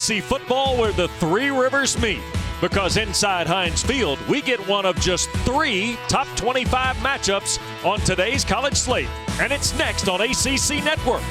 ACC football where the three rivers meet. Because inside Heinz Field, we get one of just 3 top 25 matchups on today's college slate. And it's next on ACC Network.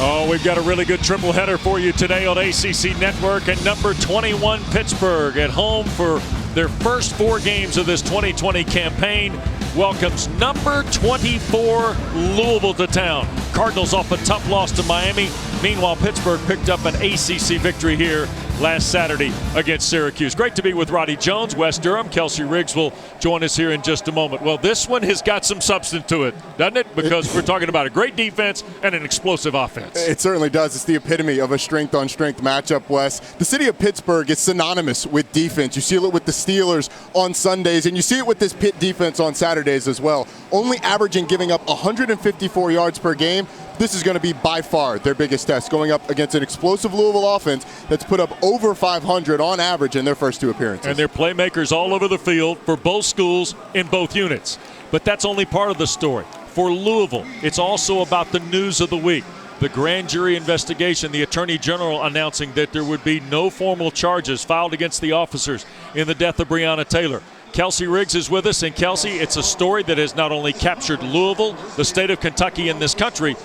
Oh, we've got a really good triple header for you today on ACC Network. And number 21, Pittsburgh, at home for their first 4 games of this 2020 campaign, welcomes number 24, Louisville, to town. Cardinals off a tough loss to Miami. Meanwhile, Pittsburgh picked up an ACC victory here last Saturday against Syracuse. Great to be with Roddy Jones, Wes Durham. Kelsey Riggs will join us here in just a moment. Well, this one has got some substance to it, doesn't it? Because we're talking about a great defense and an explosive offense. It certainly does. It's the epitome of a strength-on-strength matchup, Wes. The city of Pittsburgh is synonymous with defense. You see it with the Steelers on Sundays, and you see it with this Pitt defense on Saturdays as well. Only averaging giving up 154 yards per game. This is going to be by far their biggest test, going up against an explosive Louisville offense that's put up over 500 on average in their first 2 appearances. And they're playmakers all over the field for both schools in both units. But that's only part of the story. For Louisville, it's also about the news of the week. The grand jury investigation, the Attorney General announcing that there would be no formal charges filed against the officers in the death of Breonna Taylor. Kelsey Riggs is with us. And Kelsey, it's a story that has not only captured Louisville, the state of Kentucky, and this country,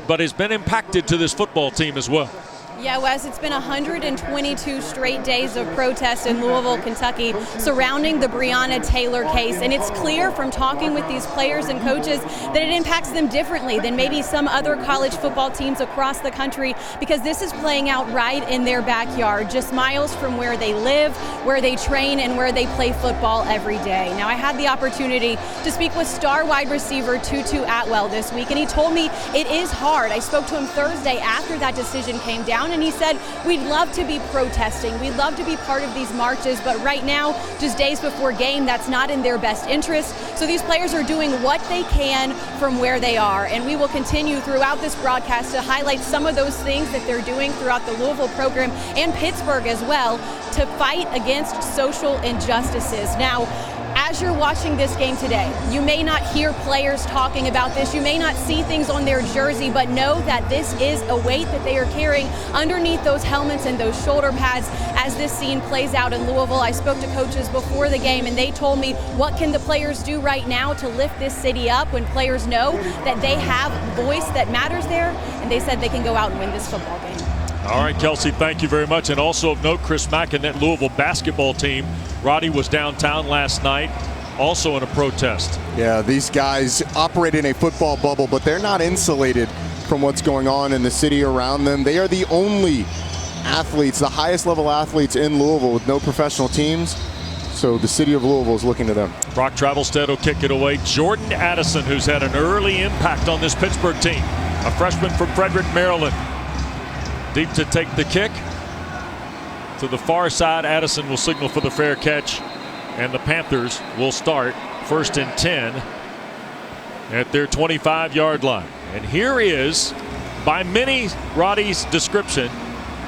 but has been impacted to this football team as well. Yeah, Wes, it's been 122 straight days of protest in Louisville, Kentucky, surrounding the Breonna Taylor case. And it's clear from talking with these players and coaches that it impacts them differently than maybe some other college football teams across the country, because this is playing out right in their backyard, just miles from where they live, where they train, and where they play football every day. Now, I had the opportunity to speak with star wide receiver Tutu Atwell this week, and he told me it is hard. I spoke to him Thursday after that decision came down, and he said, we'd love to be protesting. We'd love to be part of these marches, but right now, just days before game, that's not in their best interest. So these players are doing what they can from where they are. And we will continue throughout this broadcast to highlight some of those things that they're doing throughout the Louisville program and Pittsburgh as well to fight against social injustices. Now, as you're watching this game today, you may not hear players talking about this. You may not see things on their jersey, but know that this is a weight that they are carrying underneath those helmets and those shoulder pads as this scene plays out in Louisville. I spoke to coaches before the game, and they told me, what can the players do right now to lift this city up when players know that they have voice that matters there? And they said they can go out and win this football game. All right, Kelsey, thank you very much. And also of note, Chris Mack and that Louisville basketball team. Roddy was downtown last night, also in a protest. Yeah, these guys operate in a football bubble, but they're not insulated from what's going on in the city around them. They are the only athletes, the highest level athletes in Louisville with no professional teams. So the city of Louisville is looking to them. Brock Travelstead will kick it away. Jordan Addison, who's had an early impact on this Pittsburgh team, a freshman from Frederick, Maryland. Deep to take the kick. To the far side, Addison will signal for the fair catch. And the Panthers will start 1st and 10 at their 25-yard line. And here is, by many, Roddy's description,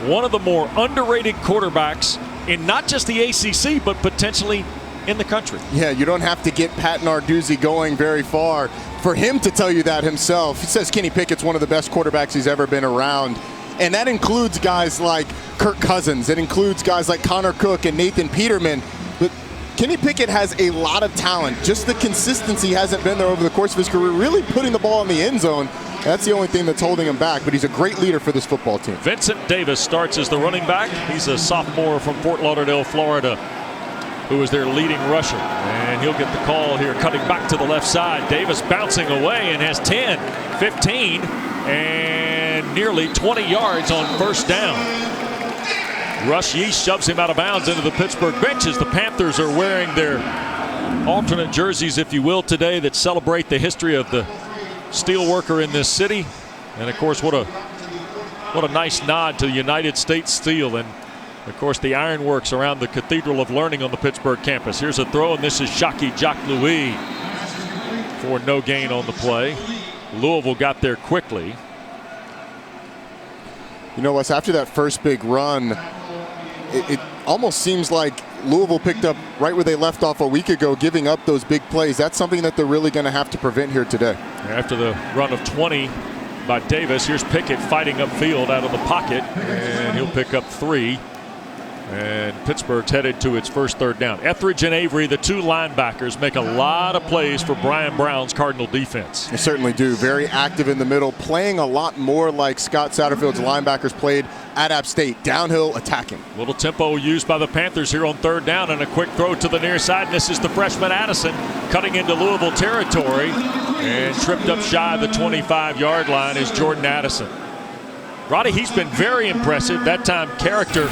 one of the more underrated quarterbacks in not just the ACC, but potentially in the country. Yeah, you don't have to get Pat Narduzzi going very far for him to tell you that himself. He says Kenny Pickett's one of the best quarterbacks he's ever been around. And that includes guys like Kirk Cousins. It includes guys like Connor Cook and Nathan Peterman. But Kenny Pickett has a lot of talent. Just the consistency hasn't been there over the course of his career, really putting the ball in the end zone. That's the only thing that's holding him back, but he's a great leader for this football team. Vincent Davis starts as the running back. He's a sophomore from Fort Lauderdale, Florida, who is their leading rusher. And he'll get the call here, cutting back to the left side. Davis bouncing away and has 10, 15, and nearly 20 yards on 1st down. Rush Yeast shoves him out of bounds into the Pittsburgh bench as the Panthers are wearing their alternate jerseys, if you will, today that celebrate the history of the steel worker in this city. And of course, what a nice nod to the United States Steel, and of course the ironworks around the Cathedral of Learning on the Pittsburgh campus. Here's a throw, and this is Shockey Jacques Louis for no gain on the play. Louisville got there quickly. You know, Wes, after that first big run, it almost seems like Louisville picked up right where they left off a week ago, giving up those big plays. That's something that they're really going to have to prevent here today. After the run of 20 by Davis, here's Pickett fighting upfield out of the pocket, and he'll pick up 3. And Pittsburgh's headed to its first third down. Etheridge and Avery, the 2 linebackers, make a lot of plays for Brian Brown's Cardinal defense. They certainly do. Very active in the middle, playing a lot more like Scott Satterfield's linebackers played at App State. Downhill attacking. Little tempo used by the Panthers here on third down, and a quick throw to the near side. And this is the freshman Addison cutting into Louisville territory, and tripped up shy of the 25-yard line is Jordan Addison. Roddy, he's been very impressive. That time character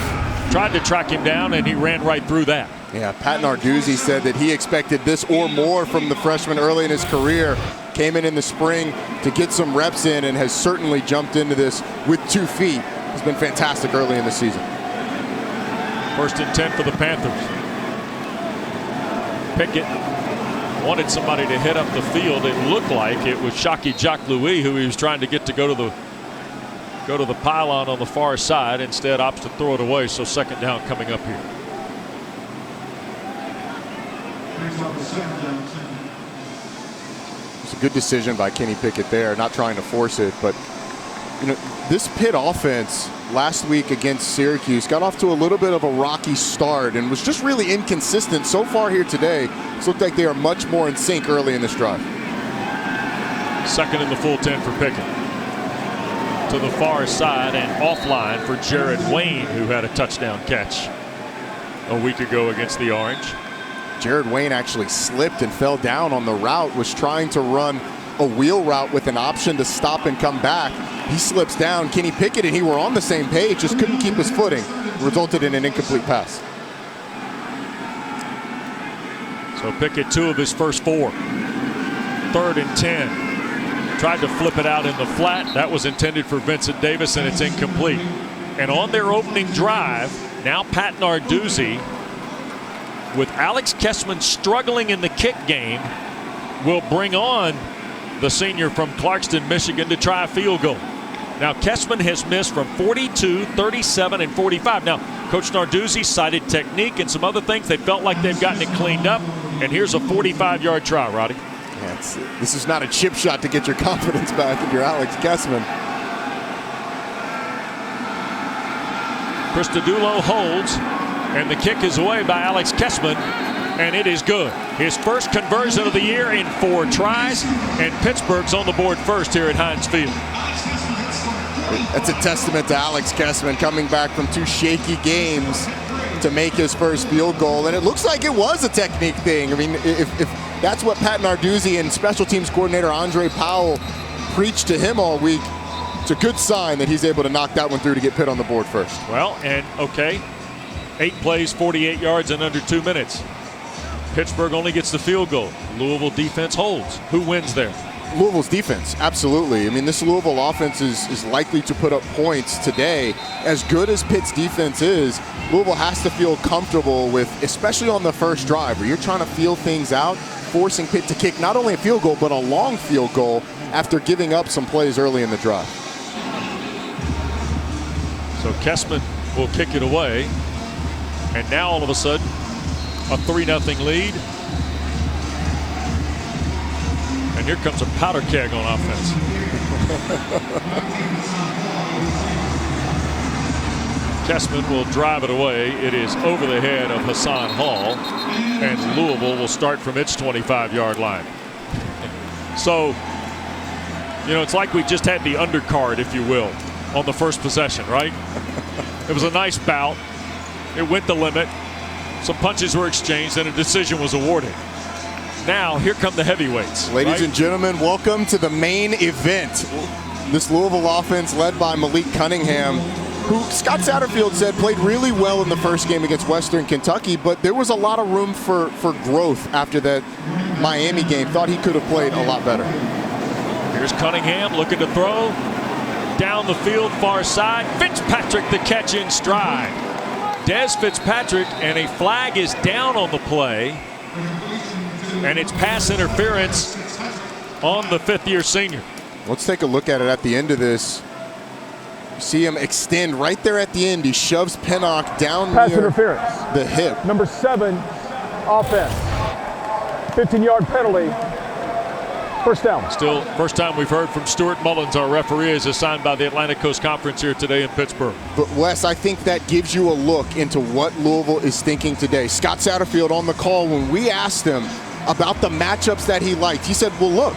tried to track him down, and he ran right through that. Yeah, Pat Narduzzi said that he expected this or more from the freshman early in his career. Came in the spring to get some reps in and has certainly jumped into this with 2 feet. He's been fantastic early in the season. 1st and 10 for the Panthers. Pickett wanted somebody to hit up the field. It looked like it was Shockey Jacques Louis, who he was trying to get to go to the pylon on the far side. Instead opts to throw it away, so 2nd down coming up here. It's a good decision by Kenny Pickett there, not trying to force it. But you know, this Pitt offense last week against Syracuse got off to a little bit of a rocky start and was just really inconsistent. So far here today, it's looked like they are much more in sync early in this drive. 2nd and the full 10 for Pickett. To the far side and offline for Jared Wayne, who had a touchdown catch a week ago against the Orange. Jared Wayne actually slipped and fell down on the route, was trying to run a wheel route with an option to stop and come back. He slips down. Kenny Pickett and he were on the same page, just couldn't keep his footing. Resulted in an incomplete pass. So Pickett 2 of his first 4. 3rd and 10. Tried to flip it out in the flat. That was intended for Vincent Davis, and it's incomplete. And on their opening drive, now Pat Narduzzi, with Alex Kessman struggling in the kick game, will bring on the senior from Clarkston, Michigan, to try a field goal. Now, Kessman has missed from 42, 37, and 45. Now, Coach Narduzzi cited technique and some other things. They felt like they've gotten it cleaned up. And here's a 45-yard try, Roddy. Yeah, this is not a chip shot to get your confidence back if you're Alex Kessman. Christodoulou holds, and the kick is away by Alex Kessman, and it is good. His first conversion of the year in 4 tries, and Pittsburgh's on the board first here at Heinz Field. That's a testament to Alex Kessman coming back from 2 shaky games to make his first field goal, and it looks like it was a technique thing. I mean, if that's what Pat Narduzzi and special teams coordinator Andre Powell preached to him all week, it's a good sign that he's able to knock that one through to get Pitt on the board first. Well, and okay, 8 plays, 48 yards in under 2 minutes. Pittsburgh only gets the field goal. Louisville defense holds. Who wins there? Louisville's defense, absolutely. I mean, this Louisville offense is likely to put up points today. As good as Pitt's defense is, Louisville has to feel comfortable with, especially on the first drive, where you're trying to feel things out, forcing Pitt to kick not only a field goal, but a long field goal after giving up some plays early in the drive. So Kessman will kick it away. And now all of a sudden, a 3-0 lead. And here comes a powder keg on offense. Kessman will drive it away. It is over the head of Hassan Hall, and Louisville will start from its 25-yard line. So, you know, it's like we just had the undercard, if you will, on the first possession, right? It was a nice bout. It went the limit. Some punches were exchanged, and a decision was awarded. Now, here come the heavyweights. Ladies and gentlemen, welcome to the main event. This Louisville offense led by Malik Cunningham, who Scott Satterfield said played really well in the first game against Western Kentucky, but there was a lot of room for growth after that Miami game. Thought he could have played a lot better. Here's Cunningham looking to throw. Down the field, far side. Fitzpatrick the catch in stride. Des Fitzpatrick, and a flag is down on the play. And it's pass interference on the 5th-year senior. Let's take a look at it at the end of this. See him extend right there at the end. He shoves Pinnock down Pass near interference. the hip. Number 7, offense. 15-yard penalty. First down. Still, first time we've heard from Stuart Mullins, our referee, is assigned by the Atlantic Coast Conference here today in Pittsburgh. But Wes, I think that gives you a look into what Louisville is thinking today. Scott Satterfield on the call, when we asked him about the matchups that he liked, he said, well, look,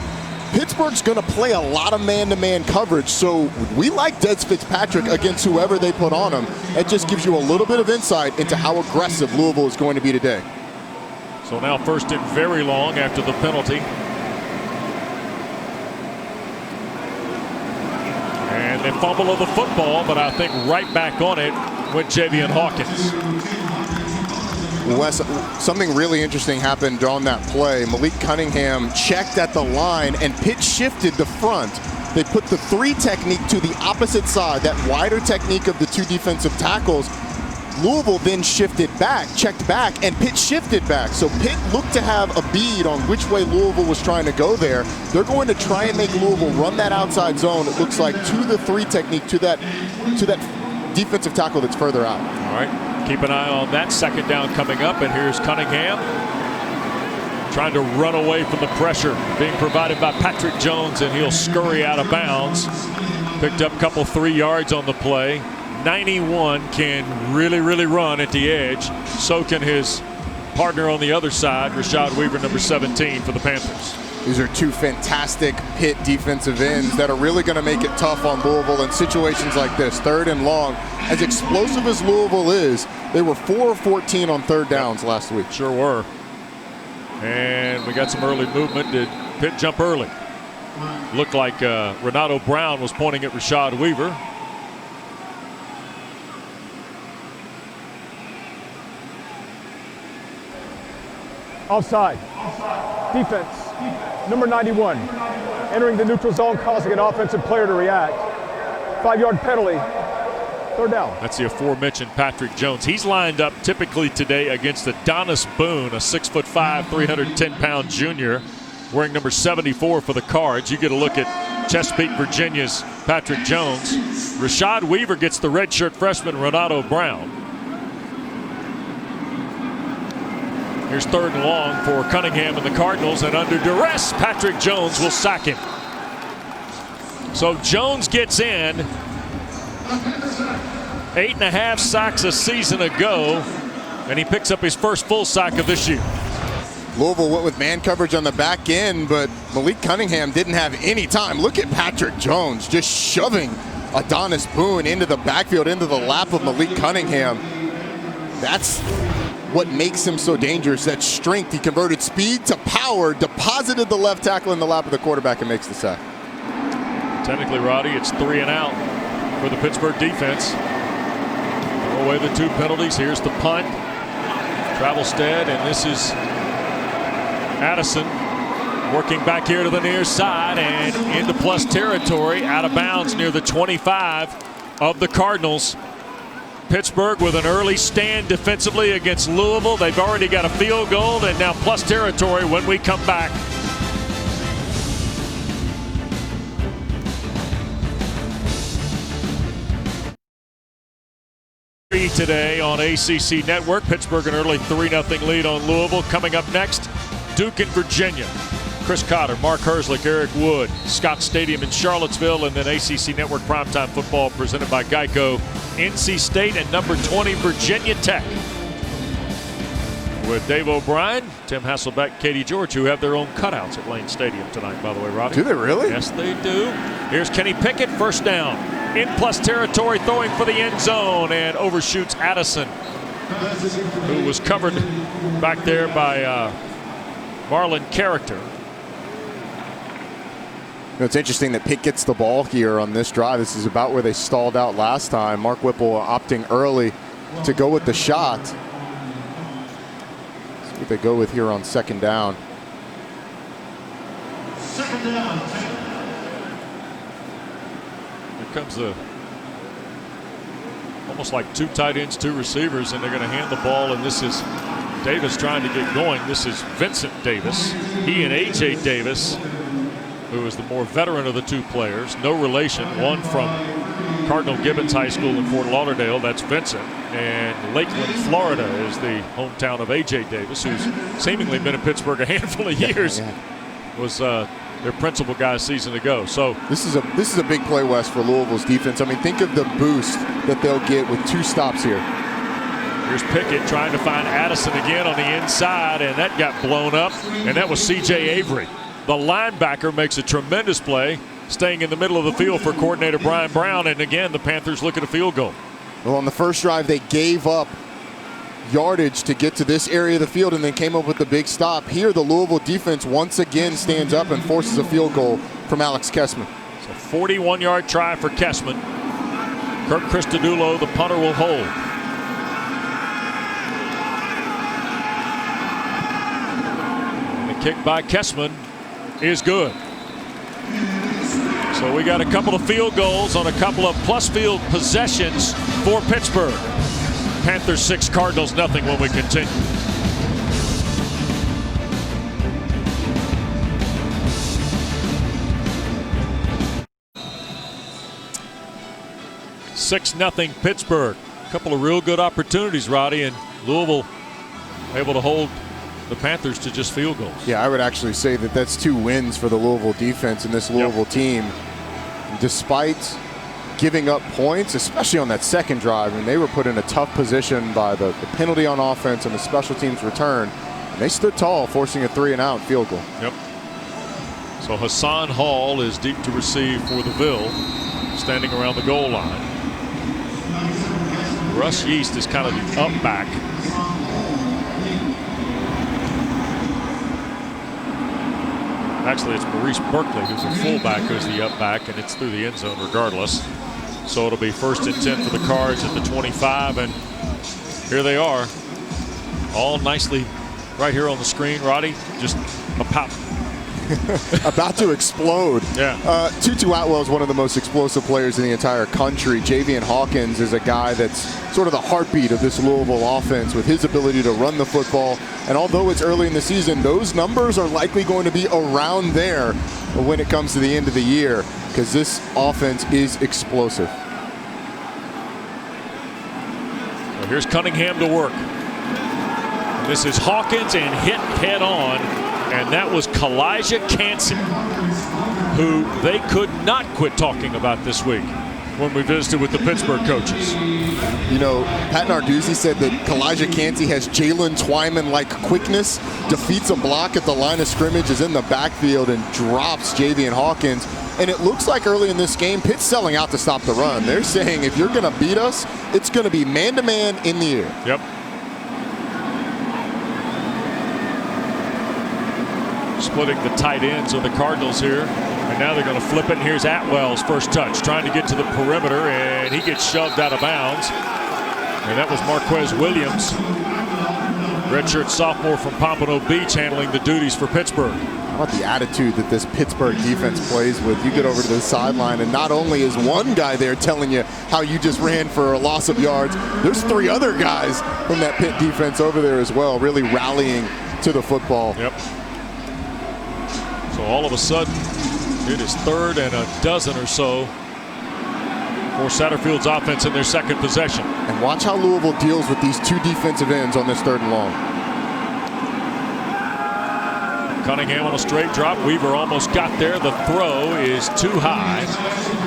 Pittsburgh's going to play a lot of man-to-man coverage, so we like Des Fitzpatrick against whoever they put on him. It just gives you a little bit of insight into how aggressive Louisville is going to be today. So now first and very long after the penalty. And they fumble of the football, but I think right back on it went Javian Hawkins. Wes, something really interesting happened on that play. Malik Cunningham checked at the line, and Pitt shifted the front. They put the 3 technique to the opposite side, that wider technique of the 2 defensive tackles. Louisville then shifted back, checked back, and Pitt shifted back. So Pitt looked to have a bead on which way Louisville was trying to go there. They're going to try and make Louisville run that outside zone, it looks like, to the 3 technique, to that defensive tackle that's further out. All right, keep an eye on that. Second down coming up, and here's Cunningham trying to run away from the pressure being provided by Patrick Jones, and he'll scurry out of bounds. Picked up a couple 3 yards on the play. 91 can really run at the edge. So can his partner on the other side, Rashad Weaver, number 17 for the Panthers. These are 2 fantastic Pitt defensive ends that are really going to make it tough on Louisville in situations like this, 3rd and long. As explosive as Louisville is, they were 4 of 14 on 3rd downs last week. Sure were. And we got some early movement. Did Pitt jump early? Looked like Renato Brown was pointing at Rashad Weaver. Offside. Defense. Number 91. Entering the neutral zone, causing an offensive player to react. 5-yard penalty. 3rd down. That's the aforementioned Patrick Jones. He's lined up typically today against Adonis Boone, a 6'5", 310-pound junior, wearing number 74 for the Cards. You get a look at Chesapeake, Virginia's Patrick Jones. Rashad Weaver gets the redshirt freshman Renato Brown. Here's 3rd and long for Cunningham and the Cardinals, and under duress, Patrick Jones will sack him. So Jones gets in. 8.5 sacks a season ago, and he picks up his first full sack of this year. Louisville went with man coverage on the back end, but Malik Cunningham didn't have any time. Look at Patrick Jones just shoving Adonis Boone into the backfield, into the lap of Malik Cunningham. That's what makes him so dangerous, that strength. He converted speed to power, deposited the left tackle in the lap of the quarterback, and makes the sack. Technically, Roddy, it's 3 and out for the Pittsburgh defense. Throw away the 2 penalties. Here's the punt. Travelstead, and this is Addison working back here to the near side and into plus territory, out of bounds near the 25 of the Cardinals. Pittsburgh with an early stand defensively against Louisville. They've already got a field goal, and now plus territory when we come back. Today on ACC Network, Pittsburgh an early 3-0 lead on Louisville. Coming up next, Duke and Virginia. Chris Cotter, Mark Herzlich, Eric Wood, Scott Stadium in Charlottesville, and then ACC Network Primetime Football presented by Geico. NC State and number 20 Virginia Tech. With Dave O'Brien, Tim Hasselbeck, Katie George, who have their own cutouts at Lane Stadium tonight, by the way, Robbie. Do they really? Yes, they do. Here's Kenny Pickett, first down. In plus territory, throwing for the end zone, and overshoots Addison, who was covered back there by Marlon Character. It's interesting that Pitt gets the ball here on this drive. This is about where they stalled out last time. Mark Whipple opting early to go with the shot. See what they go with here on 2nd down. Here comes the almost like 2 tight ends, 2 receivers, and they're going to hand the ball, and this is Davis trying to get going. This is Vincent Davis. He and A.J. Davis, who is the more veteran of the 2 players, no relation, one from Cardinal Gibbons High School in Fort Lauderdale. That's Vincent. And Lakeland, Florida is the hometown of A.J. Davis, who's seemingly been in Pittsburgh a handful of years. Was their principal guy a season ago. So this is a big play, Wes, for Louisville's defense. I mean, think of the boost that they'll get with 2 stops here. Here's Pickett trying to find Addison again on the inside, and that got blown up, and that was C.J. Avery. The linebacker makes a tremendous play, staying in the middle of the field for coordinator Brian Brown, and again, the Panthers look at a field goal. Well, on the first drive, they gave up yardage to get to this area of the field and then came up with the big stop. Here, the Louisville defense once again stands up and forces a field goal from Alex Kessman. It's a 41-yard try for Kessman. Kirk Christodoulou, the punter, will hold. And the kick by Kessman is good. So we got a couple of field goals on a couple of plus field possessions for Pittsburgh. Panthers 6, Cardinals nothing when we continue. (6-0) Pittsburgh. A couple of real good opportunities, Roddy, and Louisville able to hold the Panthers to just field goals. Yeah, I would actually say that that's 2 wins for the Louisville defense and this Louisville team. Despite giving up points, especially on that second drive, and they were put in a tough position by the penalty on offense and the special teams return, and they stood tall, forcing a 3-and-out field goal. Yep. So Hassan Hall is deep to receive for the Ville, standing around the goal line. Russ Yeast is kind of the up back. Actually, it's Maurice Berkeley who's a fullback who's the up back, and it's through the end zone regardless. So it'll be 1st and 10 for the Cards at the 25, and here they are, all nicely right here on the screen. Roddy, just a pop. About to explode. Yeah. Tutu Atwell is one of the most explosive players in the entire country. Javian Hawkins is a guy that's sort of the heartbeat of this Louisville offense with his ability to run the football. And although it's early in the season, those numbers are likely going to be around there when it comes to the end of the year, because this offense is explosive. Well, here's Cunningham to work. And this is Hawkins, and hit head on. And that was Kalijah Cansey, who they could not quit talking about this week when we visited with the Pittsburgh coaches. You know, Pat Narduzzi said that Kalijah Cansey has Jalen Twyman-like quickness, defeats a block at the line of scrimmage, is in the backfield, and drops Javian Hawkins. And it looks like early in this game, Pitt's selling out to stop the run. They're saying if you're going to beat us, it's going to be man-to-man in the air. Yep. Splitting the tight ends of the Cardinals here, and now they're going to flip it, and here's Atwell's first touch, trying to get to the perimeter, and he gets shoved out of bounds. And that was Marquez Williams, redshirt sophomore from Pompano Beach, handling the duties for Pittsburgh. How about the attitude that this Pittsburgh defense plays with? You get over to the sideline, and not only is one guy there telling you how you just ran for a loss of yards, there's 3 other guys from that Pitt defense over there as well, really rallying to the football. Yep. So all of a sudden, it is 3rd and a dozen or so for Satterfield's offense in their second possession. And watch how Louisville deals with these 2 defensive ends on this 3rd and long. Cunningham on a straight drop. Weaver almost got there. The throw is too high,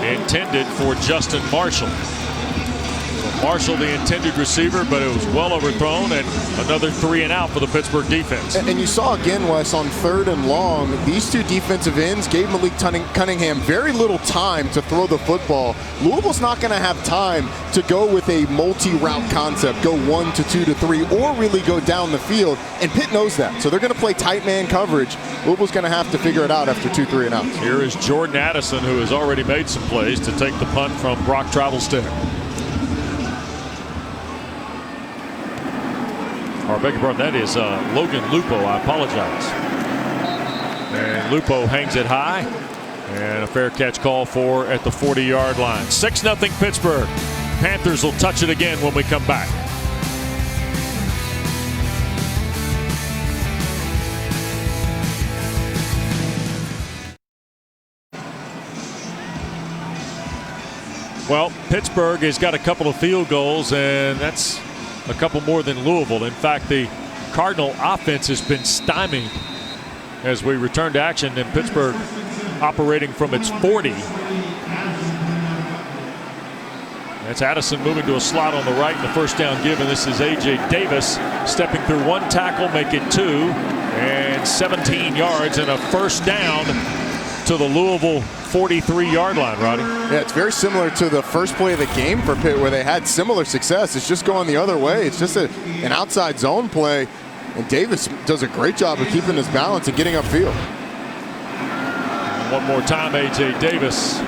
intended for Justin Marshall. So Marshall, the intended receiver, but it was well overthrown, and another 3-and-out for the Pittsburgh defense. And you saw again, Wes, on 3rd and long, these 2 defensive ends gave Malik Cunningham very little time to throw the football. Louisville's not going to have time to go with a multi-route concept, go 1 to 2 to 3, or really go down the field, and Pitt knows that. So they're going to play tight man coverage. Louisville's going to have to figure it out after 2 3-and-outs. Here is Jordan Addison, who has already made some plays, to take the punt from Brock Travelstead. Or I beg your pardon, that is Logan Lupo. I apologize. And Lupo hangs it high. And a fair catch call for at the 40-yard line. 6-0 Pittsburgh. Panthers will touch it again when we come back. Well, Pittsburgh has got a couple of field goals, and that's a couple more than Louisville. In fact, the Cardinal offense has been stymied as we return to action, and Pittsburgh operating from its 40. That's Addison moving to a slot on the right in the first down give, and this is A.J. Davis stepping through one tackle, make it 2, and 17 yards and a first down to the Louisville 43-yard line, Roddy. Yeah, it's very similar to the first play of the game for Pitt where they had similar success. It's just going the other way. It's just an outside zone play, and Davis does a great job of keeping his balance and getting upfield. And one more time, A.J. Davis,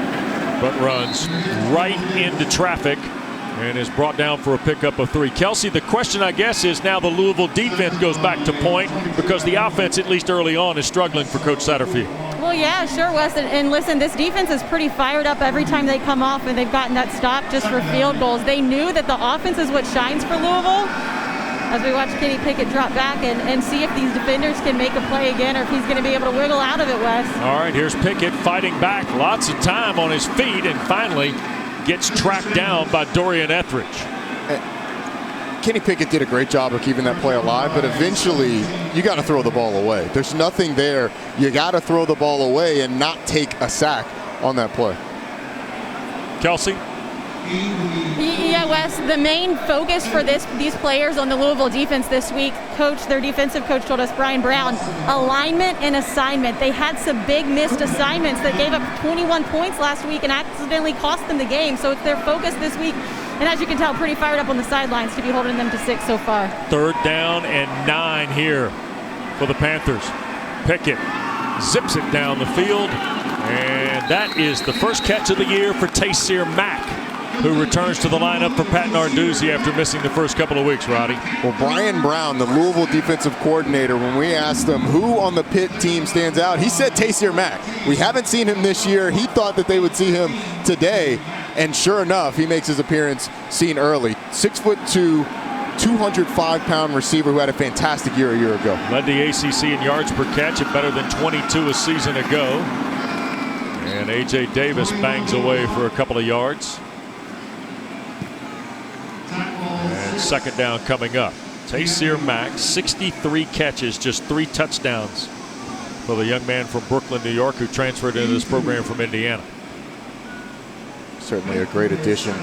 but runs right into traffic and is brought down for a pickup of 3. Kelsey, the question, I guess, is now the Louisville defense goes back to point because the offense, at least early on, is struggling for Coach Satterfield. Well, yeah, sure, Wes. And listen, this defense is pretty fired up every time they come off, and they've gotten that stop just for field goals. They knew that the offense is what shines for Louisville. As we watch Kenny Pickett drop back and see if these defenders can make a play again or if he's going to be able to wiggle out of it, Wes. All right, here's Pickett fighting back. Lots of time on his feet and finally gets tracked down by Dorian Etheridge. Kenny Pickett did a great job of keeping that play alive, but eventually you got to throw the ball away. There's nothing there. You got to throw the ball away and not take a sack on that play. Kelsey? Yeah, Wes, the main focus for these players on the Louisville defense this week, their defensive coach told us, Brian Brown, alignment and assignment. They had some big missed assignments that gave up 21 points last week and accidentally cost them the game. So it's their focus this week. And as you can tell, pretty fired up on the sidelines to be holding them to 6 so far. 3rd down and 9 here for the Panthers. Pickett zips it down the field. And that is the first catch of the year for Taysir Mack, who returns to the lineup for Pat Narduzzi after missing the first couple of weeks, Roddy. Well, Brian Brown, the Louisville defensive coordinator, when we asked him who on the Pitt team stands out, he said Taysir Mack. We haven't seen him this year. He thought that they would see him today, and sure enough, he makes his appearance seen early. 6'2", 205-pound receiver who had a fantastic year a year ago. Led the ACC in yards per catch at better than 22 a season ago. And A.J. Davis bangs away for a couple of yards. And 2nd down coming up. Taysir Mack, 63 catches, just 3 touchdowns for the young man from Brooklyn, New York, who transferred into this program from Indiana. Certainly a great addition.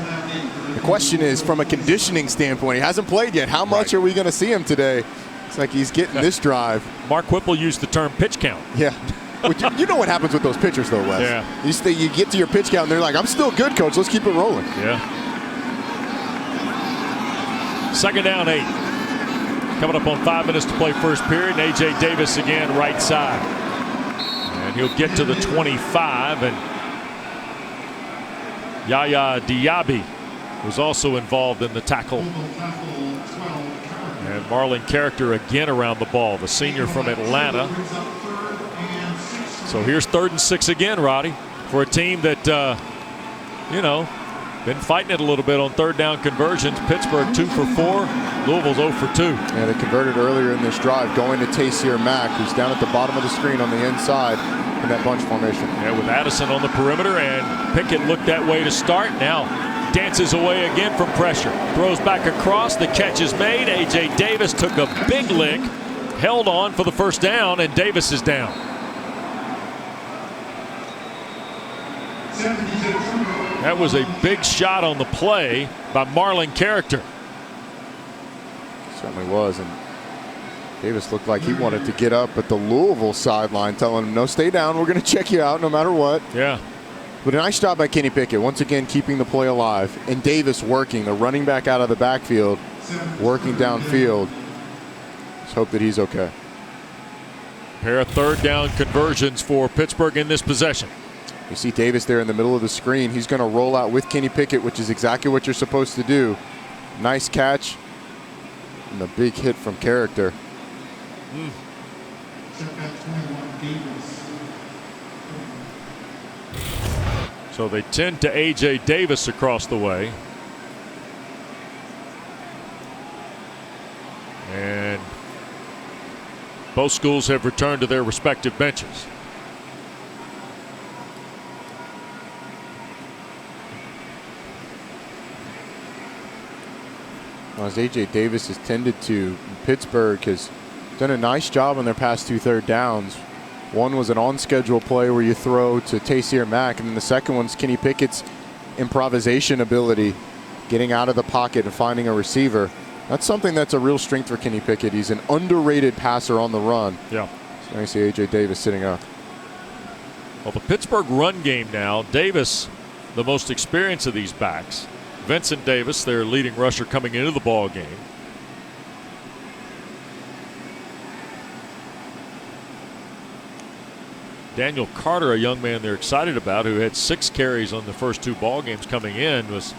The question is, from a conditioning standpoint, he hasn't played yet. How much are we going to see him today? It's like he's getting this drive. Mark Whipple used the term pitch count. Yeah. You know what happens with those pitchers, though, Wes. Yeah. You get to your pitch count, and they're like, I'm still good, coach. Let's keep it rolling. Yeah. 2nd down, 8. Coming up on 5 minutes to play first period. And A.J. Davis again, right side. And he'll get to the 25. And Yaya Diaby was also involved in the tackle. And Marlon Character again around the ball, the senior from Atlanta. So here's 3rd and 6 again, Roddy, for a team that, been fighting it a little bit on 3rd down conversions. Pittsburgh 2 for 4, Louisville's 0 for 2. Yeah, they converted earlier in this drive, going to Taysir Mack, who's down at the bottom of the screen on the inside in that bunch formation. Yeah, with Addison on the perimeter, and Pickett looked that way to start. Now dances away again from pressure. Throws back across, the catch is made. A.J. Davis took a big lick, held on for the first down, and Davis is down. That was a big shot on the play by Marlon Character. Certainly was, and Davis looked like he wanted to get up at the Louisville sideline, telling him, no, stay down. We're going to check you out no matter what. Yeah. But a nice job by Kenny Pickett, once again keeping the play alive. And Davis working, the running back out of the backfield, working downfield. Let's hope that he's okay. Pair of 3rd down conversions for Pittsburgh in this possession. You see Davis there in the middle of the screen. He's going to roll out with Kenny Pickett, which is exactly what you're supposed to do. Nice catch. And the big hit from Character. So they tend to A.J. Davis across the way. And both schools have returned to their respective benches. as A.J. Davis has tended to. Pittsburgh has done a nice job on their past 2 third downs. One was an on-schedule play where you throw to Taysir Mack, and then the second one's Kenny Pickett's improvisation ability, getting out of the pocket and finding a receiver. That's something that's a real strength for Kenny Pickett. He's an underrated passer on the run. Yeah. So I see A.J. Davis sitting up. Well, the Pittsburgh run game now, Davis, the most experienced of these backs. Vincent Davis, their leading rusher coming into the ball game. Daniel Carter, a young man they're excited about, who had 6 carries on the first 2 ball games coming in, was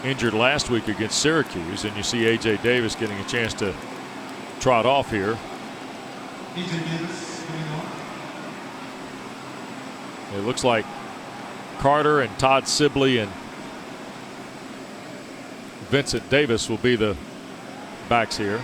injured last week against Syracuse, and you see A.J. Davis getting a chance to trot off here. It looks like Carter and Todd Sibley and Vincent Davis will be the backs here.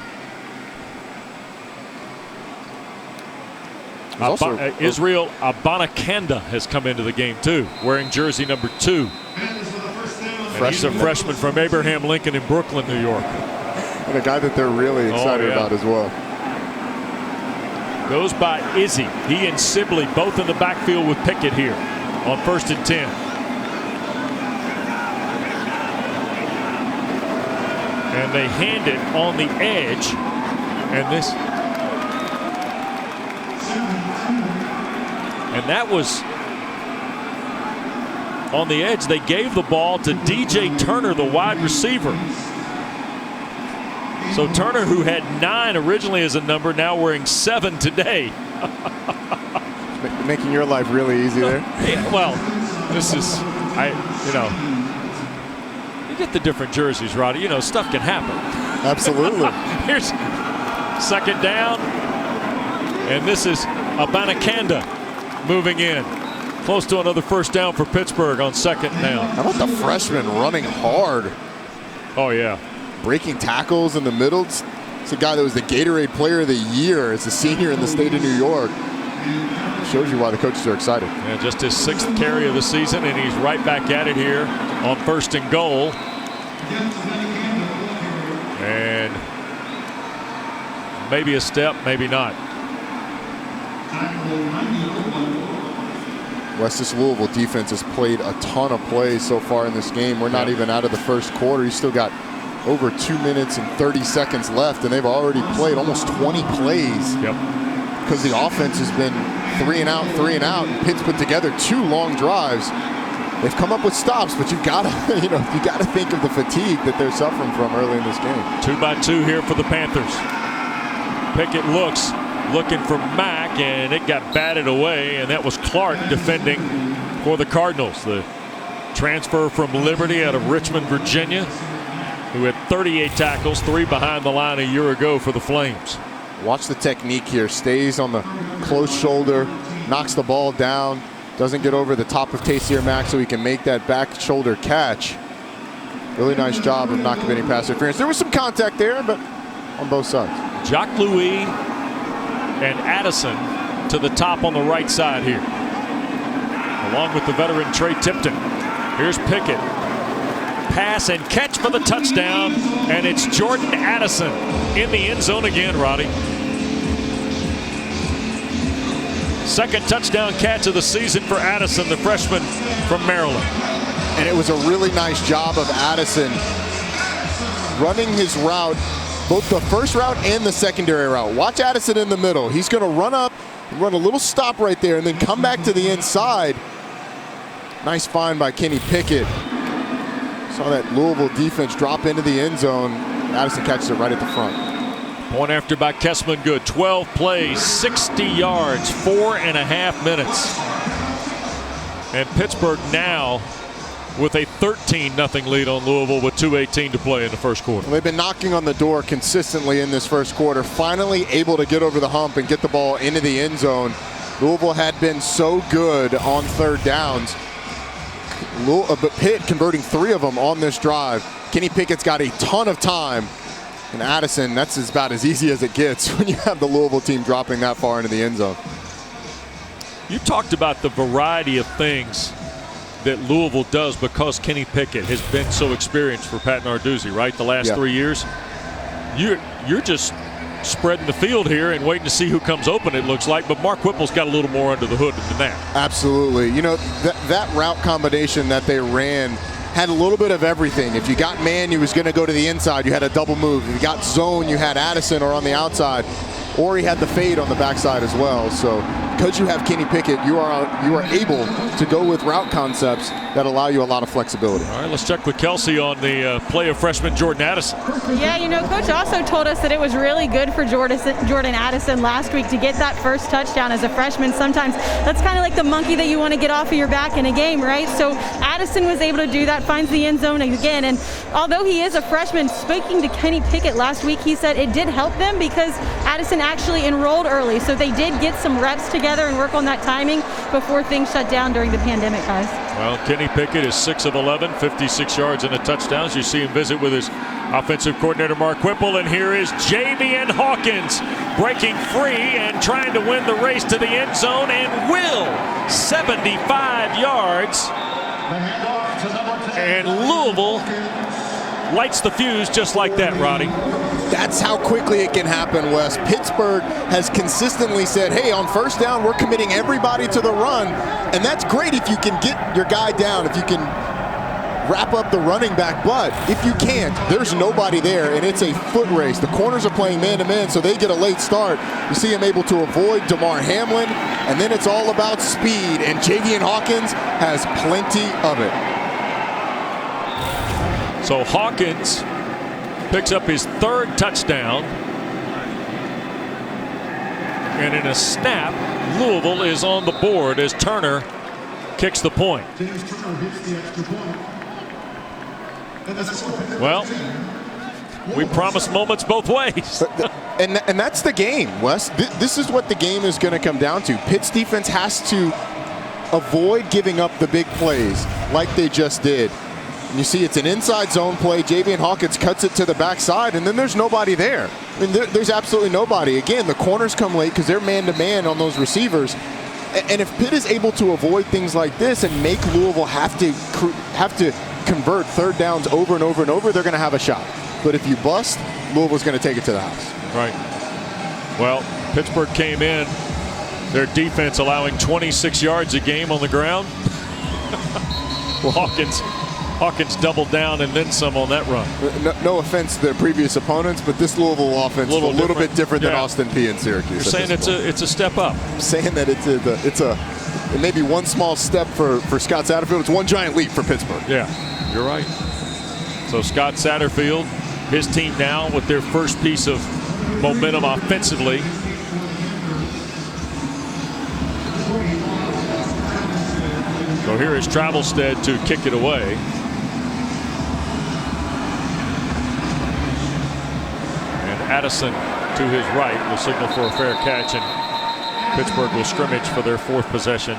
Israel Abanikanda has come into the game too, wearing jersey number 2. And he's a freshman from Abraham Lincoln in Brooklyn, New York. And a guy that they're really excited about as well. Goes by Izzy. He and Sibley both in the backfield with Pickett here on 1st and 10. And they hand it on the edge, and this. And that was on the edge. They gave the ball to DJ Turner, the wide receiver. So Turner, who had 9 originally as a number, now wearing 7 today. Making your life really easy there. Yeah, well, this is, you get the different jerseys, Roddy. You know, stuff can happen. Absolutely. Here's 2nd down, and this is Abanikanda moving in. Close to another 1st down for Pittsburgh on 2nd down. How about the freshman running hard? Oh, yeah. Breaking tackles in the middle. It's a guy that was the Gatorade Player of the Year as a senior in the state of New York. Shows you why the coaches are excited. Yeah, just his 6th carry of the season, and he's right back at it here on 1st and goal. And maybe a step, maybe not. West Louisville defense has played a ton of plays so far in this game. We're not even out of the first quarter. You still got over 2 minutes and 30 seconds left, and they've already played almost 20 plays. Yep. Because the offense has been 3 and out, and Pitt's put together 2 long drives. They've come up with stops, but you've got to, you got to think of the fatigue that they're suffering from early in this game. 2 by 2 here for the Panthers. Pickett looking for Mack, and it got batted away, and that was Clark defending for the Cardinals. The transfer from Liberty out of Richmond, Virginia, who had 38 tackles, 3 behind the line a year ago for the Flames. Watch the technique here. Stays on the close shoulder, knocks the ball down, doesn't get over the top of Taysir Mack so he can make that back shoulder catch. Really nice job of not committing pass interference. There was some contact there, but on both sides. Jacques Louis and Addison to the top on the right side here, along with the veteran Trey Tipton. Here's Pickett. Pass and catch for the touchdown, and it's Jordan Addison in the end zone again, Roddy. 2nd touchdown catch of the season for Addison, the freshman from Maryland. And it was a really nice job of Addison running his route, both the first route and the secondary route. Watch Addison in the middle. He's going to run up, run a little stop right there, and then come back to the inside. Nice find by Kenny Pickett. Saw that Louisville defense drop into the end zone. Addison catches it right at the front. Point after by Kessman good. 12 plays, 60 yards, 4.5 minutes. And Pittsburgh now with a 13-0 lead on Louisville with 2:18 to play in the first quarter. They've been knocking on the door consistently in this first quarter. Finally able to get over the hump and get the ball into the end zone. Louisville had been so good on 3rd downs. But Pitt converting 3 of them on this drive. Kenny Pickett's got a ton of time. And Addison, that's about as easy as it gets when you have the Louisville team dropping that far into the end zone. You talked about the variety of things that Louisville does because Kenny Pickett has been so experienced for Pat Narduzzi, right? The last 3 years. You're just spreading the field here and waiting to see who comes open, it looks like. But Mark Whipple's got a little more under the hood than that. Absolutely. You know, that route combination that they ran had a little bit of everything. If you got man, you was going to go to the inside. You had a double move. If you got zone, you had Addison or on the outside. Or he had the fade on the backside as well. So because you have Kenny Pickett, you are able to go with route concepts that allow you a lot of flexibility. All right, let's check with Kelsey on the play of freshman Jordan Addison. Yeah, you know, Coach also told us that it was really good for Jordan Addison last week to get that first touchdown as a freshman. Sometimes that's kind of like the monkey that you want to get off of your back in a game, right? So Addison was able to do that, finds the end zone again. And although he is a freshman, speaking to Kenny Pickett last week, he said it did help them because Addison actually enrolled early. So they did get some reps together and work on that timing before things shut down during the pandemic, guys. Well, Kenny Pickett is 6 of 11, 56 yards and a touchdown. As you see him visit with his offensive coordinator, Mark Whipple. And here is Javian Hawkins breaking free and trying to win the race to the end zone and will. 75 yards. And Louisville lights the fuse just like that, Roddy. That's how quickly it can happen, Wes. Pittsburgh has consistently said, hey, on first down, we're committing everybody to the run. And that's great if you can get your guy down, if you can wrap up the running back. But if you can't, there's nobody there, and it's a foot race. The corners are playing man-to-man, so they get a late start. You see him able to avoid Damar Hamlin, and then it's all about speed. And Javian Hawkins has plenty of it. So Hawkins picks up his 3rd touchdown. And in a snap, Louisville is on the board as Turner kicks the point. Well, we promise moments both ways. And that's the game, Wes. This is what the game is going to come down to. Pitt's defense has to avoid giving up the big plays like they just did. And you see it's an inside zone play. Javian Hawkins cuts it to the backside, and then there's nobody there. I mean, there's absolutely nobody. Again, the corners come late because they're man-to-man on those receivers. And if Pitt is able to avoid things like this and make Louisville have to convert third downs over and over and over, they're going to have a shot. But if you bust, Louisville's going to take it to the house. Right. Well, Pittsburgh came in, their defense allowing 26 yards a game on the ground. Well, Hawkins doubled down and then some on that run. No offense to their previous opponents, but this Louisville offense is a little bit different than Austin Peay and Syracuse. You're saying it's a step up. I'm saying that it may be one small step for Scott Satterfield. It's one giant leap for Pittsburgh. Yeah, you're right. So Scott Satterfield, his team now with their first piece of momentum offensively. So here is Travelstead to kick it away. Addison to his right will signal for a fair catch, and Pittsburgh will scrimmage for their 4th possession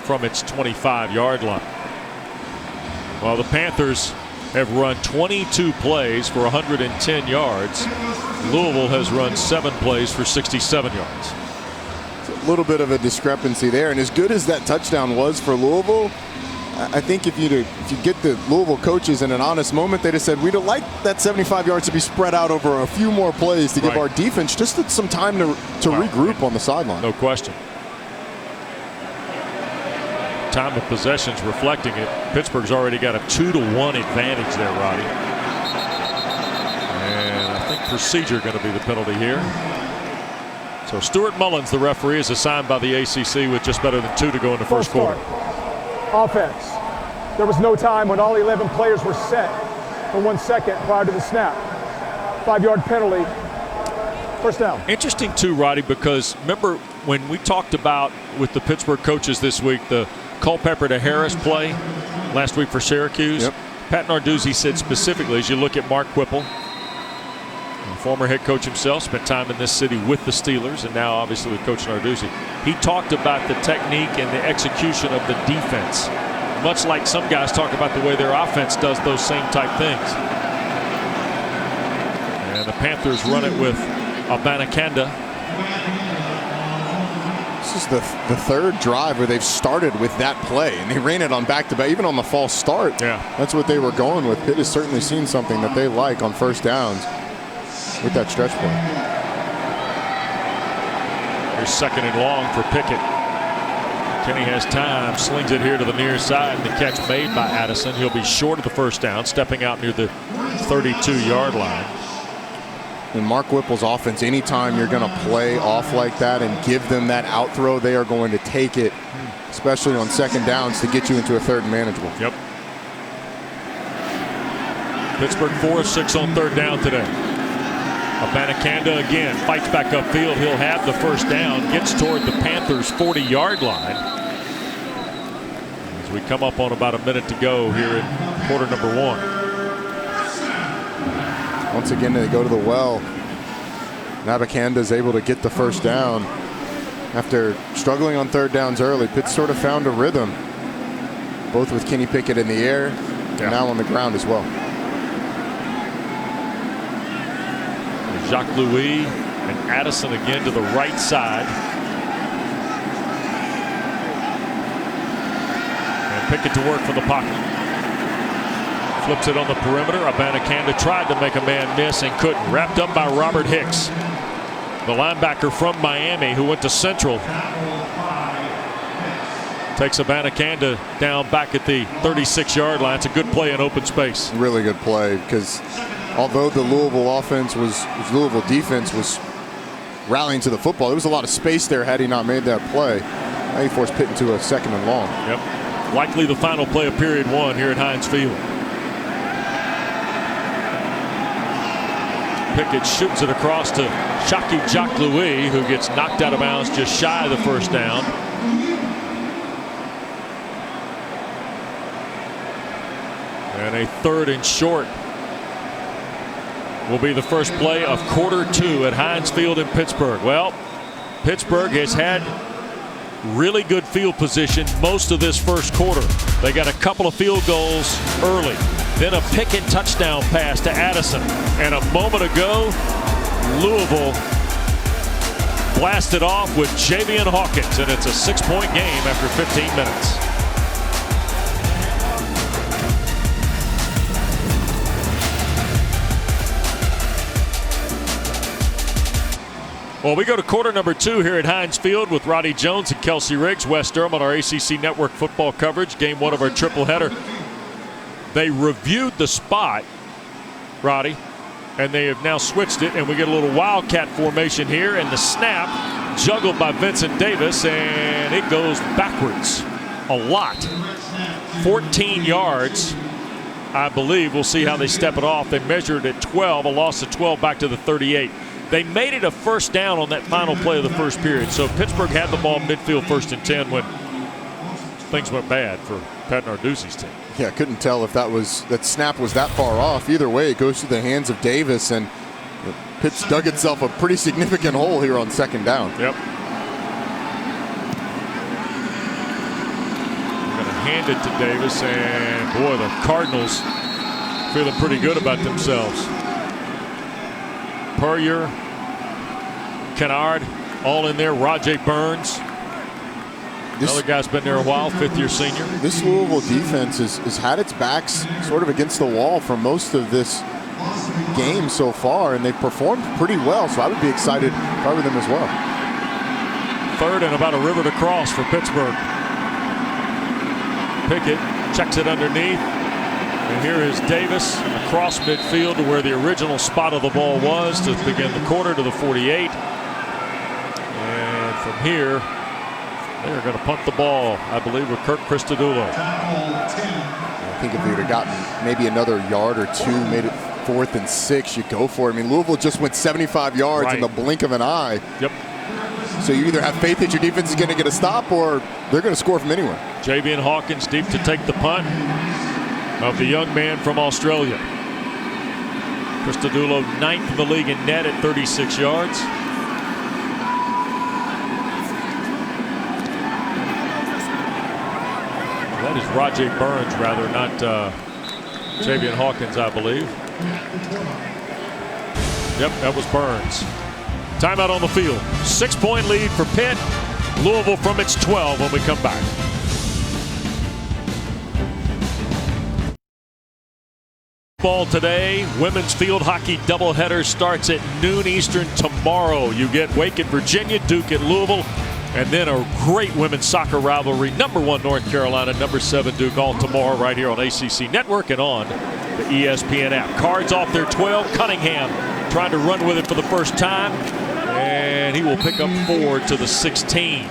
from its 25-yard line. Well, the Panthers have run 22 plays for 110 yards. Louisville has run 7 plays for 67 yards. It's a little bit of a discrepancy there, and as good as that touchdown was for Louisville, I think if you get the Louisville coaches in an honest moment, they'd have said, we'd like that 75 yards to be spread out over a few more plays to give our defense just some time to regroup on the sideline. No question. Time of possession's reflecting it. Pittsburgh's already got a 2-1 advantage there, Roddy. And I think procedure going to be the penalty here. So Stuart Mullins, the referee, is assigned by the ACC with just better than 2 to go in the first quarter. Offense. There was no time when all 11 players were set for 1 second prior to the snap. 5-yard penalty. First down. Interesting too, Roddy, because remember when we talked about with the Pittsburgh coaches this week the Culpepper to Harris play last week for Syracuse. Yep. Pat Narduzzi said specifically, as you look at Mark Whipple, former head coach himself, spent time in this city with the Steelers, and now obviously with Coach Narduzzi. He talked about the technique and the execution of the defense, much like some guys talk about the way their offense does those same type things. And the Panthers run it with Abanikanda. This is the third drive where they've started with that play, and they ran it on back-to-back, even on the false start. Yeah. That's what they were going with. Pitt has certainly seen something that they like on first downs with that stretch play. Here's 2nd and long for Pickett. Kenny has time, slings it here to the near side, and the catch made by Addison. He'll be short of the first down, stepping out near the 32-yard line. In Mark Whipple's offense, anytime you're going to play off like that and give them that out throw, they are going to take it, especially on 2nd downs, to get you into a 3rd and manageable. Yep. Pittsburgh 4 of 6 on 3rd down today. Abanikanda again fights back upfield. He'll have the first down, gets toward the Panthers' 40-yard line. As we come up on about a minute to go here in quarter number 1. Once again, they go to the well. Nabakanda is able to get the first down. After struggling on 3rd downs early, Pitt sort of found a rhythm, both with Kenny Pickett in the air and now on the ground as well. Jacques Louis and Addison again to the right side. And Pickett to work from the pocket. Flips it on the perimeter. Abanikanda tried to make a man miss and couldn't. Wrapped up by Robert Hicks, the linebacker from Miami who went to Central. Takes Abanikanda down back at the 36-yard line. It's a good play in open space. Really good play, because although the Louisville defense was rallying to the football, there was a lot of space there had he not made that play. Now he forced Pitt into a 2nd and long. Yep. Likely the final play of period 1 here at Heinz Field. Pickett shoots it across to Jacques Louis, who gets knocked out of bounds just shy of the first down. And a 3rd and short will be the first play of quarter 2 at Heinz Field in Pittsburgh. Well, Pittsburgh has had really good field position most of this first quarter. They got a couple of field goals early. Then a Pickett touchdown pass to Addison. And a moment ago, Louisville blasted off with Javian Hawkins, and it's a 6-point game after 15 minutes. Well, we go to quarter number 2 here at Heinz Field with Roddy Jones and Kelsey Riggs. Wes Durham on our ACC Network football coverage. Game 1 of our triple header. They reviewed the spot, Roddy, and they have now switched it, and we get a little wildcat formation here, and the snap juggled by Vincent Davis, and it goes backwards a lot. 14 yards, I believe. We'll see how they step it off. They measured at 12, a loss of 12 back to the 38. They made it a first down on that final play of the first period. So Pittsburgh had the ball midfield 1st and 10 when things went bad for Pat Narduzzi's team. Yeah, couldn't tell if that snap was that far off. Either way, it goes through the hands of Davis, and Pitt's dug itself a pretty significant hole here on 2nd down. Yep. Going to hand it to Davis, and boy, the Cardinals feeling pretty good about themselves. Puryear, Kennard, all in there. Rajay Burns. Another guy's been there a while, 5th-year senior. This Louisville defense has had its backs sort of against the wall for most of this game so far, and they've performed pretty well, so I would be excited to cover them as well. 3rd and about a river to cross for Pittsburgh. Pickett checks it underneath, and here is Davis across midfield to where the original spot of the ball was to begin the quarter, to the 48. And from here, they're going to punt the ball, I believe, with Kirk Christodoulou. I think if they would have gotten maybe another yard or 2, made it 4th and 6, you go for it. I mean, Louisville just went 75 yards in the blink of an eye. Yep. So you either have faith that your defense is going to get a stop, or they're going to score from anywhere. Javian Hawkins deep to take the punt of the young man from Australia. Christodoulou 9th in the league in net at 36 yards. That is Rajay Burns, rather, not Javian Hawkins, I believe. Yep, that was Burns. Timeout on the field. 6-point lead for Pitt. Louisville from its 12 when we come back. Ball today. Women's field hockey doubleheader starts at noon Eastern tomorrow. You get Wake at Virginia, Duke at Louisville, and then a great women's soccer rivalry. #1 North Carolina, #7 Duke, all tomorrow right here on ACC Network and on the ESPN app. Cards off their 12. Cunningham trying to run with it for the first time, and he will pick up 4 to the 16.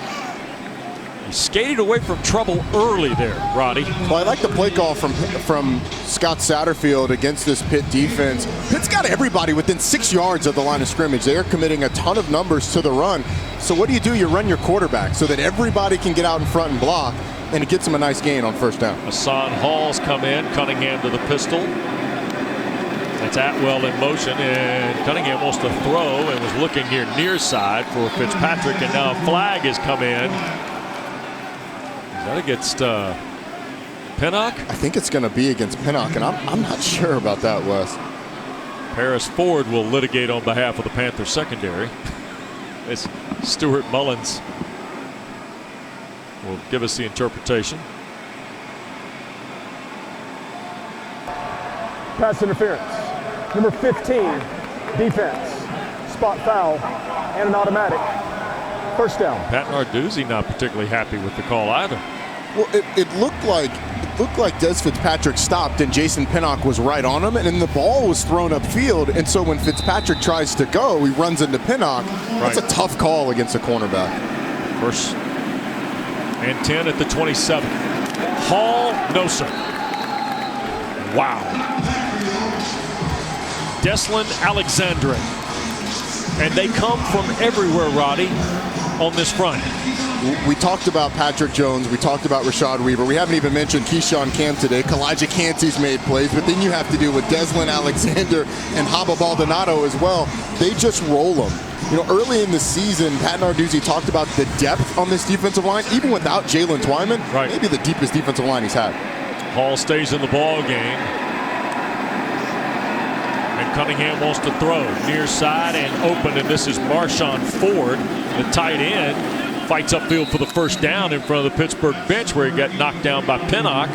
He skated away from trouble early there, Roddy. Well, I like the play call from Scott Satterfield against this Pitt defense. Pitt's got everybody within 6 yards of the line of scrimmage. They are committing a ton of numbers to the run. So what do? You run your quarterback so that everybody can get out in front and block, and it gets them a nice gain on first down. Hassan Hall's come in. Cunningham to the pistol. That's Atwell in motion, and Cunningham wants to throw and was looking here near side for Fitzpatrick, and now a flag has come in. Is that against Pinnock? I think it's going to be against Pinnock, and I'm not sure about that, Wes. Paris Ford will litigate on behalf of the Panthers secondary. As Stuart Mullins will give us the interpretation. Pass interference. Number 15, defense. Spot foul and an automatic. First down. Pat Narduzzi not particularly happy with the call either. Well, it looked like Des Fitzpatrick stopped and Jason Pinnock was right on him, and then the ball was thrown upfield, and so when Fitzpatrick tries to go, he runs into Pinnock. That's a tough call against a cornerback. First and 10 at the 27. Hall, no sir. Wow. Deslin Alexandre. And they come from everywhere, Roddy, on this front. We talked about Patrick Jones. We talked about Rashad Weaver. We haven't even mentioned Keyshawn Camp today. Kalijah Cansey's made plays, but then you have to deal with Deslin Alexander and Haba Baldonado as well. They just roll them. Early in the season, Pat Narduzzi talked about the depth on this defensive line, even without Jalen Twyman. Right. Maybe the deepest defensive line he's had. Hall stays in the ball game. And Cunningham wants to throw near side and open, and this is Marshawn Ford, the tight end. Fights upfield for the first down in front of the Pittsburgh bench where he got knocked down by Pinnock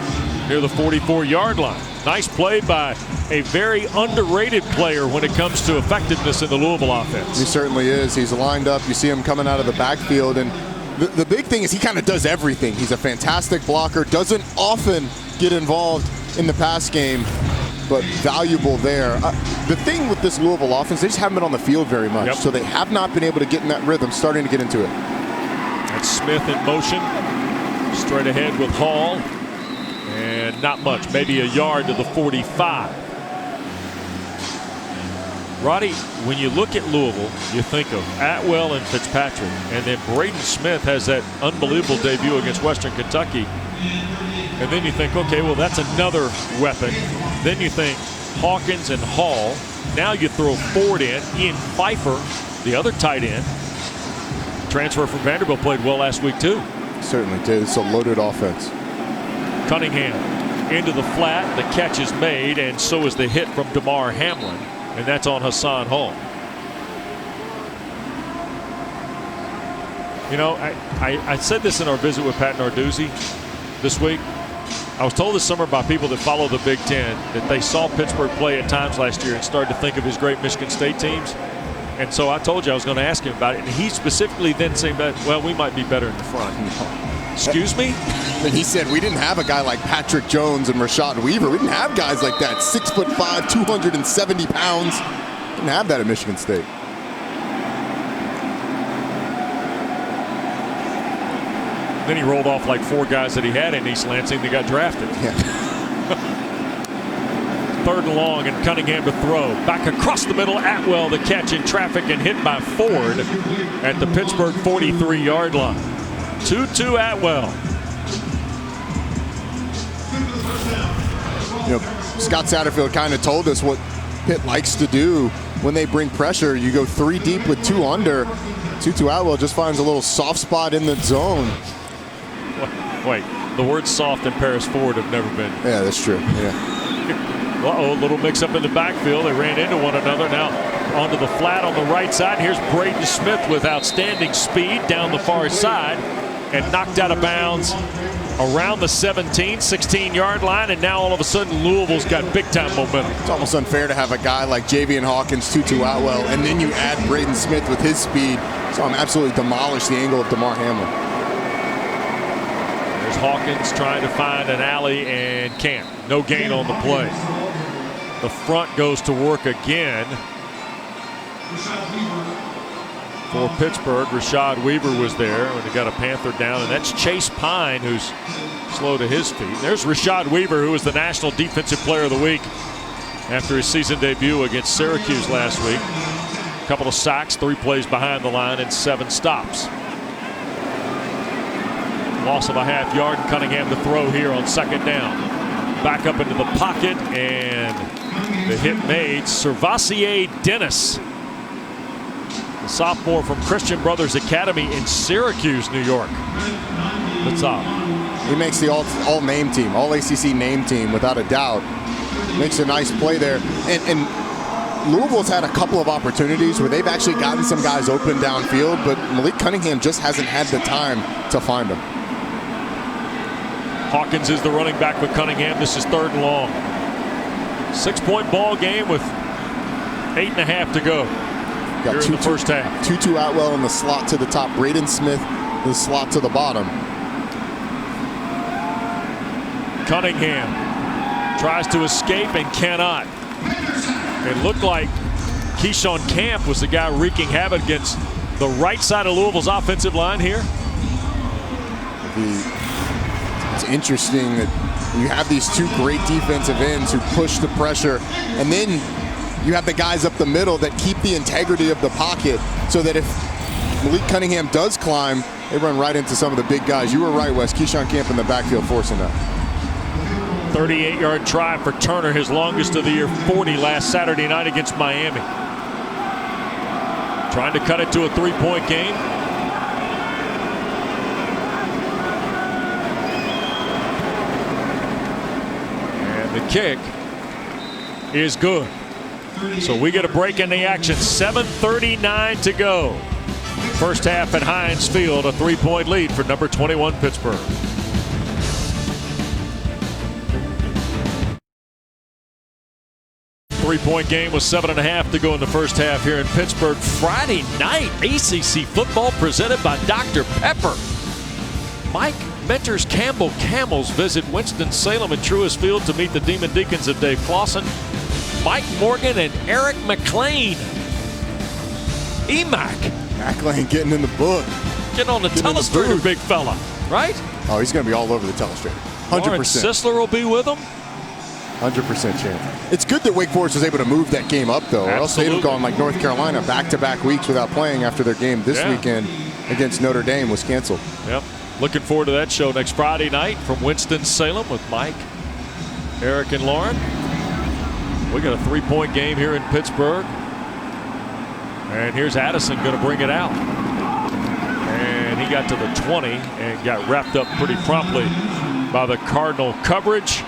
near the 44-yard line. Nice play by a very underrated player when it comes to effectiveness in the Louisville offense. He certainly is. He's lined up. You see him coming out of the backfield, and the big thing is he kind of does everything. He's a fantastic blocker, doesn't often get involved in the pass game, but valuable there. The thing with this Louisville offense, they just haven't been on the field very much, so they have not been able to get in that rhythm, starting to get into it. That's Smith in motion, straight ahead with Hall, and not much, maybe a yard to the 45. Roddy, when you look at Louisville, you think of Atwell and Fitzpatrick, and then Braden Smith has that unbelievable debut against Western Kentucky. And then you think, okay, well, that's another weapon. Then you think Hawkins and Hall. Now you throw Ford in. Ian Pfeiffer, the other tight end, transfer from Vanderbilt, played well last week too. Certainly did. It's a loaded offense. Cunningham into the flat. The catch is made, and so is the hit from DeMar Hamlin, and that's on Hassan Hall. I said this in our visit with Pat Narduzzi this week. I was told this summer by people that follow the Big Ten that they saw Pittsburgh play at times last year and started to think of his great Michigan State teams. And so I told you I was going to ask him about it. And he specifically then said, well, we might be better in the front. Excuse me? And he said we didn't have a guy like Patrick Jones and Rashad Weaver. We didn't have guys like that, 6'5", 270 pounds. Didn't have that at Michigan State. Then he rolled off like 4 guys that he had in East Lansing that got drafted. Yeah. 3rd and long, and Cunningham to throw. Back across the middle, Atwell the catch in traffic and hit by Ford at the Pittsburgh 43-yard line. 2-2 Atwell. Scott Satterfield kind of told us what Pitt likes to do when they bring pressure. You go 3 deep with 2 under. 2-2 Atwell just finds a little soft spot in the zone. Wait, the words soft and Paris Ford have never been. Yeah, that's true. Yeah. Uh-oh, a little mix-up in the backfield. They ran into one another. Now onto the flat on the right side. Here's Braden Smith with outstanding speed down the far side and knocked out of bounds around the 16-yard line, and now all of a sudden Louisville's got big-time momentum. It's almost unfair to have a guy like Javian Hawkins, Tutu Atwell, and then you add Braden Smith with his speed. So I'm absolutely demolished the angle of DeMar Hamlin. There's Hawkins trying to find an alley and can't. No gain on the play. The front goes to work again. For Pittsburgh, Rashad Weaver was there when they got a Panther down, and that's Chase Pine who's slow to his feet. There's Rashad Weaver, who was the National Defensive Player of the Week after his season debut against Syracuse last week. A couple of sacks, 3 plays behind the line, and 7 stops. Loss of a half yard, and Cunningham to throw here on 2nd down. Back up into the pocket, and the hit made. Servassier Dennis, the sophomore from Christian Brothers Academy in Syracuse, New York. That's up. He makes the all-name team, all-ACC name team, without a doubt. Makes a nice play there. And Louisville's had a couple of opportunities where they've actually gotten some guys open downfield, but Malik Cunningham just hasn't had the time to find them. Hawkins is the running back with Cunningham. This is 3rd and long. 6-point ball game with 8.5 to go. Got Here in the first half. Tutu Atwell in the slot to the top. Braden Smith in the slot to the bottom. Cunningham tries to escape and cannot. It looked like Keyshawn Camp was the guy wreaking havoc against the right side of Louisville's offensive line here. It's interesting that you have these 2 great defensive ends who push the pressure, and then you have the guys up the middle that keep the integrity of the pocket, so that if Malik Cunningham does climb, they run right into some of the big guys. You were right, Wes. Keyshawn Camp in the backfield forcing that. 38-yard try for Turner, his longest of the year, 40 last Saturday night against Miami. Trying to cut it to a 3-point game. And the kick is good. So we get a break in the action. 7:39 to go. First half at Heinz Field, a 3-point lead for number 21 Pittsburgh. Three-point game with 7.5 to go in the first half here in Pittsburgh. Friday night ACC football presented by Dr. Pepper. Mike Mentors Campbell Camels visit Winston-Salem and Truist Field to meet the Demon Deacons of Dave Clawson, Mike Morgan, and Eric McLean. EMAC. McLean getting in the book. Getting on the telestrator, big fella, right? Oh, he's going to be all over the telestrator. 100%. Lawrence Sisler will be with him. 100% chance. It's good that Wake Forest was able to move that game up, though. Or else they'd have gone like North Carolina, back-to-back weeks without playing after their game this weekend against Notre Dame was canceled. Yep. Looking forward to that show next Friday night from Winston-Salem with Mike, Eric, and Lauren. We got a 3-point game here in Pittsburgh. And here's Addison going to bring it out. And he got to the 20 and got wrapped up pretty promptly by the Cardinal coverage.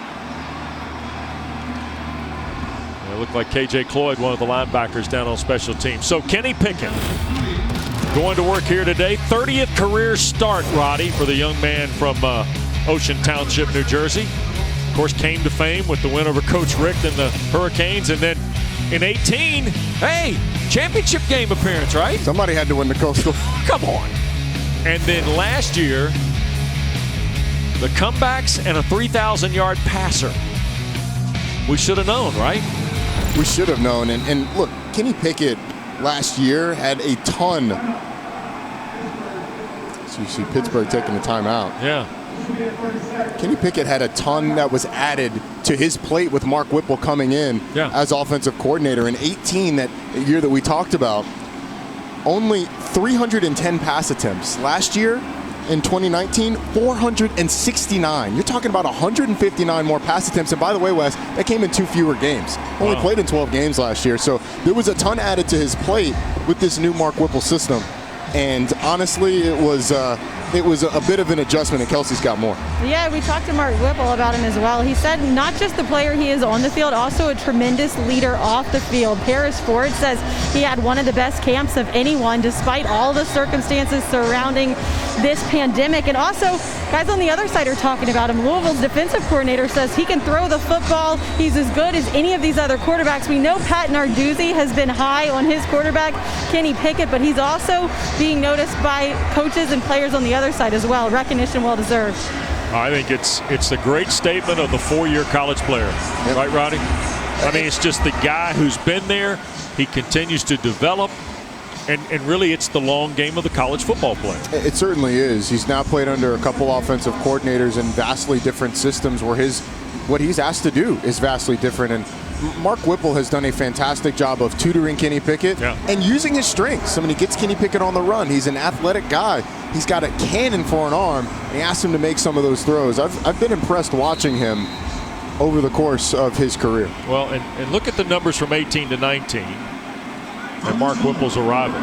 It looked like KJ Cloyd, one of the linebackers, down on special teams. So Kenny Pickett going to work here today. 30th career start, Roddy, for the young man from Ocean Township, New Jersey. Of course, came to fame with the win over Coach Rick and the Hurricanes. And then in 18, hey, championship game appearance, right? Somebody had to win the Coastal. Come on. And then last year, the comebacks and a 3,000-yard passer. We should have known, right? We should have known. And look, Kenny Pickett last year had a ton. So you see Pittsburgh taking the timeout. Yeah. Kenny Pickett had a ton that was added to his plate with Mark Whipple coming in as offensive coordinator. In 18, that year that we talked about, only 310 pass attempts. Last year, in 2019, 469. You're talking about 159 more pass attempts. And by the way, Wes, that came in 2 fewer games. Only played in 12 games last year. So there was a ton added to his plate with this new Mark Whipple system. And honestly, it was it was a bit of an adjustment, and Kelsey's got more. Yeah, we talked to Mark Whipple about him as well. He said not just the player he is on the field, also a tremendous leader off the field. Paris Ford says he had one of the best camps of anyone despite all the circumstances surrounding this pandemic. And also, guys on the other side are talking about him. Louisville's defensive coordinator says he can throw the football. He's as good as any of these other quarterbacks. We know Pat Narduzzi has been high on his quarterback, Kenny Pickett, but he's also being noticed by coaches and players on the other side as well. Recognition well deserved. I think it's a great statement of the four-year college player. Yep. Right, Roddy? I mean, it's just the guy who's been there. He continues to develop. And really, it's the long game of the college football player. It certainly is. He's now played under a couple offensive coordinators in vastly different systems where what he's asked to do is vastly different. And Mark Whipple has done a fantastic job of tutoring Kenny Pickett and using his strengths. I mean, he gets Kenny Pickett on the run. He's an athletic guy. He's got a cannon for an arm, and he asked him to make some of those throws. I've been impressed watching him over the course of his career. Well, and look at the numbers from 18 to 19. And Mark Whipple's arrival.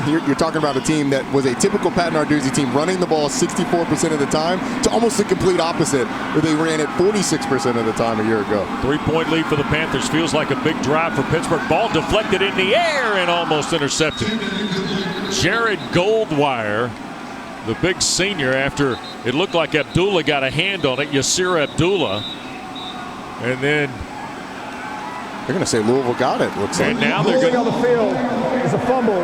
You're talking about a team that was a typical Pat Narduzzi team, running the ball 64% of the time, to almost the complete opposite, where they ran it 46% of the time a year ago. 3-point lead for the Panthers. Feels like a big drive for Pittsburgh. Ball deflected in the air and almost intercepted. Jared Goldwire, the big senior, after it looked like Abdullah got a hand on it, Yasir Abdullah. And then they're going to say Louisville got it, looks like. And now they're going on the field is a fumble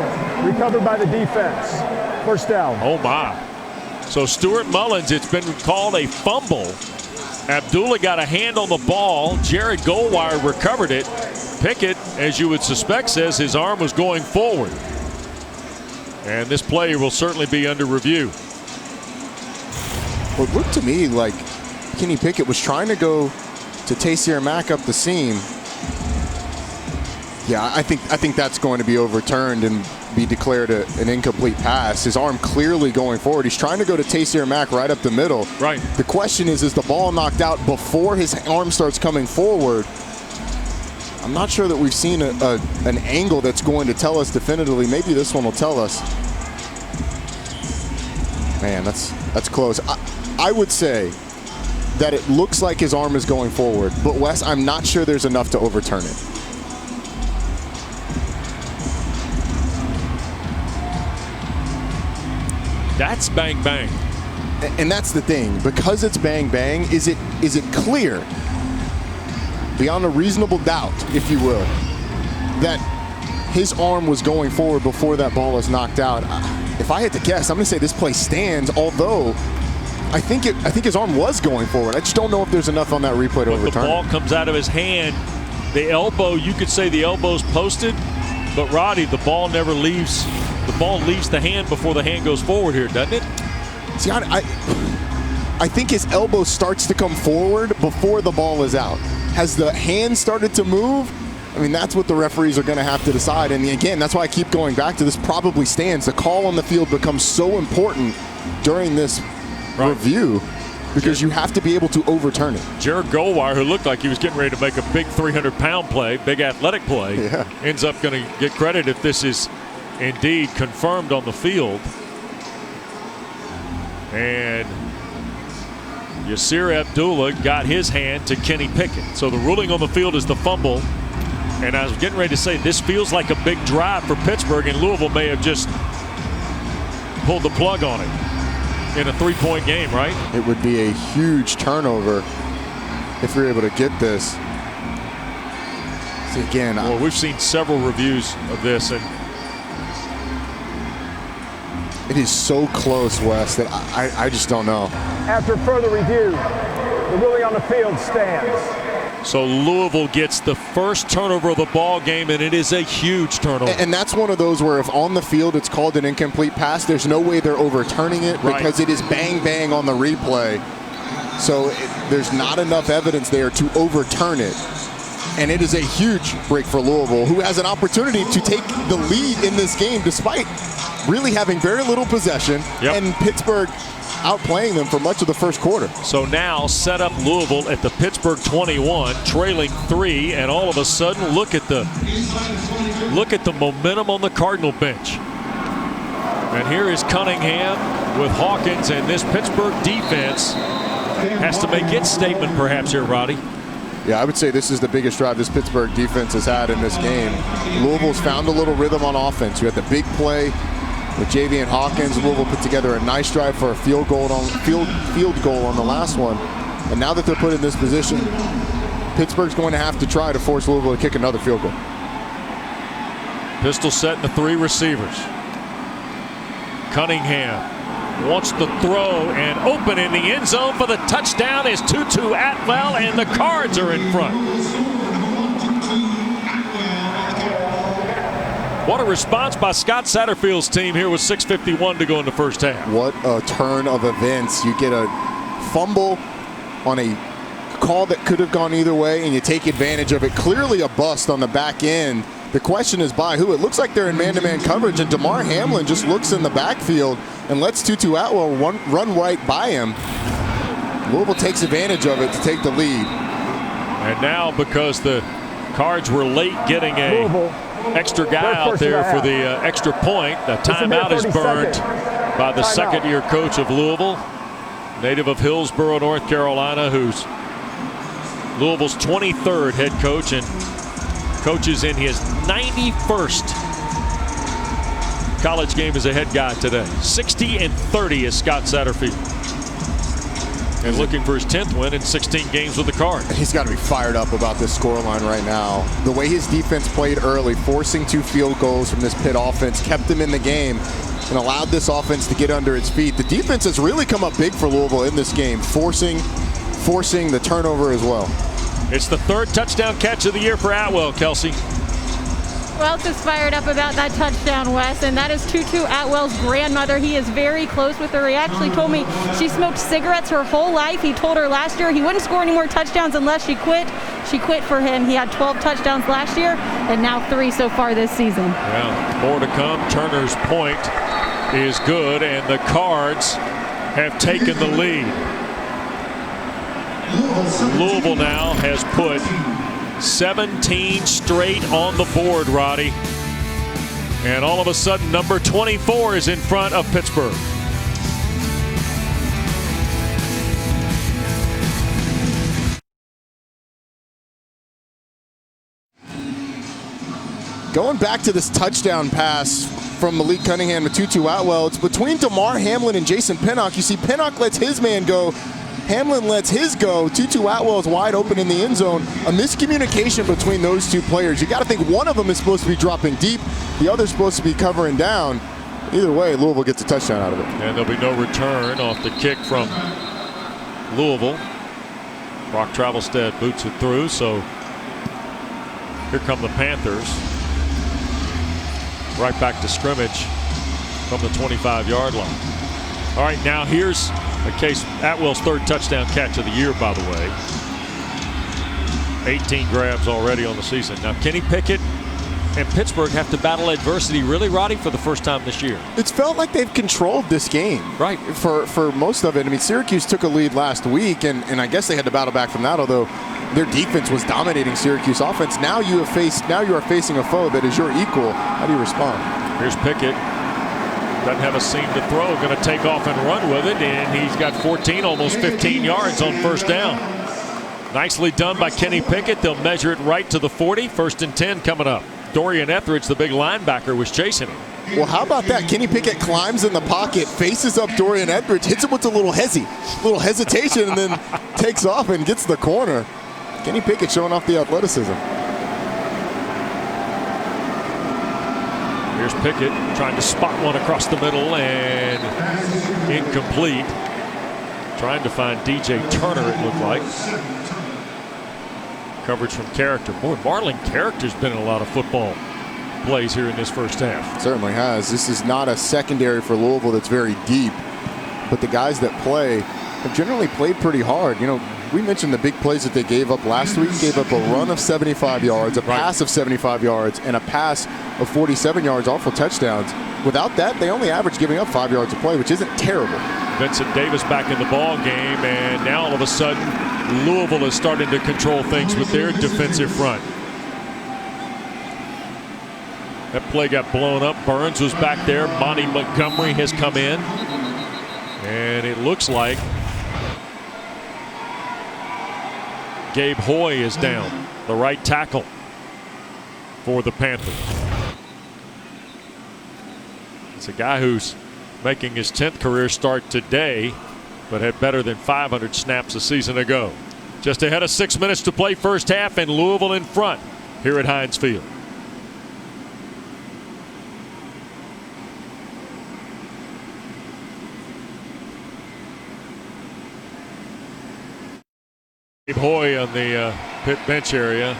recovered by the defense. First down. Oh, my. So Stuart Mullins, it's been called a fumble. Abdullah got a hand on the ball. Jared Goldwire recovered it. Pickett, as you would suspect, says his arm was going forward. And this play will certainly be under review. Well, it looked to me like Kenny Pickett was trying to go to Taysir Mack up the seam. Yeah, I think that's going to be overturned and be declared an incomplete pass. His arm clearly going forward. He's trying to go to Taysir Mack right up the middle. Right. The question is the ball knocked out before his arm starts coming forward? I'm not sure that we've seen an angle that's going to tell us definitively. Maybe this one will tell us. Man, that's close. I would say that it looks like his arm is going forward, but Wes, I'm not sure there's enough to overturn it. That's bang bang. And that's the thing, because it's bang bang, is it clear beyond a reasonable doubt, if you will, that his arm was going forward before that ball was knocked out? If I had to guess, I'm going to say this play stands, although I think his arm was going forward. I just don't know if there's enough on that replay to overturn. The ball comes out of his hand. The elbow, you could say the elbow's posted, but Roddy, the ball never leaves. The ball leaves the hand before the hand goes forward here, doesn't it? See, I think his elbow starts to come forward before the ball is out. Has the hand started to move? I mean, that's what the referees are going to have to decide. And again, that's why I keep going back to this probably stands. The call on the field becomes so important during this review because you have to be able to overturn it. Jared Goldwire, who looked like he was getting ready to make a big 300-pound play, big athletic play, ends up going to get credit if this is indeed confirmed on the field. And Yasir Abdullah got his hand to Kenny Pickett. So the ruling on the field is the fumble. And I was getting ready to say this feels like a big drive for Pittsburgh, and Louisville may have just pulled the plug on it in a 3-point game, right? It would be a huge turnover if you're able to get this. See, again, well, we've seen several reviews of this, and it is so close, Wes, that I just don't know. After further review, the ruling on the field stands. So Louisville gets the first turnover of the ball game, and it is a huge turnover. And that's one of those where if on the field it's called an incomplete pass, there's no way they're overturning it because it is bang bang on the replay. So there's not enough evidence there to overturn it. And it is a huge break for Louisville, who has an opportunity to take the lead in this game despite really having very little possession and Pittsburgh outplaying them for much of the first quarter. So now set up Louisville at the Pittsburgh 21, trailing 3, and all of a sudden look at the momentum on the Cardinal bench. And here is Cunningham with Hawkins, and this Pittsburgh defense has to make its statement perhaps here, Roddy. Yeah, I would say this is the biggest drive this Pittsburgh defense has had in this game. Louisville's found a little rhythm on offense. You had the big play with Javian Hawkins. Louisville put together a nice drive for a field goal on the last one. And now that they're put in this position, Pittsburgh's going to have to try to force Louisville to kick another field goal. Pistol set in the 3 receivers. Cunningham wants to throw and open in the end zone for the touchdown is Tutu Atwell, and the Cards are in front. What a response by Scott Satterfield's team here with 6:51 to go in the first half. What a turn of events. You get a fumble on a call that could have gone either way, and you take advantage of it. Clearly a bust on the back end. The question is by who? It looks like they're in man-to-man coverage, and Damar Hamlin just looks in the backfield and lets Tutu Atwell run right by him. Louisville takes advantage of it to take the lead. And now, because the Cards were late getting a extra guy out there for the extra point, the timeout is burned by the second-year coach of Louisville, native of Hillsborough, North Carolina, who's Louisville's 23rd head coach and coaches in his 91st college game as a head guy today. 60-30 is Scott Satterfield. And looking for his 10th win in 16 games with the Cards. He's got to be fired up about this scoreline right now. The way his defense played early, forcing 2 field goals from this Pitt offense, kept him in the game and allowed this offense to get under its feet. The defense has really come up big for Louisville in this game, forcing the turnover as well. It's the 3rd touchdown catch of the year for Atwell, Kelsey. Who else is fired up about that touchdown, Wes? And that is Tutu Atwell's grandmother. He is very close with her. He actually told me she smoked cigarettes her whole life. He told her last year he wouldn't score any more touchdowns unless she quit. She quit for him. He had 12 touchdowns last year and now 3 so far this season. Well, more to come. Turner's point is good, and the Cards have taken the lead. Louisville now has put 17 straight on the board, Roddy. And all of a sudden, number 24 is in front of Pittsburgh. Going back to this touchdown pass from Malik Cunningham to Tutu Atwell, it's between Damar Hamlin and Jason Pinnock. You see Pinnock lets his man go. Hamlin lets his go. Tutu Atwell is wide open in the end zone. A miscommunication between those 2 players. You got to think one of them is supposed to be dropping deep. The other's supposed to be covering down. Either way, Louisville gets a touchdown out of it. And there'll be no return off the kick from Louisville. Brock Travelstead boots it through, so here come the Panthers. Right back to scrimmage from the 25-yard line. All right, now here's a case Atwell's 3rd touchdown catch of the year, by the way. 18 grabs already on the season. Now Kenny Pickett and Pittsburgh have to battle adversity, really, Roddy, for the first time this year. It's felt like they've controlled this game. Right. For most of it. I mean, Syracuse took a lead last week, and I guess they had to battle back from that, although their defense was dominating Syracuse offense. Now you are facing a foe that is your equal. How do you respond? Here's Pickett. Doesn't have a seam to throw. Going to take off and run with it, and he's got 14, almost 15 yards on first down. Nicely done by Kenny Pickett. They'll measure it right to the 40. 1st and 10 coming up. Dorian Etheridge, the big linebacker, was chasing him. Well, how about that? Kenny Pickett climbs in the pocket, faces up Dorian Etheridge, hits him with a little hesitation, and then takes off and gets the corner. Kenny Pickett showing off the athleticism. Here's Pickett trying to spot one across the middle, and incomplete. Trying to find DJ Turner, it looked like. Coverage from Character. Boy, Marlon Character's been in a lot of football plays here in this first half. Certainly has. This is not a secondary for Louisville that's very deep, but the guys that play have generally played pretty hard. You know, we mentioned the big plays that they gave up last week. Gave up a run of 75 yards, a pass of 75 yards, and a pass of 47 yards, all for touchdowns. Without that, they only average giving up 5 yards a play, which isn't terrible. Vincent Davis back in the ball game, and now all of a sudden Louisville is starting to control things with their defensive front. That play got blown up. Burns was back there. Monty Montgomery has come in. And it looks like Gabe Hoy is down, the right tackle for the Panthers. It's a guy who's making his 10th career start today, but had better than 500 snaps a season ago. Just ahead of 6 minutes to play first half, and Louisville in front here at Heinz Field. Gabe Hoy on the pit bench area.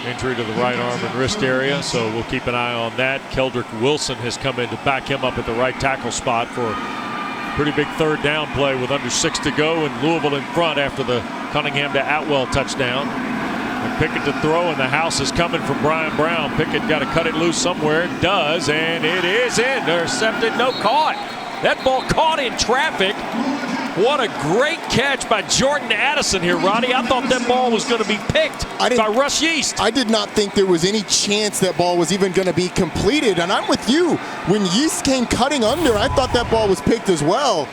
Injury to the right arm and wrist area, so we'll keep an eye on that. Keldrick Wilson has come in to back him up at the right tackle spot for a pretty big third down play with under 6 to go, and Louisville in front after the Cunningham to Atwell touchdown. And Pickett to throw, and the house is coming from Brian Brown. Pickett got to cut it loose somewhere. Does, and it is intercepted. No, caught. That ball caught in traffic. What a great catch by Jordan Addison here, Roddy. I thought that ball was going to be picked by Russ Yeast. I did not think there was any chance that ball was even going to be completed. And I'm with you. When Yeast came cutting under, I thought that ball was picked as well.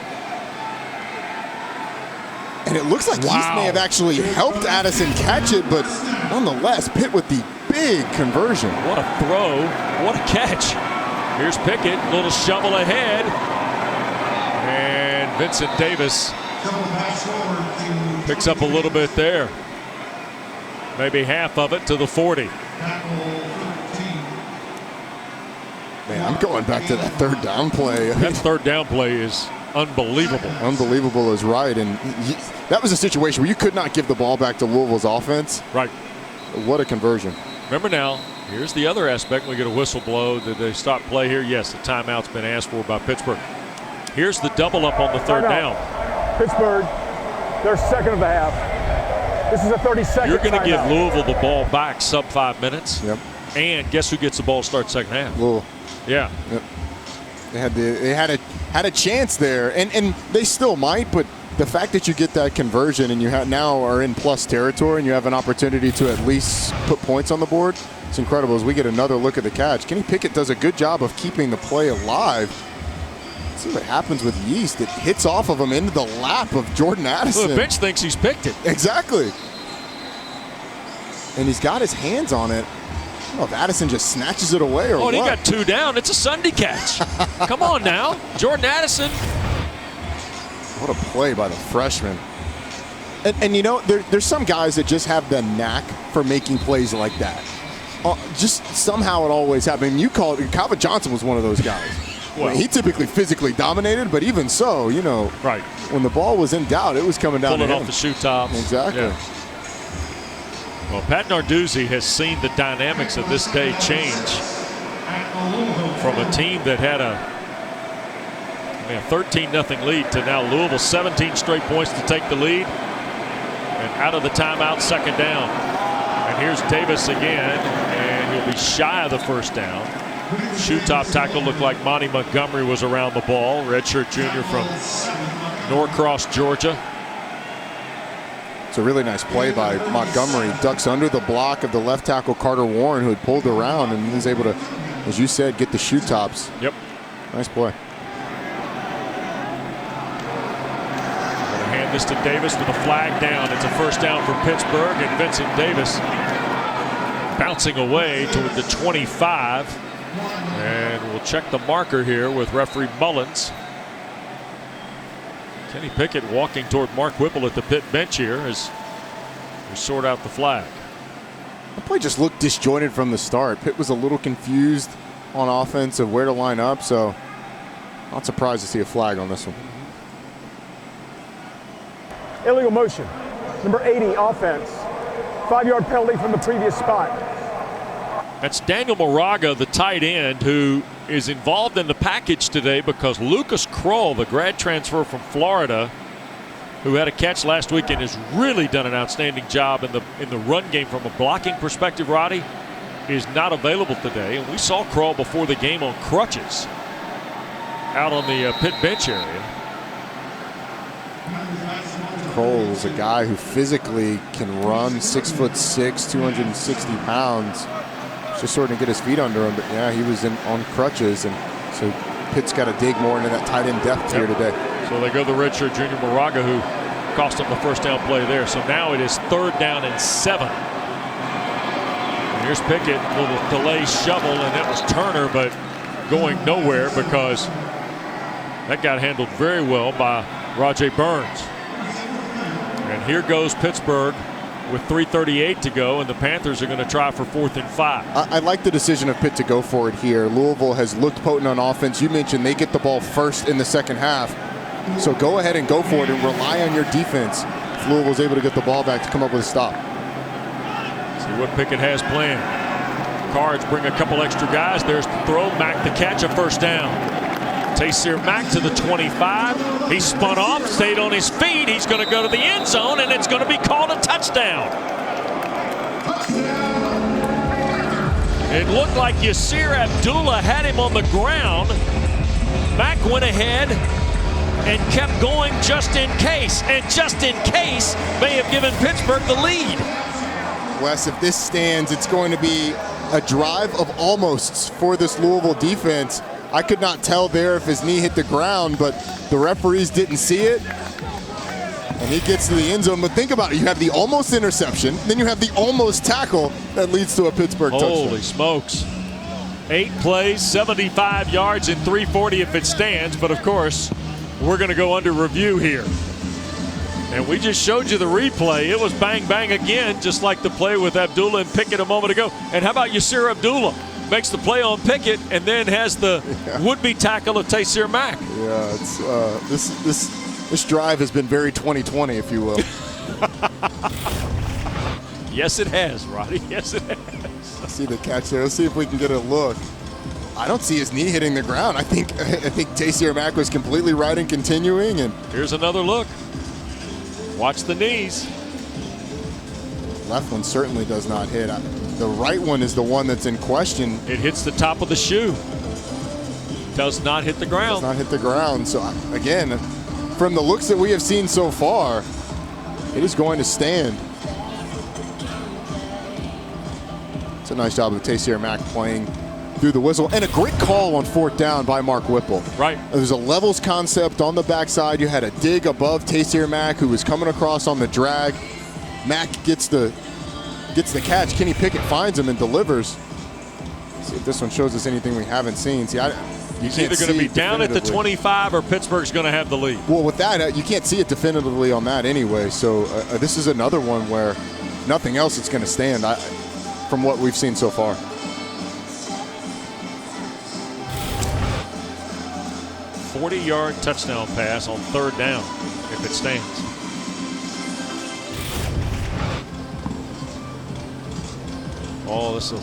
And it looks like Yeast may have actually helped Addison catch it, but nonetheless, Pitt with the big conversion. What a throw. What a catch. Here's Pickett, little shovel ahead. And Vincent Davis picks up a little bit there. Maybe half of it to the 40. Man, I'm going back to that third down play. That third down play is unbelievable. Unbelievable is right. And that was a situation where you could not give the ball back to Louisville's offense. Right. What a conversion. Remember now, here's the other aspect. We get a whistle blow. Did they stop play here? Yes, the timeout's been asked for by Pittsburgh. Here's the double up on the third down. Pittsburgh, their second of the half. This is a 30-second You're going to give timeout. Louisville the ball back sub 5 minutes. Yep. And guess who gets the ball to start second half? Louisville. Yeah. Yep. They had a chance there, and they still might, but the fact that you get that conversion and you now are in plus territory and you have an opportunity to at least put points on the board, it's incredible. As we get another look at the catch, Kenny Pickett does a good job of keeping the play alive. See what happens with Yeast. It hits off of him into the lap of Jordan Addison. Well, the bench thinks he's picked it. Exactly. And he's got his hands on it. I don't know if Addison just snatches it away or what. Oh, and he got 2 down. It's a Sunday catch. Come on now. Jordan Addison. What a play by the freshman. And you know, there's some guys that just have the knack for making plays like that. Just somehow it always happens. You call it, Calvin Johnson was one of those guys. Well, he typically physically dominated, but even so, you know, right, when the ball was in doubt, it was coming down to him. Pull it off the shoe tops. Exactly. Yeah. Well, Pat Narduzzi has seen the dynamics of this day change from a team that had a 13-0 lead to now Louisville 17 straight points to take the lead. And out of the timeout, second down. And here's Davis again, and he'll be shy of the first down. Shoe top tackle looked like Monty Montgomery was around the ball. Redshirt junior from Norcross, Georgia. It's a really nice play by Montgomery. Ducks under the block of the left tackle Carter Warren, who had pulled around and was able to, as you said, get the shoe tops. Yep. Nice play. Gonna hand this to Davis with a flag down. It's a first down for Pittsburgh, and Vincent Davis bouncing away toward the 25. And we'll check the marker here with referee Mullins. Kenny Pickett walking toward Mark Whipple at the pit bench here as we sort out the flag. The play just looked disjointed from the start. Pitt was a little confused on offense of where to line up, so not surprised to see a flag on this one. Illegal motion. Number 80, offense. 5-yard penalty from the previous spot. That's Daniel Moraga, the tight end, who is involved in the package today because Lucas Kroll, the grad transfer from Florida, who had a catch last week and has really done an outstanding job in the run game from a blocking perspective, Roddy, is not available today. And we saw Kroll before the game on crutches out on the pit bench area. Kroll is a guy who physically can run, 6'6", 260 pounds. just starting to get his feet under him. But yeah, he was on crutches, and so Pitt's got to dig more into that tight end depth here today. So they go the redshirt junior Moraga, who cost him the first down play there. So now it is 3rd down and 7. And here's Pickett, a little delay shovel, and that was Turner, but going nowhere because that got handled very well by Rajay Burns. And here goes Pittsburgh with 3:38 to go, and the Panthers are going to try for 4th and 5. I like the decision of Pitt to go for it here. Louisville has looked potent on offense. You mentioned they get the ball first in the second half. So go ahead and go for it and rely on your defense if Louisville's able to get the ball back to come up with a stop. See what Pickett has planned. Cards bring a couple extra guys. There's the throw. Mack the catch, a first down. Taysir Mack to the 25. He spun off, stayed on his feet. He's going to go to the end zone, and it's going to be called a touchdown. It looked like Yasir Abdullah had him on the ground. Mack went ahead and kept going just in case. And just in case may have given Pittsburgh the lead. Wes, if this stands, it's going to be a drive of almosts for this Louisville defense. I could not tell there if his knee hit the ground, but the referees didn't see it. And he gets to the end zone. But think about it. You have the almost interception, then you have the almost tackle that leads to a Pittsburgh touchdown. Holy smokes. 8 plays, 75 yards, and 340 if it stands. But, of course, we're going to go under review here. And we just showed you the replay. It was bang, bang again, just like the play with Abdullah and Pickett a moment ago. And how about Yasir Abdullah? Makes the play on Pickett and then has the would-be tackle of Taysir Mack. Yeah, it's this drive has been very 2020, if you will. Yes, it has, Roddy. Yes, it has. See the catch there. Let's see if we can get a look. I don't see his knee hitting the ground. I think Taysir Mack was completely right in continuing. And here's another look. Watch the knees. Left one certainly does not hit. The right one is the one that's in question. It hits the top of the shoe. Does not hit the ground. Does not hit the ground. So again, from the looks that we have seen so far, it is going to stand. It's a nice job of Taysir Mack playing through the whistle. And a great call on 4th down by Mark Whipple. Right. There's a levels concept on the backside. You had a dig above Taysir Mack, who was coming across on the drag. Mack gets the catch. Kenny Pickett finds him and delivers. Let's see if this one shows us anything we haven't seen. See, He's either going to be down at the 25 or Pittsburgh's going to have the lead. Well, with that, you can't see it definitively on that anyway. So this is another one where nothing else is going to stand from what we've seen so far. A 40-yard touchdown pass on 3rd down if it stands. Oh, this will.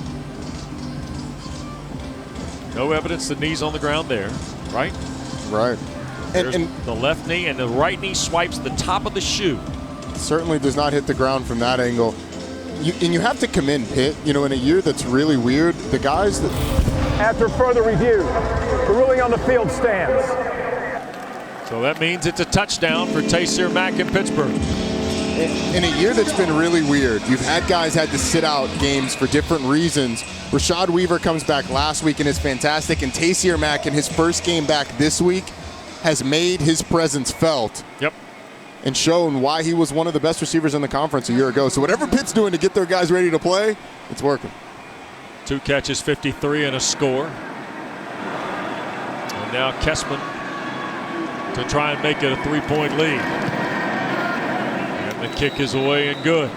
No evidence the knee's on the ground there, right? Right. And the left knee and the right knee swipes the top of the shoe. Certainly does not hit the ground from that angle. You have to commend Pitt. You know, in a year that's really weird, the guys that. After further review, the ruling on the field stands. So that means it's a touchdown for Taysir Mack in Pittsburgh. In a year that's been really weird, you've had guys had to sit out games for different reasons. Rashad Weaver comes back last week and is fantastic, and Taysir Mack in his first game back this week has made his presence felt. Yep. And shown why he was one of the best receivers in the conference a year ago. So whatever Pitt's doing to get their guys ready to play, it's working. 2 catches, 53 and a score. And now Kessman to try and make it a 3-point lead. And the kick is away and good.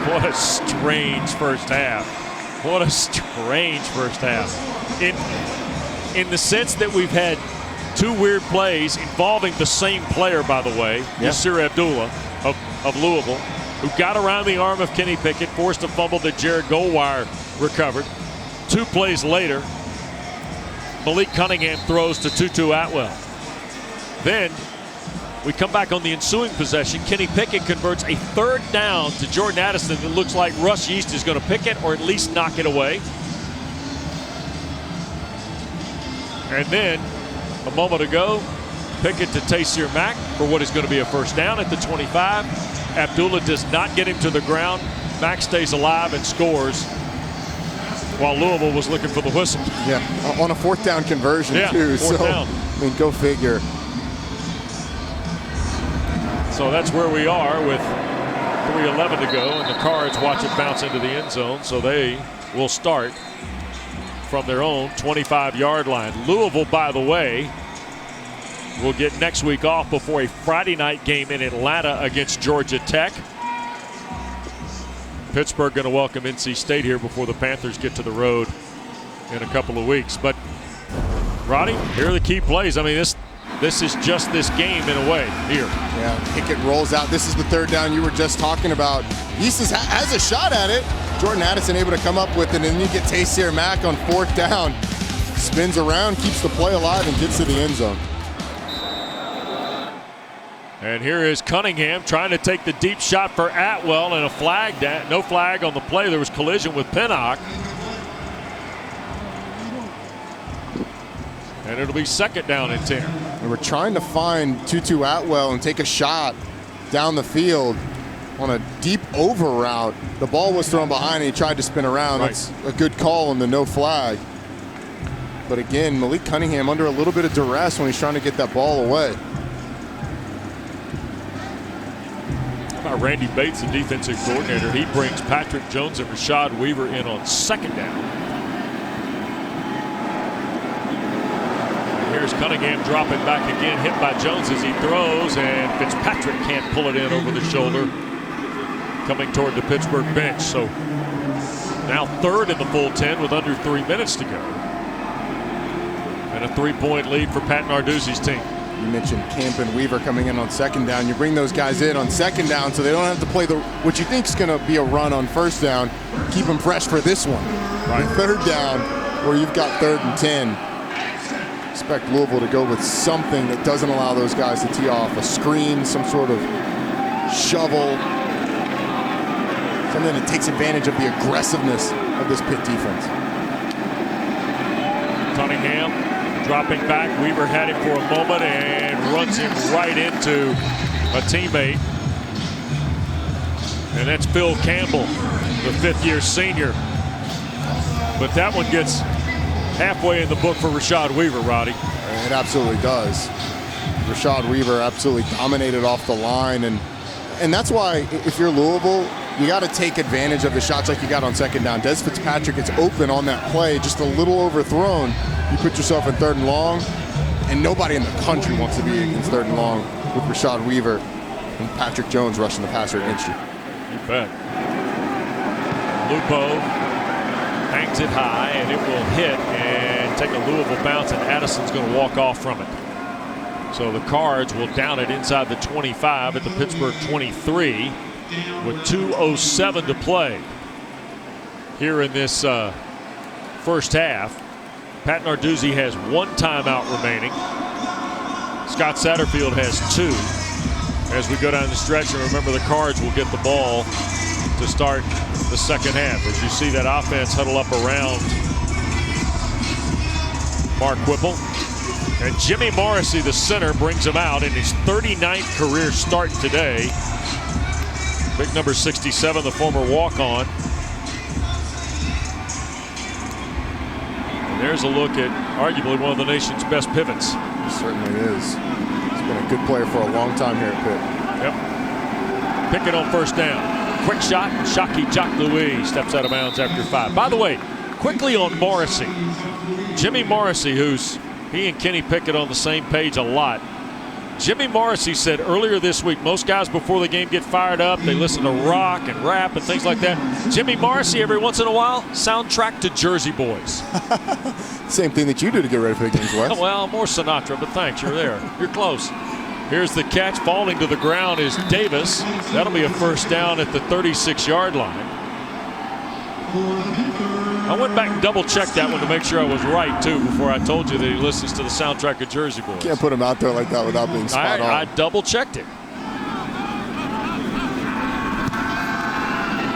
What a strange first half. What a strange first half. In the sense that we've had 2 weird plays involving the same player, by the way, Yasir Abdullah of Louisville, who got around the arm of Kenny Pickett, forced a fumble that Jared Goldwire recovered. 2 plays later, Malik Cunningham throws to Tutu Atwell. Then we come back on the ensuing possession. Kenny Pickett converts a 3rd down to Jordan Addison. It looks like Russ Yeast is going to pick it or at least knock it away. And then a moment ago, Pickett to Taysir Mack for what is going to be a first down at the 25. Abdullah does not get him to the ground. Mack stays alive and scores while Louisville was looking for the whistle. Yeah, on a 4th down conversion too. Fourth down. I mean, go figure. So that's where we are with 3:11 to go, and the Cards watch it bounce into the end zone. So they will start from their own 25-yard line. Louisville, by the way, will get next week off before a Friday night game in Atlanta against Georgia Tech. Pittsburgh going to welcome NC State here before the Panthers get to the road in a couple of weeks. But Roddy, here are the key plays. I mean, this is just this game in a way here. Yeah, Pickett rolls out. This is the 3rd down you were just talking about. Easton has a shot at it. Jordan Addison able to come up with it, and then you get Taysir Mack on 4th down. Spins around, keeps the play alive, and gets to the end zone. And here is Cunningham trying to take the deep shot for Atwell, and a flag. No flag on the play. There was collision with Pinnock. And it'll be 2nd down and 10. And we're trying to find Tutu Atwell and take a shot down the field on a deep over route. The ball was thrown behind and he tried to spin around. Right. That's a good call on the no flag. But again, Malik Cunningham under a little bit of duress when he's trying to get that ball away. How about Randy Bates, the defensive coordinator? He brings Patrick Jones and Rashad Weaver in on 2nd down. And here's Cunningham dropping back again, hit by Jones as he throws, and Fitzpatrick can't pull it in over the shoulder, coming toward the Pittsburgh bench. So now 3rd in the full 10 with under 3 minutes to go. And a 3-point lead for Pat Narduzzi's team. You mentioned Camp and Weaver coming in on 2nd down. You bring those guys in on 2nd down so they don't have to play what you think is going to be a run on 1st down. Keep them fresh for this one. Right. 3rd down where you've got 3rd and 10. Expect Louisville to go with something that doesn't allow those guys to tee off a screen, some sort of shovel, something that takes advantage of the aggressiveness of this Pitt defense. Cunningham dropping back. Weaver had him for a moment and runs him right into a teammate. And that's Phil Campbell, the 5th-year senior. But that one gets halfway in the book for Rashad Weaver, Roddy. It absolutely does. Rashad Weaver absolutely dominated off the line. And that's why if you're Louisville, you got to take advantage of the shots like you got on 2nd down. Des Fitzpatrick is open on that play, just a little overthrown. You put yourself in 3rd and long, and nobody in the country wants to be against 3rd and long with Rashad Weaver and Patrick Jones rushing the passer against you. You bet. Lupo hangs it high, and it will hit and take a Louisville bounce, and Addison's going to walk off from it. So the Cards will down it inside the 25 at the Pittsburgh 23 with 2:07 to play here in this first half. Pat Narduzzi has 1 timeout remaining. Scott Satterfield has 2 as we go down the stretch. And remember, the Cards will get the ball to start the 2nd half. As you see that offense huddle up around Mark Whipple. And Jimmy Morrissey, the center, brings him out in his 39th career start today. Big number 67, the former walk-on. And there's a look at arguably one of the nation's best pivots. He certainly is. He's been a good player for a long time here at Pitt. Yep. Pickett on 1st down. Quick shot, Shockey Jock Louis steps out of bounds after 5. By the way, quickly on Morrissey. Jimmy Morrissey, he and Kenny Pickett on the same page a lot. Jimmy Morrissey said earlier this week, most guys before the game get fired up, they listen to rock and rap and things like that. Jimmy Morrissey, every once in a while, soundtrack to Jersey Boys. Same thing that you do to get ready for the games, Wes. Well, more Sinatra, but thanks, you're there. You're close. Here's the catch. Falling to the ground is Davis. That'll be a 1st down at the 36-yard line. I went back and double-checked that one to make sure I was right, too, before I told you that he listens to the soundtrack of Jersey Boys. Can't put him out there like that without being spot on. I double-checked it.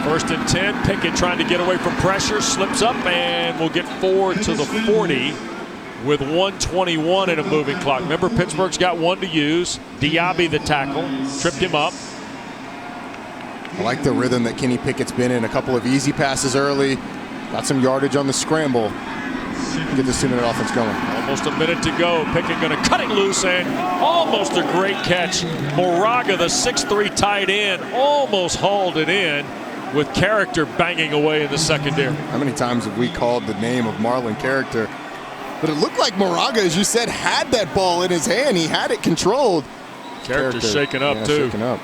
1st and 10. Pickett trying to get away from pressure. Slips up and will get forward to the 40 with 1:21 in a moving clock. Remember, Pittsburgh's got 1 to use. Diaby, the tackle, tripped him up. I like the rhythm that Kenny Pickett's been in. A couple of easy passes early. Got some yardage on the scramble. Get this 2-minute offense going. Almost a minute to go. Pickett going to cut it loose and almost a great catch. Moraga, the 6'3" tight end, almost hauled it in with Character banging away in the secondary. How many times have we called the name of Marlon Character? But it looked like Moraga, as you said, had that ball in his hand. He had it controlled. Character's shaking up, too. Shaking up.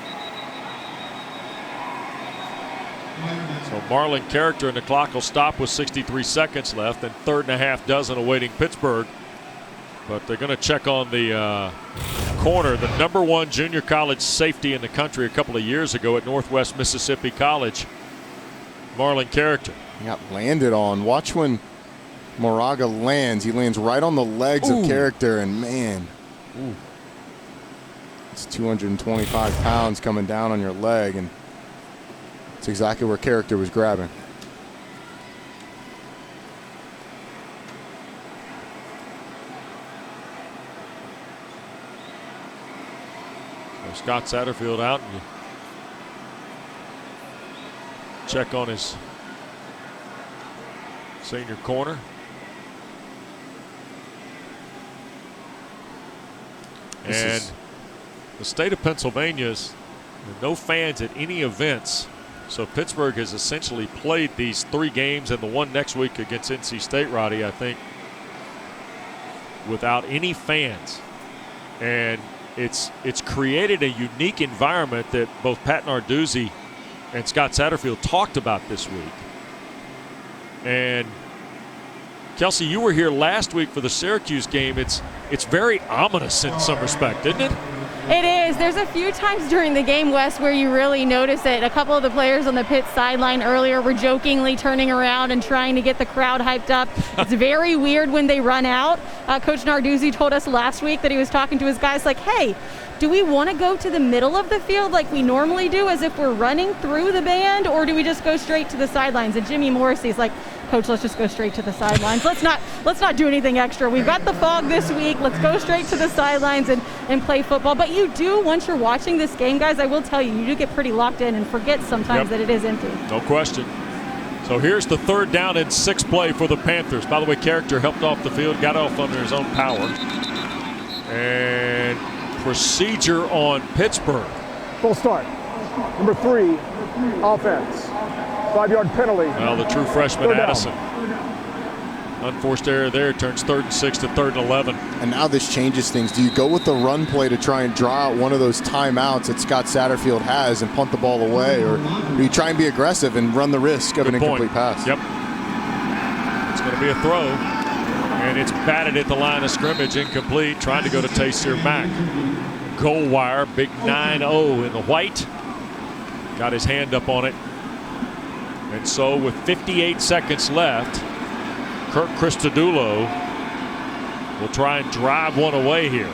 So Marlon Character, and the clock will stop with 63 seconds left, and 3.5 dozen awaiting Pittsburgh. But they're going to check on the corner, the #1 junior college safety in the country a couple of years ago at Northwest Mississippi College, Marlon Character. He got landed on. Watch when Moraga lands. He lands right on the legs of Character, and man, it's 225 pounds coming down on your leg, and it's exactly where Character was grabbing. So Scott Satterfield out, and you check on his senior corner. And the state of Pennsylvania's no fans at any events. So Pittsburgh has essentially played these 3 games and the one next week against NC State, Roddy, I think, without any fans. And it's created a unique environment that both Pat Narduzzi and Scott Satterfield talked about this week. And Kelsey, you were here last week for the Syracuse game. It's very ominous in some respect, isn't it? It is. There's a few times during the game, Wes, where you really notice it. A couple of the players on the Pitt sideline earlier were jokingly turning around and trying to get the crowd hyped up. It's very weird when they run out. Coach Narduzzi told us last week that he was talking to his guys like, hey, do we want to go to the middle of the field like we normally do as if we're running through the band, or do we just go straight to the sidelines? And Jimmy Morrissey's like, Coach, let's just go straight to the sidelines. Let's not do anything extra. We've got the fog this week. Let's go straight to the sidelines and play football. But you do, once you're watching this game, guys, I will tell you, you do get pretty locked in and forget sometimes that it is empty. No question. So here's the 3rd down and 6 play for the Panthers. By the way, Character helped off the field, got off under his own power. And procedure on Pittsburgh. Full start. Number 3, offense. 5-yard penalty. Well, the true freshman, 3rd down. Addison. Unforced error there, turns 3rd and 6 to 3rd and 11. And now this changes things. Do you go with the run play to try and draw out one of those timeouts that Scott Satterfield has and punt the ball away, or do you try and be aggressive and run the risk of an incomplete pass? Yep. It's going to be a throw, and it's batted at the line of scrimmage, incomplete, trying to go to Taysir Mack. Goal wire, big 9-0 in the white. Got his hand up on it. And so with 58 seconds left, Kirk Christodoulou will try and drive one away here.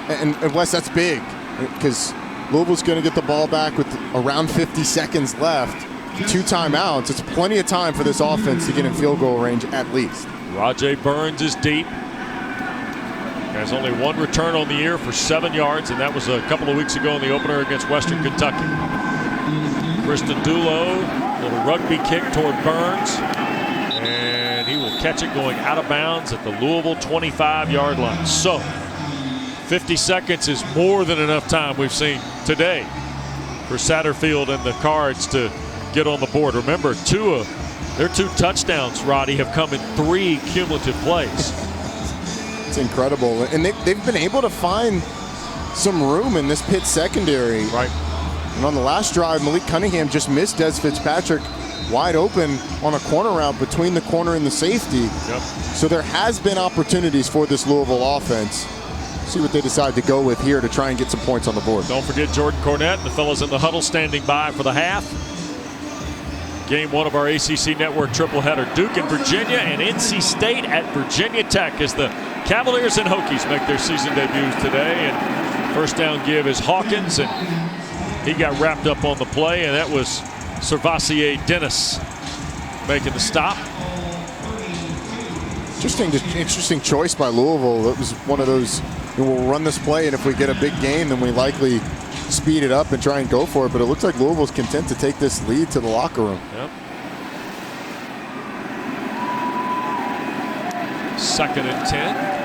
And Wes, that's big, because Louisville's going to get the ball back with around 50 seconds left. 2 timeouts. It's plenty of time for this offense to get in field goal range at least. Rajay Burns is deep. Has only 1 return on the year for 7 yards, and that was a couple of weeks ago in the opener against Western Kentucky. Christodoulou, little rugby kick toward Burns, and he will catch it going out of bounds at the Louisville 25-yard line. So 50 seconds is more than enough time we've seen today for Satterfield and the Cards to get on the board. Remember, their 2 touchdowns, Roddy, have come in 3 cumulative plays. It's incredible. And they've been able to find some room in this Pitt secondary. Right. And on the last drive, Malik Cunningham just missed Des Fitzpatrick wide open on a corner route between the corner and the safety. Yep. So there has been opportunities for this Louisville offense. See what they decide to go with here to try and get some points on the board. Don't forget Jordan Cornette and the fellas in the huddle standing by for the half. Game 1 of our ACC Network tripleheader. Duke and Virginia, and NC State at Virginia Tech as the Cavaliers and Hokies make their season debuts today. And first down give is Hawkins, and he got wrapped up on the play, and that was Servassier Dennis making the stop. Interesting choice by Louisville. It was one of those, we'll run this play, and if we get a big gain, then we likely speed it up and try and go for it. But it looks like Louisville's content to take this lead to the locker room. Yep. 2nd and 10.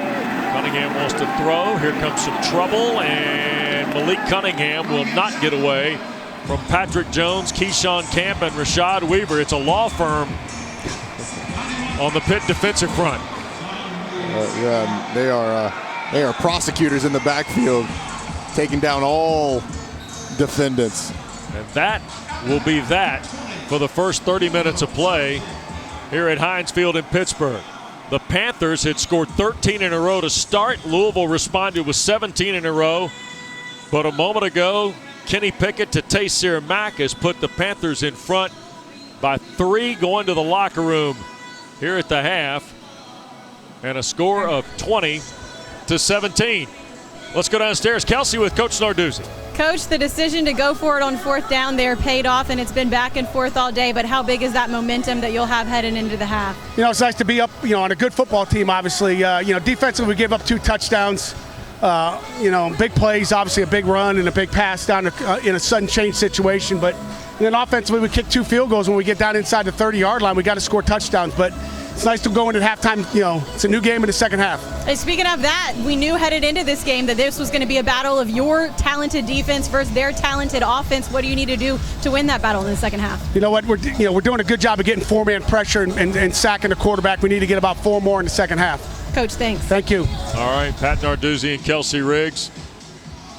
Cunningham wants to throw. Here comes some trouble, and Malik Cunningham will not get away from Patrick Jones, Keyshawn Camp, and Rashad Weaver. It's a law firm on the Pitt defensive front. Yeah, they are prosecutors in the backfield, taking down all defendants. And that will be that for the first 30 minutes of play here at Heinz Field in Pittsburgh. The Panthers had scored 13 in a row to start. Louisville responded with 17 in a row. But a moment ago, Kenny Pickett to Taysir Mack has put the Panthers in front by 3 going to the locker room here at the half. And a score of 20-17. Let's go downstairs. Kelsey with Coach Narduzzi. Coach, the decision to go for it on 4th down there paid off, and it's been back and forth all day. But how big is that momentum that you'll have heading into the half? You know, it's nice to be up, on a good football team, obviously. Defensively, we gave up 2 touchdowns. Big plays, obviously a big run and a big pass down in a sudden change situation. But then offensively, we kicked 2 field goals. When we get down inside the 30-yard line, we got to score touchdowns. But it's nice to go into halftime. It's a new game in the second half. And speaking of that, we knew headed into this game that this was going to be a battle of your talented defense versus their talented offense. What do you need to do to win that battle in the second half? You know what? We're doing a good job of getting 4-man pressure and sacking the quarterback. We need to get about 4 more in the second half. Coach, thanks. Thank you. All right, Pat Narduzzi and Kelsey Riggs.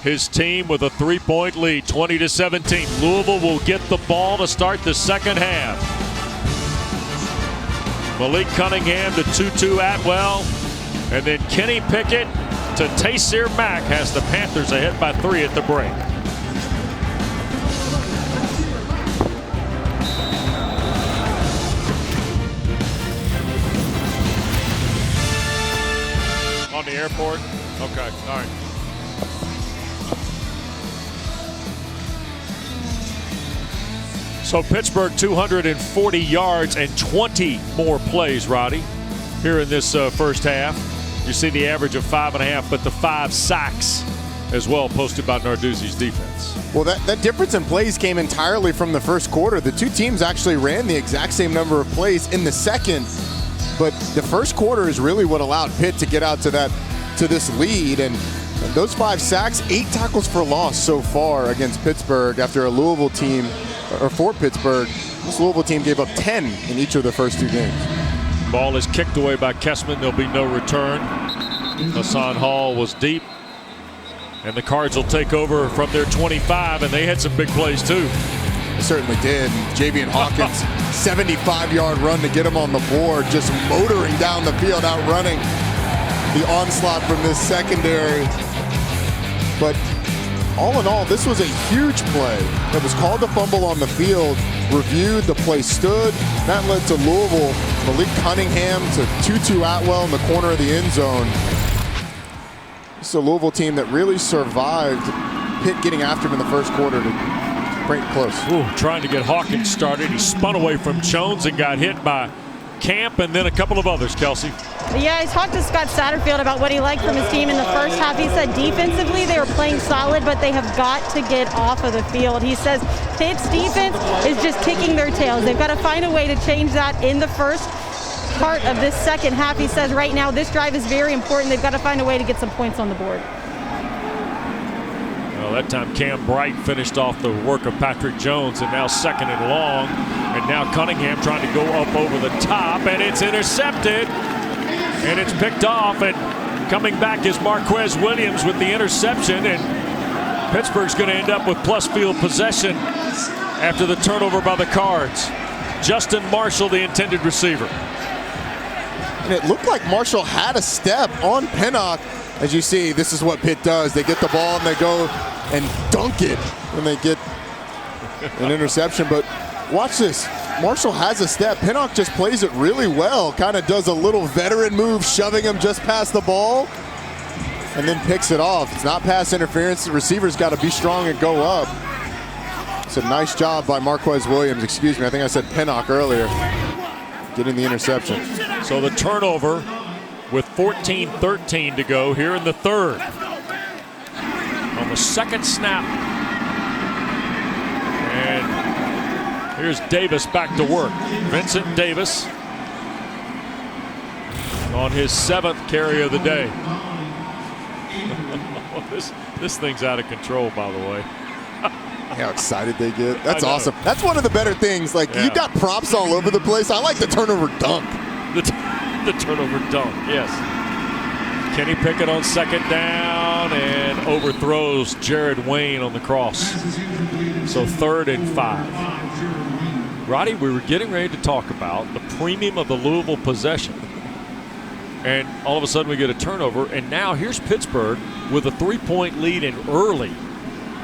His team with a 3-point lead, 20-17. Louisville will get the ball to start the second half. Malik Cunningham to Tutu Atwell, and then Kenny Pickett to Taysir Mack has the Panthers ahead by 3 at the break. On the airport? Okay, all right. So Pittsburgh 240 yards and 20 more plays, Roddy, here in this first half. You see the average of 5.5, but the 5 sacks as well posted by Narduzzi's defense. Well, that difference in plays came entirely from the first quarter. The 2 teams actually ran the exact same number of plays in the second, but the first quarter is really what allowed Pitt to get out to this lead. And those 5 sacks, 8 tackles for loss so far against Pittsburgh after a Louisville team, or for Pittsburgh, this Louisville team gave up 10 in each of the first 2 games. Ball is kicked away by Kessman. There'll be no return. Hassan Hall was deep. And the Cards will take over from their 25, and they had some big plays too. They certainly did. Javian Hawkins, 75-yard run to get him on the board, just motoring down the field, outrunning the onslaught from this secondary. But all in all, this was a huge play. It was called a fumble on the field, reviewed, the play stood. That led to Louisville, Malik Cunningham to Tutu Atwell in the corner of the end zone. This is a Louisville team that really survived Pitt getting after him in the first quarter to break close. Ooh, trying to get Hawkins started. He spun away from Jones and got hit by Camp and then a couple of others, Kelsey. Yeah, I talked to Scott Satterfield about what he liked from his team in the first half. He said defensively they were playing solid, but they have got to get off of the field. He says Pitt's defense is just kicking their tails. They've got to find a way to change that in the first part of this second half. He says right now this drive is very important. They've got to find a way to get some points on the board. Well, that time Cam Bright finished off the work of Patrick Jones, and now 2nd and long. And now Cunningham trying to go up over the top, and it's intercepted. And it's picked off, and coming back is Marquez Williams with the interception. And Pittsburgh's going to end up with plus field possession after the turnover by the Cards. Justin Marshall, the intended receiver. And it looked like Marshall had a step on Pinnock. As you see, this is what Pitt does. They get the ball and they go and dunk it when they get an interception. But watch this. Marshall has a step. Pinnock just plays it really well. Kind of does a little veteran move, shoving him just past the ball, and then picks it off. It's not pass interference. The receiver's got to be strong and go up. It's a nice job by Marquez Williams. Excuse me, I think I said Pinnock earlier. Getting the interception. So the turnover with 14-13 to go here in the third. On the second snap. And here's Davis back to work. Vincent Davis. on his 7th carry of the day. This thing's out of control, by the way. How excited they get. That's awesome. That's one of the better things. Like, you got props all over the place. I like the turnover dunk. The turnover dunk, yes. Kenny Pickett on 2nd down and overthrows Jared Wayne on the cross. So 3rd and 5. Roddy, we were getting ready to talk about the premium of the Louisville possession. And all of a sudden we get a turnover. And now here's Pittsburgh with a 3-point lead in early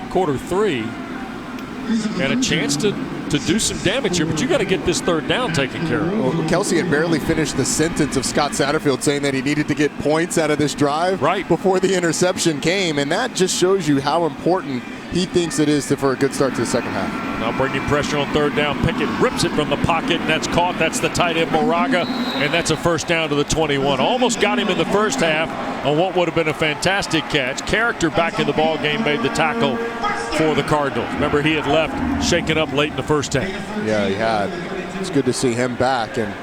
quarter 3. And a chance to do some damage here, but you got to get this 3rd down taken care of. Well, Kelsey had barely finished the sentence of Scott Satterfield saying that he needed to get points out of this drive before the interception came, and that just shows you how important he thinks it is for a good start to the second half. Now bringing pressure on 3rd down. Pickett rips it from the pocket, and that's caught. That's the tight end Moraga, and that's a 1st down to the 21. Almost got him in the first half on what would have been a fantastic catch. Character back in the ball game made the tackle for the Cardinals. Remember, he had left shaken up late in the first half. Yeah, he had. It's good to see him back, and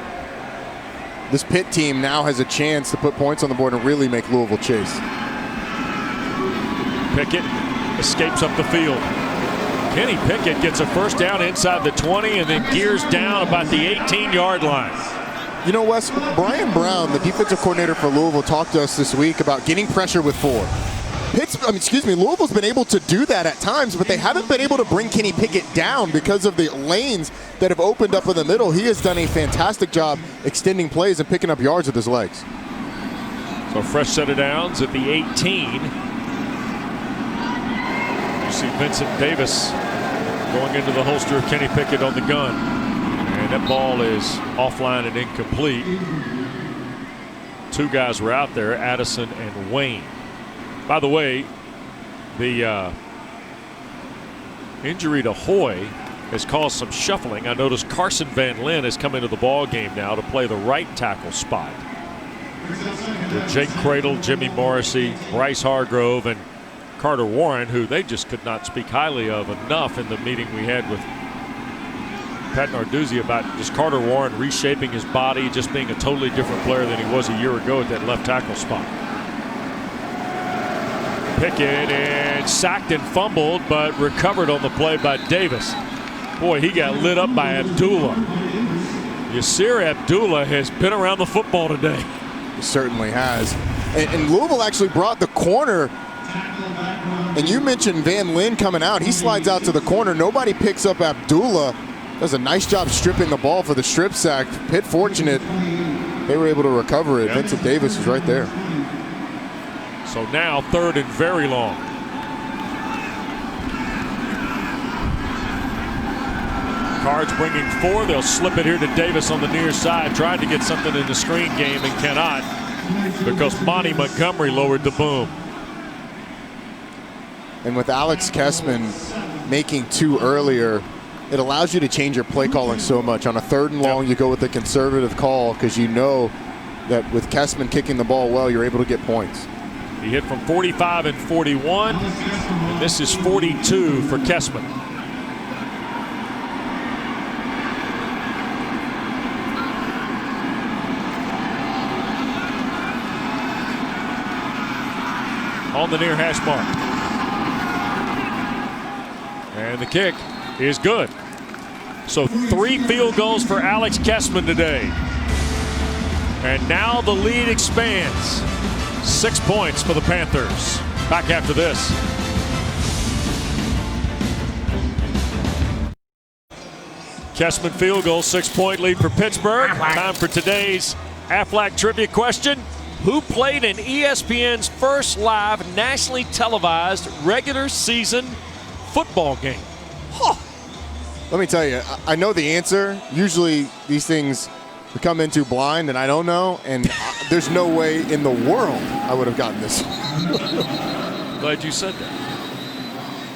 this Pitt team now has a chance to put points on the board and really make Louisville chase. Pickett escapes up the field. Kenny Pickett gets a 1st down inside the 20 and then gears down about the 18-yard line. You know, Wes, Brian Brown, the defensive coordinator for Louisville, talked to us this week about getting pressure with 4. Louisville's been able to do that at times, but they haven't been able to bring Kenny Pickett down because of the lanes that have opened up in the middle. He has done a fantastic job extending plays and picking up yards with his legs. So fresh set of downs at the 18. You see Vincent Davis going into the holster of Kenny Pickett on the gun. And that ball is offline and incomplete. 2 guys were out there, Addison and Wayne. By the way, the injury to Hoy has caused some shuffling. I noticed Carson Van Lin has come into the ball game now to play the right tackle spot. With Jake Cradle, Jimmy Morrissey, Bryce Hargrove, and Carter Warren, who they just could not speak highly of enough in the meeting we had with Pat Narduzzi about just Carter Warren reshaping his body, just being a totally different player than he was a year ago at that left tackle spot. Pickett and sacked and fumbled, but recovered on the play by Davis. Boy, he got lit up by Abdullah. Yasir Abdullah has been around the football today. He certainly has. And Louisville actually brought the corner. And you mentioned Van Lin coming out. He slides out to the corner. Nobody picks up Abdullah. Does a nice job stripping the ball for the strip sack. Pitt fortunate they were able to recover it. Yep. Vincent Davis was right there. So now 3rd and very long. Cards bringing 4. They'll slip it here to Davis on the near side. Tried to get something in the screen game and cannot because Monty Montgomery lowered the boom. And with Alex Kessman making 2 earlier, it allows you to change your play calling so much. On a 3rd and long, you go with a conservative call because you know that with Kessman kicking the ball well, you're able to get points. He hit from 45 and 41, and this is 42 for Kessman. On the near hash mark. And the kick is good. So 3 field goals for Alex Kessman today. And now the lead expands. 6 points for the Panthers. Back after this. Kessman field goal, 6-point lead for Pittsburgh. Time for today's Aflac trivia question. Who played in ESPN's first live nationally televised regular season football game? Huh. Let me tell you, I know the answer. Usually these things we come into blind and I don't know, and there's no way in the world I would have gotten this. Glad you said that.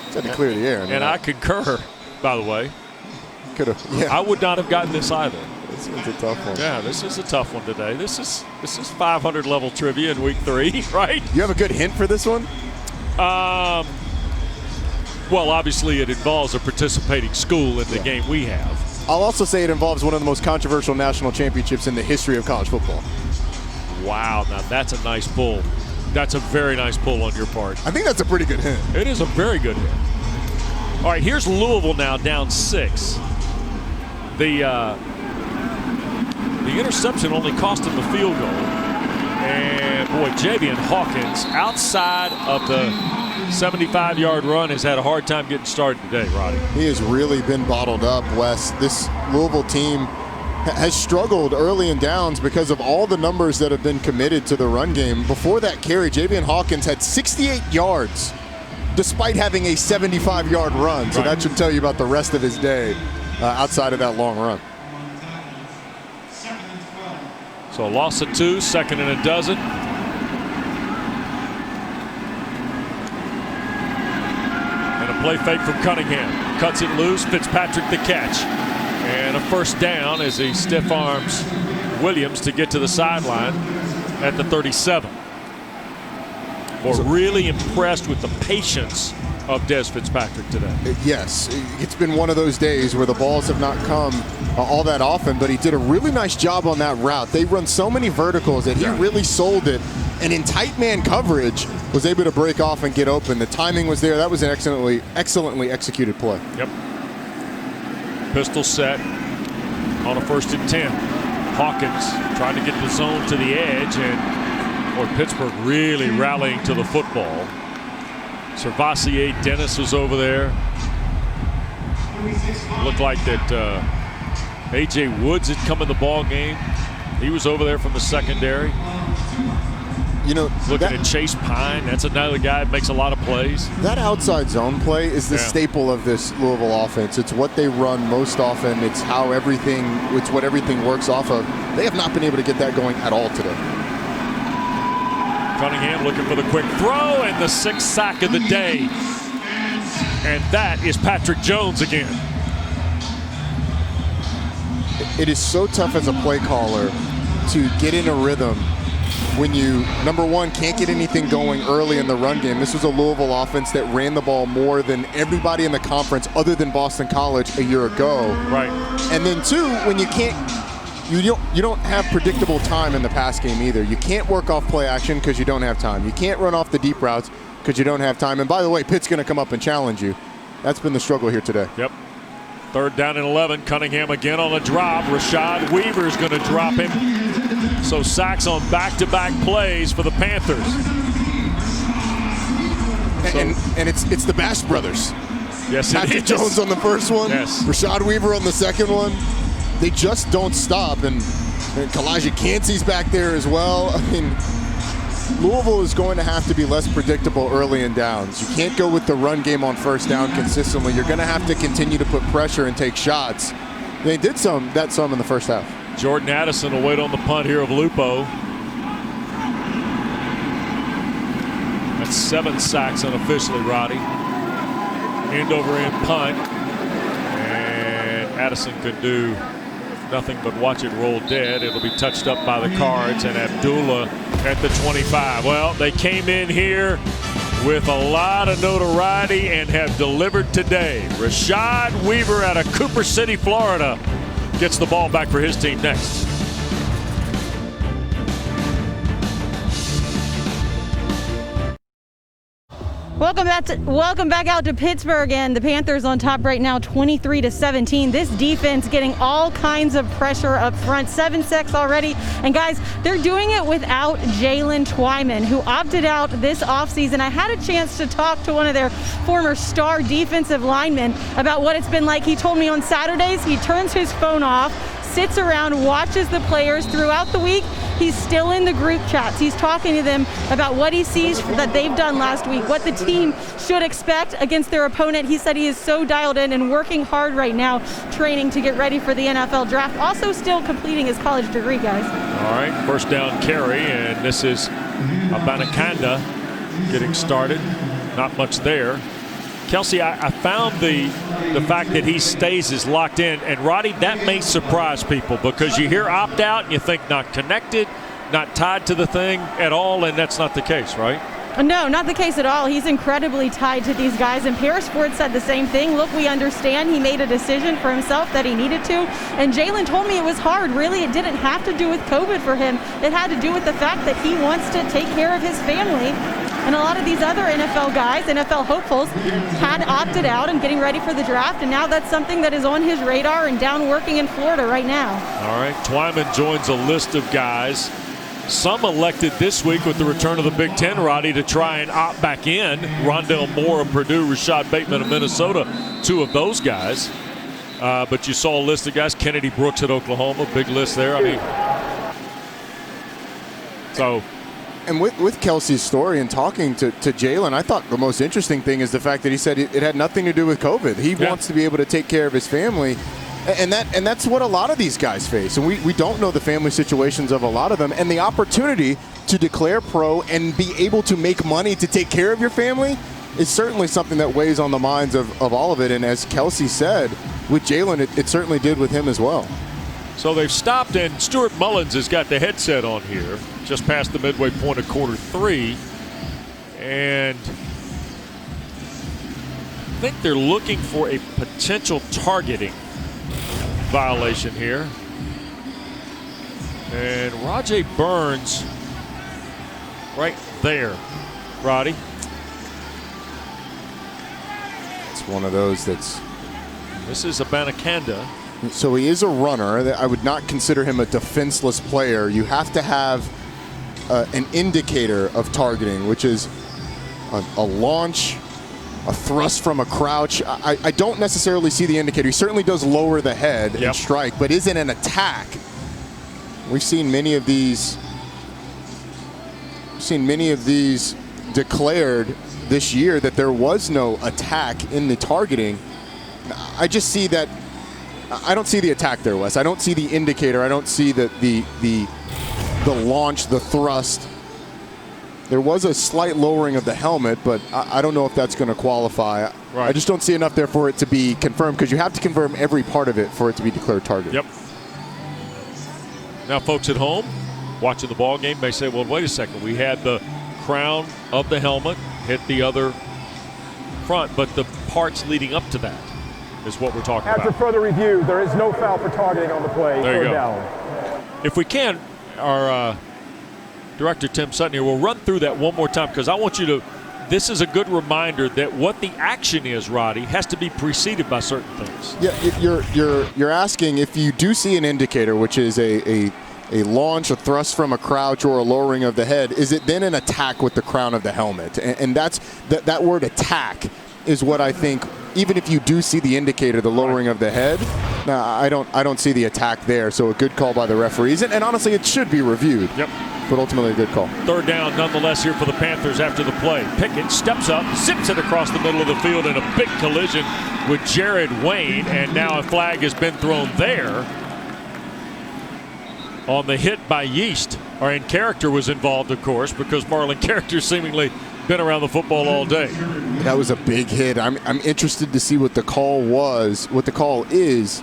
Just had to clear the air. And I concur, by the way. Could have. Yeah. I would not have gotten this either. This is a tough one. Yeah, this is a tough one today. This is 500 level trivia in week 3, right? You have a good hint for this one? Well, obviously it involves a participating school in the game we have. I'll also say it involves one of the most controversial national championships in the history of college football. Wow, now that's a nice pull. That's a very nice pull on your part. I think that's a pretty good hit. It is a very good hit. All right, here's Louisville now down 6. The interception only cost him the field goal. And boy, Javian Hawkins outside of the 75-yard run has had a hard time getting started today, Roddy. He has really been bottled up, Wes. This Louisville team has struggled early in downs because of all the numbers that have been committed to the run game. Before that carry, Javian Hawkins had 68 yards despite having a 75-yard run. So that should tell you about the rest of his day outside of that long run. So a loss of 2, second and a dozen. And a play fake from Cunningham. Cuts it loose, Fitzpatrick the catch. And a first down as he stiff arms Williams to get to the sideline at the 37. We're really impressed with the patience of Des Fitzpatrick today. Yes, it's been one of those days where the balls have not come all that often, but he did a really nice job on that route. They run so many verticals that he really sold it, and in tight man coverage was able to break off and get open. The timing was there. That was an excellently executed play. Yep. Pistol set on a 1st and 10. Hawkins trying to get the zone to the edge, and boy, Pittsburgh really rallying to the football. Servassier Dennis was over there. Looked like that A.J. Woods had come in the ball game. He was over there from the secondary. You know, looking at Chase Pine, that's another guy that makes a lot of plays. That outside zone play is the staple of this Louisville offense. It's what they run most often. It's how it's what everything works off of. They have not been able to get that going at all today. Cunningham looking for the quick throw and the 6th sack of the day. And that is Patrick Jones again. It is so tough as a play caller to get in a rhythm when you, number one, can't get anything going early in the run game. This was a Louisville offense that ran the ball more than everybody in the conference other than Boston College a year ago. Right. And then two, when you can't, you don't have predictable time in the pass game either. You can't work off play action because you don't have time. You can't run off the deep routes because you don't have time. And by the way, Pitt's going to come up and challenge you. That's been the struggle here today. Yep. 3rd down and 11. Cunningham again on a drop. Rashad Weaver's going to drop him. So sacks on back-to-back plays for the Panthers. And it's the Bash brothers. Yes, Patrick Jones on the first one. Yes. Rashad Weaver on the second one. They just don't stop. And Kalaji Cansey's back there as well. I mean, Louisville is going to have to be less predictable early in downs. You can't go with the run game on 1st down consistently. You're going to have to continue to put pressure and take shots. They did some in the first half. Jordan Addison will wait on the punt here of Lupo. That's 7 sacks unofficially, Roddy. End over end punt. And Addison could do nothing but watch it roll dead. It'll be touched up by the Cards and Abdullah at the 25. Well, they came in here with a lot of notoriety and have delivered today. Rashad Weaver out of Cooper City, Florida, gets the ball back for his team next. Welcome back out to Pittsburgh, and the Panthers on top right now 23-17. This defense getting all kinds of pressure up front. 7 sacks already. And guys, they're doing it without Jalen Twyman, who opted out this offseason. I had a chance to talk to one of their former star defensive linemen about what it's been like. He told me on Saturdays he turns his phone off, sits around, watches the players throughout the week. He's still in the group chats. He's talking to them about what he sees that they've done last week, what the team should expect against their opponent. He said he is so dialed in and working hard right now, training to get ready for the NFL draft. Also still completing his college degree, guys. All right, 1st down carry, and this is Abanikanda getting started. Not much there. Kelsey, I found the fact that he stays is locked in, and Roddy, that may surprise people because you hear opt out and you think not connected, not tied to the thing at all, and that's not the case, right? No, not the case at all. He's incredibly tied to these guys, and Paris Ford said the same thing. Look, we understand he made a decision for himself that he needed to, and Jalen told me it was hard. Really, it didn't have to do with COVID for him. It had to do with the fact that he wants to take care of his family. And a lot of these other NFL guys, NFL hopefuls, had opted out and getting ready for the draft, and now that's something that is on his radar and down working in Florida right now. All right, Twyman joins a list of guys. Some elected this week with the return of the Big Ten, Roddy, to try and opt back in. Rondell Moore of Purdue, Rashad Bateman of Minnesota, two of those guys. But you saw a list of guys. Kennedy Brooks at Oklahoma, big list there. I mean, so. And with Kelsey's story and talking to Jalen, I thought the most interesting thing is the fact that he said it had nothing to do with COVID. He wants to be able to take care of his family. And that's what a lot of these guys face. And we don't know the family situations of a lot of them. And the opportunity to declare pro and be able to make money to take care of your family is certainly something that weighs on the minds of all of it. And as Kelsey said, with Jalen, it certainly did with him as well. So they've stopped, and Stuart Mullins has got the headset on here, just past the midway point of quarter 3. And I think they're looking for a potential targeting violation here. And Rajay Burns right there, Roddy. It's one of those that's... This is Abanikanda. So he is a runner. I would not consider him a defenseless player. You have to have an indicator of targeting, which is a launch, a thrust from a crouch. I don't necessarily see the indicator. He certainly does lower the head and strike, but isn't an attack. We've seen many of these declared this year that there was no attack in the targeting. I just see that. I don't see the attack there, Wes. I don't see the indicator. I don't see the launch, the thrust. There was a slight lowering of the helmet, but I don't know if that's going to qualify. Right. I just don't see enough there for it to be confirmed, because you have to confirm every part of it for it to be declared target. Yep. Now, folks at home watching the ball game may say, well, wait a second. We had the crown of the helmet hit the other front, but the parts leading up to that is what we're talking about. After further review, there is no foul for targeting on the play. There you go. Down. If we can, our director Tim Sutton here will run through that one more time, because I want you to, this is a good reminder that what the action is, Roddy, has to be preceded by certain things. Yeah, you're asking if you do see an indicator, which is a launch, a thrust from a crouch, or a lowering of the head, is it then an attack with the crown of the helmet? And that's that word attack is what I think. Even if you do see the indicator, the lowering of the head, I don't see the attack there. So a good call by the referees, and honestly, it should be reviewed. Yep. But ultimately, a good call. Third down, nonetheless, here for the Panthers after the play. Pickett steps up, zips it across the middle of the field in a big collision with Jared Wayne, and now a flag has been thrown there on the hit by Yeast. And Character was involved, of course, because Marlon Character seemingly been around the football all day. That was a big hit. I'm interested to see what the call was, what the call is.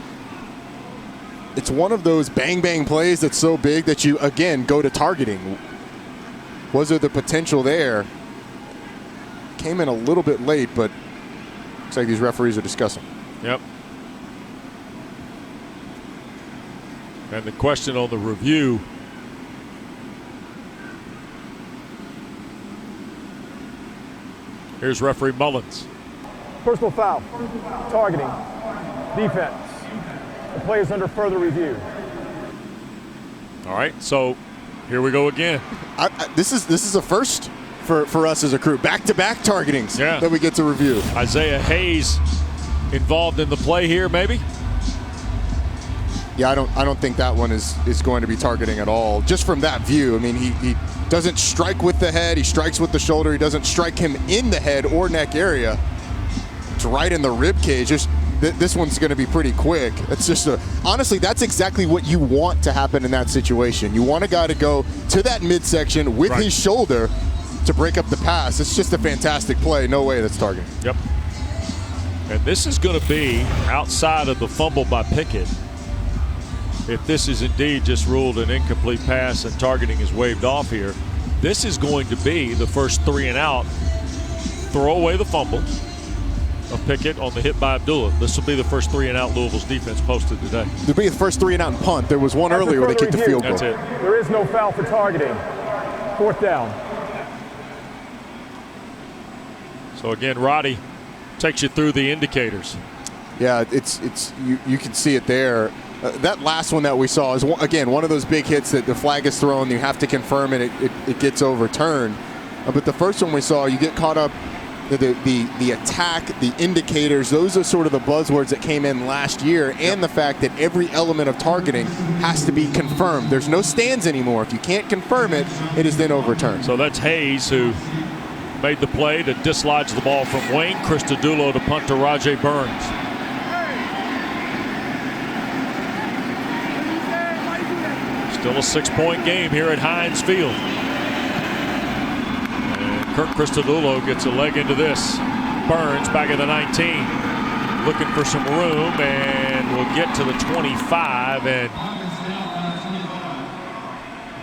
It's one of those bang plays that's so big that you again go to targeting. Was there the potential there? Came in a little bit late, but looks like these referees are discussing. Yep. And the question on the review. Here's referee Mullins. Personal foul, targeting, defense. The play is under further review. All right, so here we go again. This is a first for us as a crew. Back-to-back targetings that we get to review. Isaiah Hayes involved in the play here, maybe? Yeah, I don't think that one is going to be targeting at all. Just from that view, I mean, he doesn't strike with the head. He strikes with the shoulder. He doesn't strike him in the head or neck area. It's right in the rib cage. This one's going to be pretty quick. It's just honestly, that's exactly what you want to happen in that situation. You want a guy to go to that midsection with his shoulder to break up the pass. It's just a fantastic play. No way that's targeting. Yep. And this is going to be outside of the fumble by Pickett. If this is indeed just ruled an incomplete pass and targeting is waved off here. this is going to be the first 3 and out. Throw away the fumble of Pickett on the hit by Abdullah. This will be the first 3 and out Louisville's defense posted today. It'll be the first 3 and out and punt. There was one earlier where they kicked a field goal. That's it. There is no foul for targeting. 4th down. So again, Roddy takes you through the indicators. Yeah, you can see it there. That last one that we saw is, again, one of those big hits that the flag is thrown, you have to confirm it, it gets overturned. But the first one we saw, you get caught up, the attack, the indicators, those are sort of the buzzwords that came in last year, and the fact that every element of targeting has to be confirmed. There's no stands anymore. If you can't confirm it, it is then overturned. So that's Hayes who made the play to dislodge the ball from Wayne. Christodoulou to punt to Rajay Burns. Still a 6-point game here at Heinz Field. Kirk Christodoulou gets a leg into this. Burns back at the 19. Looking for some room, and we'll get to the 25, and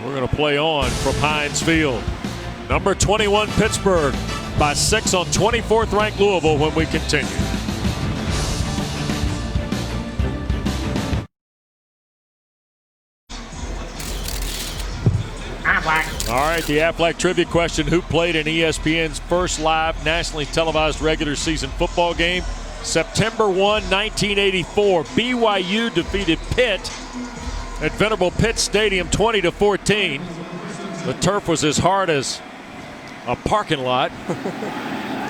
we're going to play on from Heinz Field. Number 21 Pittsburgh by 6 on 24th ranked Louisville when we continue. All right, the Aflac trivia question. Who played in ESPN's first live nationally televised regular season football game? September 1, 1984, BYU defeated Pitt at Venerable Pitt Stadium 20-14. The turf was as hard as a parking lot.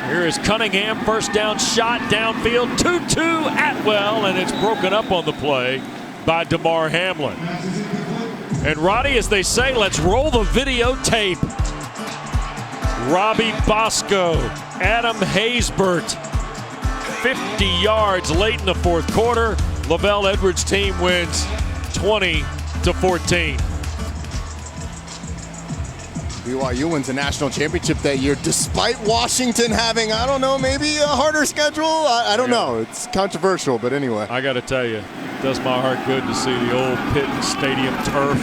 Here is Cunningham, first down shot downfield, 2-2 Atwell, and it's broken up on the play by Damar Hamlin. And Roddy, as they say, let's roll the videotape. Robbie Bosco, Adam Haysbert, 50 yards late in the 4th quarter. Lavelle Edwards' team wins 20-14. BYU wins a national championship that year, despite Washington having, I don't know, maybe a harder schedule. I don't know. It's controversial, but anyway. I got to tell you, it does my heart good to see the old Pitt Stadium turf.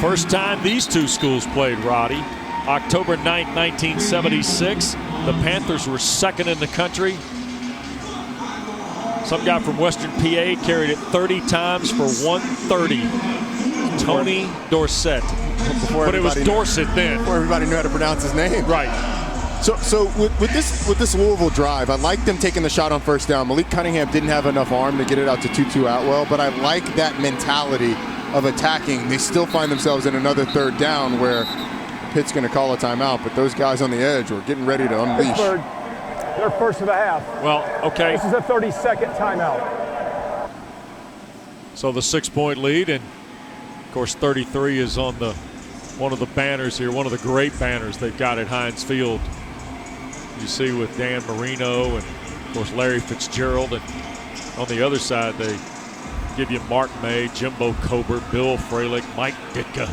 First time these two schools played, Roddy. October 9th, 1976. The Panthers were 2nd in the country. Some guy from Western PA carried it 30 times for 130. Tony Dorsett. But it was Dorset then. Before everybody knew how to pronounce his name. Right. So with this Louisville drive, I like them taking the shot on first down. Malik Cunningham didn't have enough arm to get it out to 2-2 Atwell, but I like that mentality of attacking. They still find themselves in another 3rd down where Pitt's going to call a timeout, but those guys on the edge were getting ready to unleash. Pittsburgh, they're first of the half. Well, okay. This is a 30-second timeout. So the 6-point lead, and of course 33 is on the one of the banners here, one of the great banners they've got at Heinz Field. You see with Dan Marino and of course Larry Fitzgerald, and on the other side they give you Mark May, Jimbo Cobert, Bill Fralick, Mike Ditka,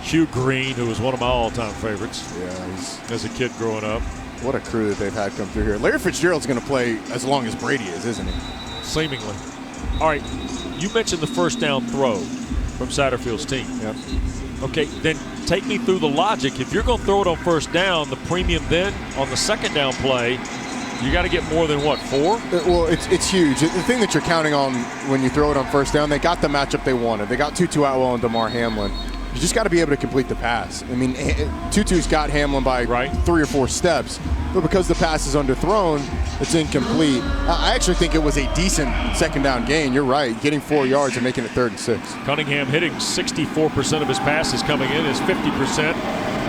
Hugh Green, who was one of my all-time favorites as a kid growing up. What a crew that they've had come through here. Larry Fitzgerald's going to play as long as Brady is, isn't he? Seemingly. All right, you mentioned the first down throw from Satterfield's team. Yep. Okay, then take me through the logic. If you're going to throw it on first down, the premium then on the 2nd down play, you got to get more than, what, 4? Well, it's huge. The thing that you're counting on when you throw it on first down, they got the matchup they wanted. They got Tutu Atwell and Damar Hamlin. You just got to be able to complete the pass. I mean, Tutu's got Hamlin by 3 or 4 steps, but because the pass is underthrown, it's incomplete. I actually think it was a decent 2nd down gain. You're right, getting 4 yards and making it 3rd and 6. Cunningham hitting 64% of his passes coming in, is 50%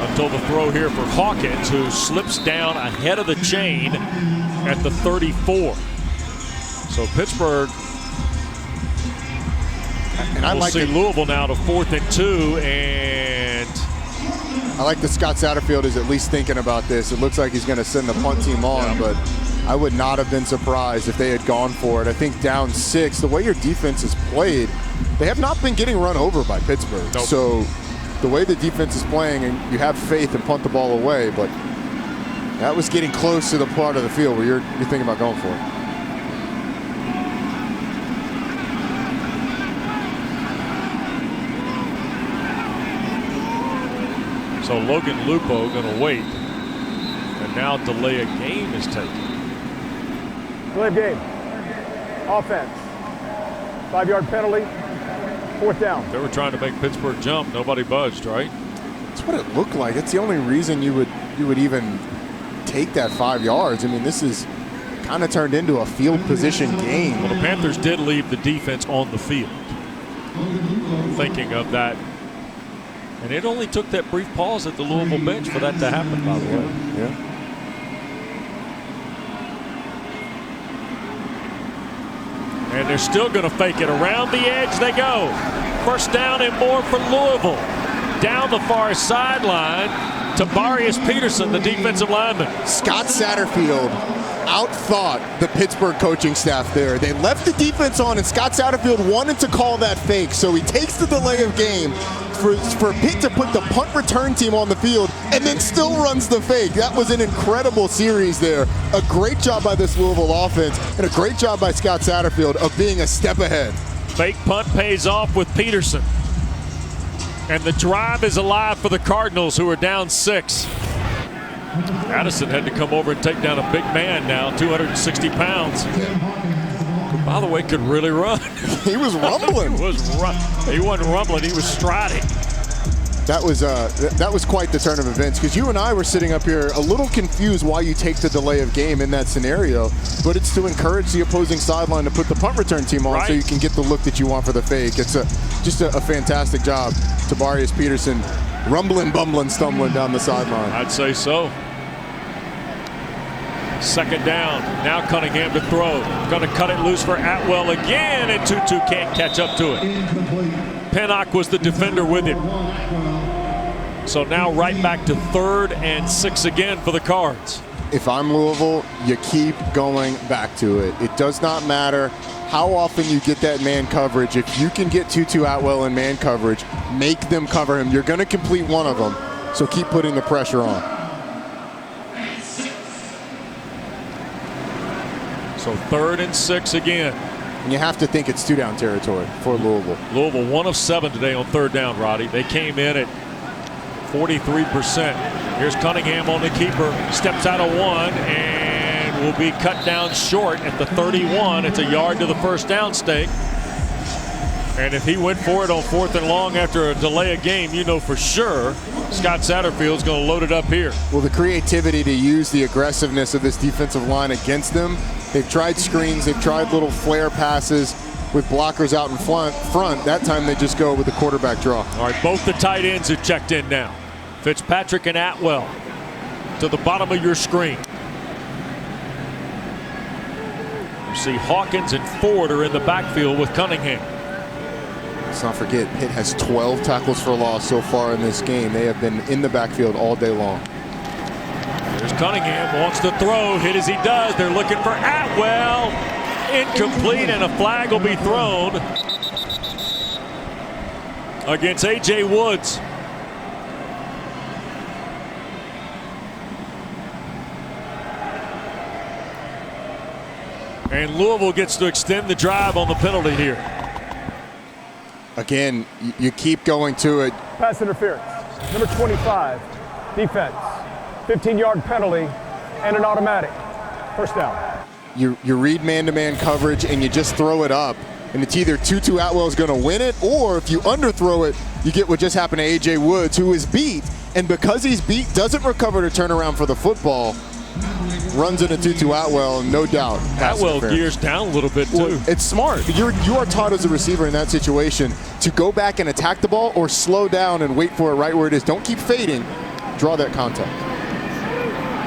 until the throw here for Hawkins, who slips down ahead of the chain at the 34. So Pittsburgh. And I like Louisville now to 4th and 2, and I like that Scott Satterfield is at least thinking about this. It looks like he's going to send the punt team on, but I would not have been surprised if they had gone for it. I think down 6, the way your defense is played, they have not been getting run over by Pittsburgh. Nope. So the way the defense is playing, and you have faith and punt the ball away, but that was getting close to the part of the field where you're thinking about going for it. So Logan Lupo going to wait. And now delay of game is taken. Delay of game. Offense. 5-yard penalty. 4th down. They were trying to make Pittsburgh jump. Nobody budged, right? That's what it looked like. That's the only reason you would even take that 5 yards. I mean, this is kind of turned into a field position game. Well, the Panthers did leave the defense on the field. Thinking of that. And it only took that brief pause at the Louisville bench for that to happen, by the way. Yeah. And they're still going to fake it. Around the edge they go. First down and more for Louisville. Down the far sideline, Tabarius Peterson, the defensive lineman. Scott Satterfield outthought the Pittsburgh coaching staff there. They left the defense on, and Scott Satterfield wanted to call that fake. So he takes the delay of game for Pitt to put the punt return team on the field and then still runs the fake. That was an incredible series there. A great job by this Louisville offense and a great job by Scott Satterfield of being a step ahead. Fake punt pays off with Peterson. And the drive is alive for the Cardinals, who are down 6. Addison had to come over and take down a big man now, 260 pounds. Who, by the way, could really run. He was rumbling. He wasn't rumbling, he was striding. That was quite the turn of events, because you and I were sitting up here a little confused why you take the delay of game in that scenario, but it's to encourage the opposing sideline to put the punt return team on, right, so you can get the look that you want for the fake. It's just a fantastic job. Tabarius Peterson rumbling, bumbling, stumbling down the sideline. I'd say so. Second down. Now Cunningham to throw. Going to cut it loose for Atwell again, and Tutu can't catch up to it. Pennock was the defender with him. So now right back to 3rd and 6 again for the Cards. If I'm Louisville, you keep going back to it. It does not matter how often you get that man coverage. If you can get Tutu Atwell in man coverage, make them cover him. You're going to complete one of them, so keep putting the pressure on. So 3rd and 6 again. And you have to think it's 2-down territory for Louisville. Louisville 1 of 7 today on 3rd down, Roddy. They came in at 43%. Here's Cunningham on the keeper. Steps out of 1 and will be cut down short at the 31. It's a yard to the first down stake. And if he went for it on 4th and long after a delay of game, you know for sure Scott Satterfield's going to load it up here. Well, the creativity to use the aggressiveness of this defensive line against them. They've tried screens, they've tried little flare passes with blockers out in front. That time they just go with the quarterback draw. All right, both the tight ends have checked in now. Fitzpatrick and Atwell to the bottom of your screen. You see Hawkins and Ford are in the backfield with Cunningham. Let's not forget, Pitt has 12 tackles for loss so far in this game. They have been in the backfield all day long. There's Cunningham, wants to throw, hit as he does. They're looking for Atwell. Incomplete, and a flag will be thrown against A.J. Woods. And Louisville gets to extend the drive on the penalty here. Again, you keep going to it. Pass interference. Number 25, defense. 15-yard penalty and an automatic. First down. You read man-to-man coverage and you just throw it up. And it's either Tutu Atwell is going to win it, or if you underthrow it, you get what just happened to A.J. Woods, who is beat. And because he's beat, doesn't recover to turn around for the football. Runs into Tutu Atwell, no doubt. Atwell gears down a little bit, too. Well, it's smart. You are taught as a receiver in that situation to go back and attack the ball or slow down and wait for it right where it is. Don't keep fading. Draw that contact.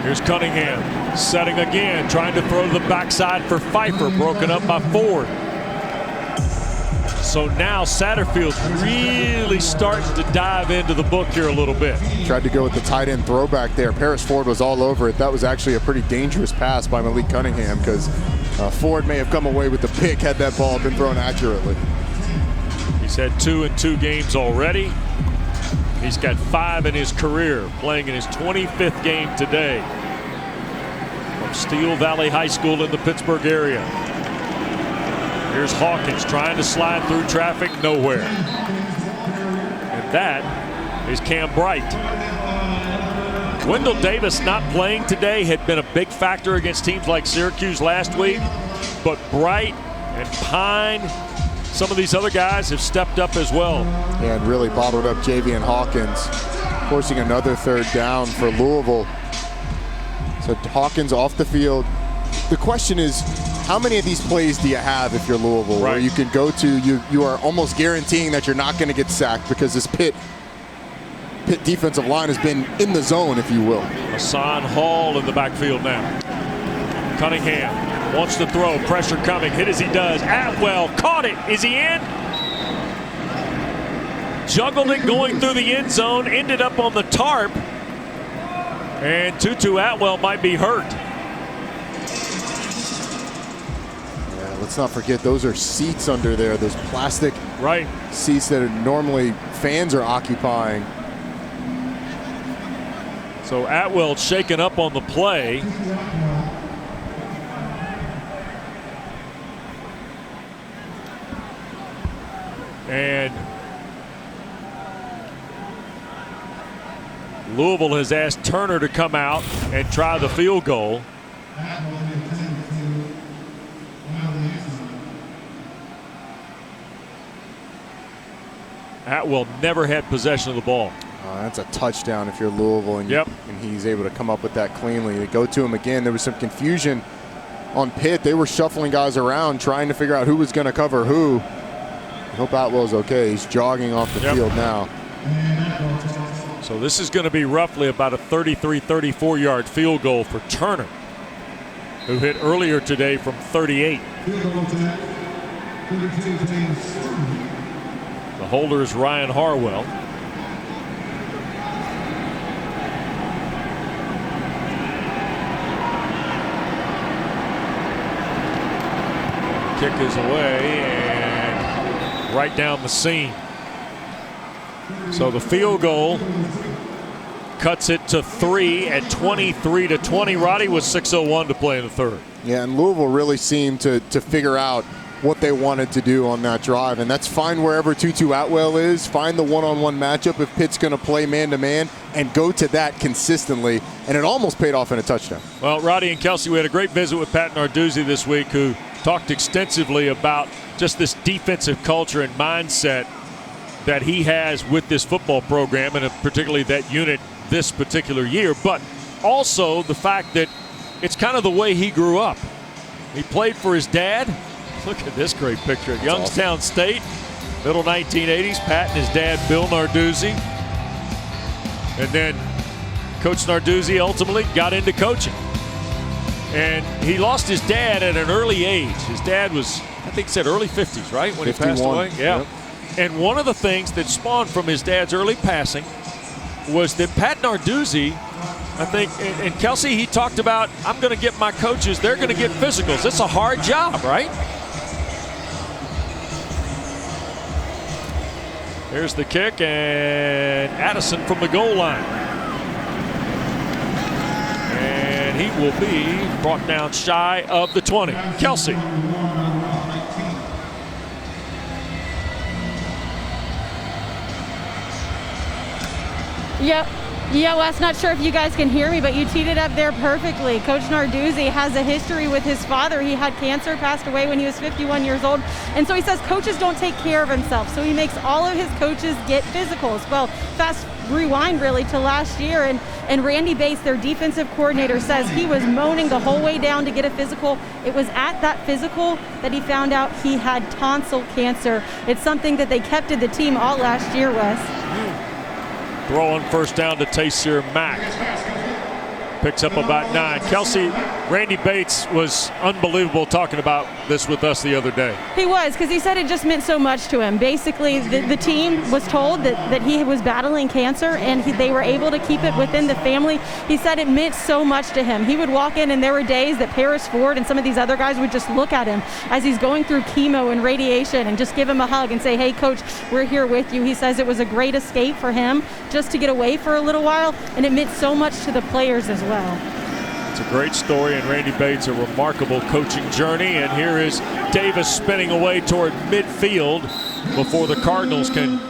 Here's Cunningham setting again, trying to throw to the backside for Pfeiffer, broken up by Ford. So now Satterfield's really starting to dive into the book here a little bit. Tried to go with the tight end throwback there. Paris Ford was all over it. That was actually a pretty dangerous pass by Malik Cunningham, because Ford may have come away with the pick had that ball been thrown accurately. He's had 2 in 2 games already. He's got 5 in his career, playing in his 25th game today from Steel Valley High School in the Pittsburgh area. Here's Hawkins trying to slide through traffic, nowhere. And that is Cam Bright. Wendell Davis not playing today had been a big factor against teams like Syracuse last week, but Bright and Pine, some of these other guys have stepped up as well. And really bottled up Javian Hawkins, forcing another third down for Louisville. So Hawkins off the field. The question is, how many of these plays do you have if you're Louisville, right, where you can go to, you are almost guaranteeing that you're not going to get sacked because this Pitt defensive line has been in the zone, if you will. Hassan Hall in the backfield now. Cunningham wants to throw, pressure coming, hit as he does. Atwell caught it, is he in? Juggled it going through the end zone, ended up on the tarp, and Tutu Atwell might be hurt. Yeah, let's not forget those are seats under there, those plastic seats that are normally fans are occupying. So Atwell shaken up on the play. And Louisville has asked Turner to come out and try the field goal. Atwell never had possession of the ball. That's a touchdown if you're Louisville, and, and he's able to come up with that cleanly. They go to him again. There was some confusion on Pitt. They were shuffling guys around, trying to figure out who was going to cover who. I hope Atwell's okay. He's jogging off the field now. So this is going to be roughly about a 33, 34-yard field goal for Turner, who hit earlier today from 38. The holder is Ryan Harwell. Kick is away and right down the seam. So the field goal cuts it to 3 at 23-20. Roddy was 6:01 to play in the third. Yeah, and Louisville really seemed to figure out what they wanted to do on that drive, and that's find wherever Tutu Atwell is, find the one-on-one matchup if Pitt's going to play man-to-man, and go to that consistently, and it almost paid off in a touchdown. Well, Roddy and Kelsey, we had a great visit with Pat Narduzzi this week, who talked extensively about just this defensive culture and mindset that he has with this football program, and particularly that unit this particular year, but also the fact that it's kind of the way he grew up. He played for his dad. Look at this great picture at Youngstown State, middle 1980s. Pat and his dad, Bill Narduzzi. And then Coach Narduzzi ultimately got into coaching. And he lost his dad at an early age. His dad was, I think, said early 50s, right, when 51. He passed away? Yeah. Yep. And one of the things that spawned from his dad's early passing was that Pat Narduzzi, I think, and Kelsey, he talked about, I'm going to get my coaches, they're going to get physicals. It's a hard job, right? Here's the kick, and Addison from the goal line. And he will be brought down shy of the 20. Kelsey. Yep. Yeah, Wes, not sure if you guys can hear me, but you teed it up there perfectly. Coach Narduzzi has a history with his father. He had cancer, passed away when he was 51 years old. And so he says coaches don't take care of himself. So he makes all of his coaches get physicals. Well, fast rewind really to last year, and Randy Bates, their defensive coordinator, says he was moaning the whole way down to get a physical. It was at that physical that he found out he had tonsil cancer. It's something that they kept in the team all last year, Wes. Throwing first down to Taysir Mack. Picks up about 9. Kelsey, Randy Bates was unbelievable talking about this with us the other day. He was, because he said it just meant so much to him. Basically, the team was told that he was battling cancer, and they were able to keep it within the family. He said it meant so much to him. He would walk in, and there were days that Paris Ford and some of these other guys would just look at him as he's going through chemo and radiation and just give him a hug and say, hey, Coach, we're here with you. He says it was a great escape for him just to get away for a little while, and it meant so much to the players as well. It's a great story, and Randy Bates, a remarkable coaching journey. And here is Davis spinning away toward midfield before the Cardinals can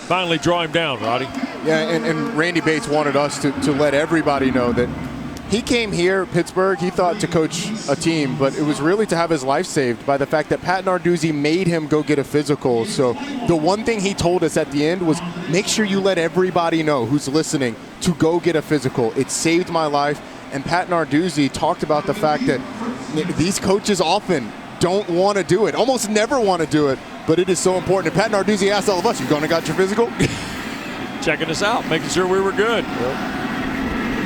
finally draw him down, Roddy. Yeah, and Randy Bates wanted us to let everybody know that he came here, Pittsburgh, he thought to coach a team, but it was really to have his life saved by the fact that Pat Narduzzi made him go get a physical. So the one thing he told us at the end was, make sure you let everybody know who's listening to go get a physical. It saved my life. And Pat Narduzzi talked about the fact that these coaches often don't want to do it, almost never want to do it, but it is so important. And Pat Narduzzi asked all of us, you going to got your physical? Checking us out, making sure we were good. Yep.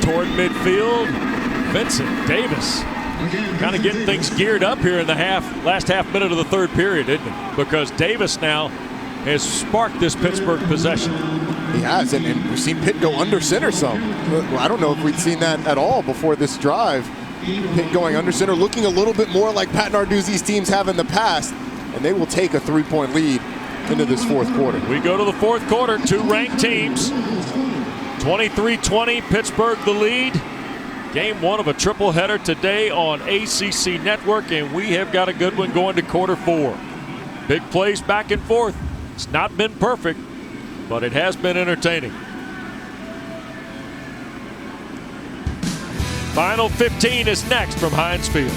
Toward midfield, Vincent Davis kind of getting things geared up here in the last half minute of the third period, isn't it? Because Davis now has sparked this Pittsburgh possession. He has, and we've seen Pitt go under center some. I don't know if we'd seen that at all before this drive. Pitt going under center, looking a little bit more like Pat Narduzzi's teams have in the past, and they will take a 3-point lead into this fourth quarter. We go to the fourth quarter, two ranked teams. 23-20, Pittsburgh the lead. Game one of a triple header today on ACC Network, and we have got a good one going to quarter four. Big plays back and forth. It's not been perfect, but it has been entertaining. Final 15 is next from Heinz Field.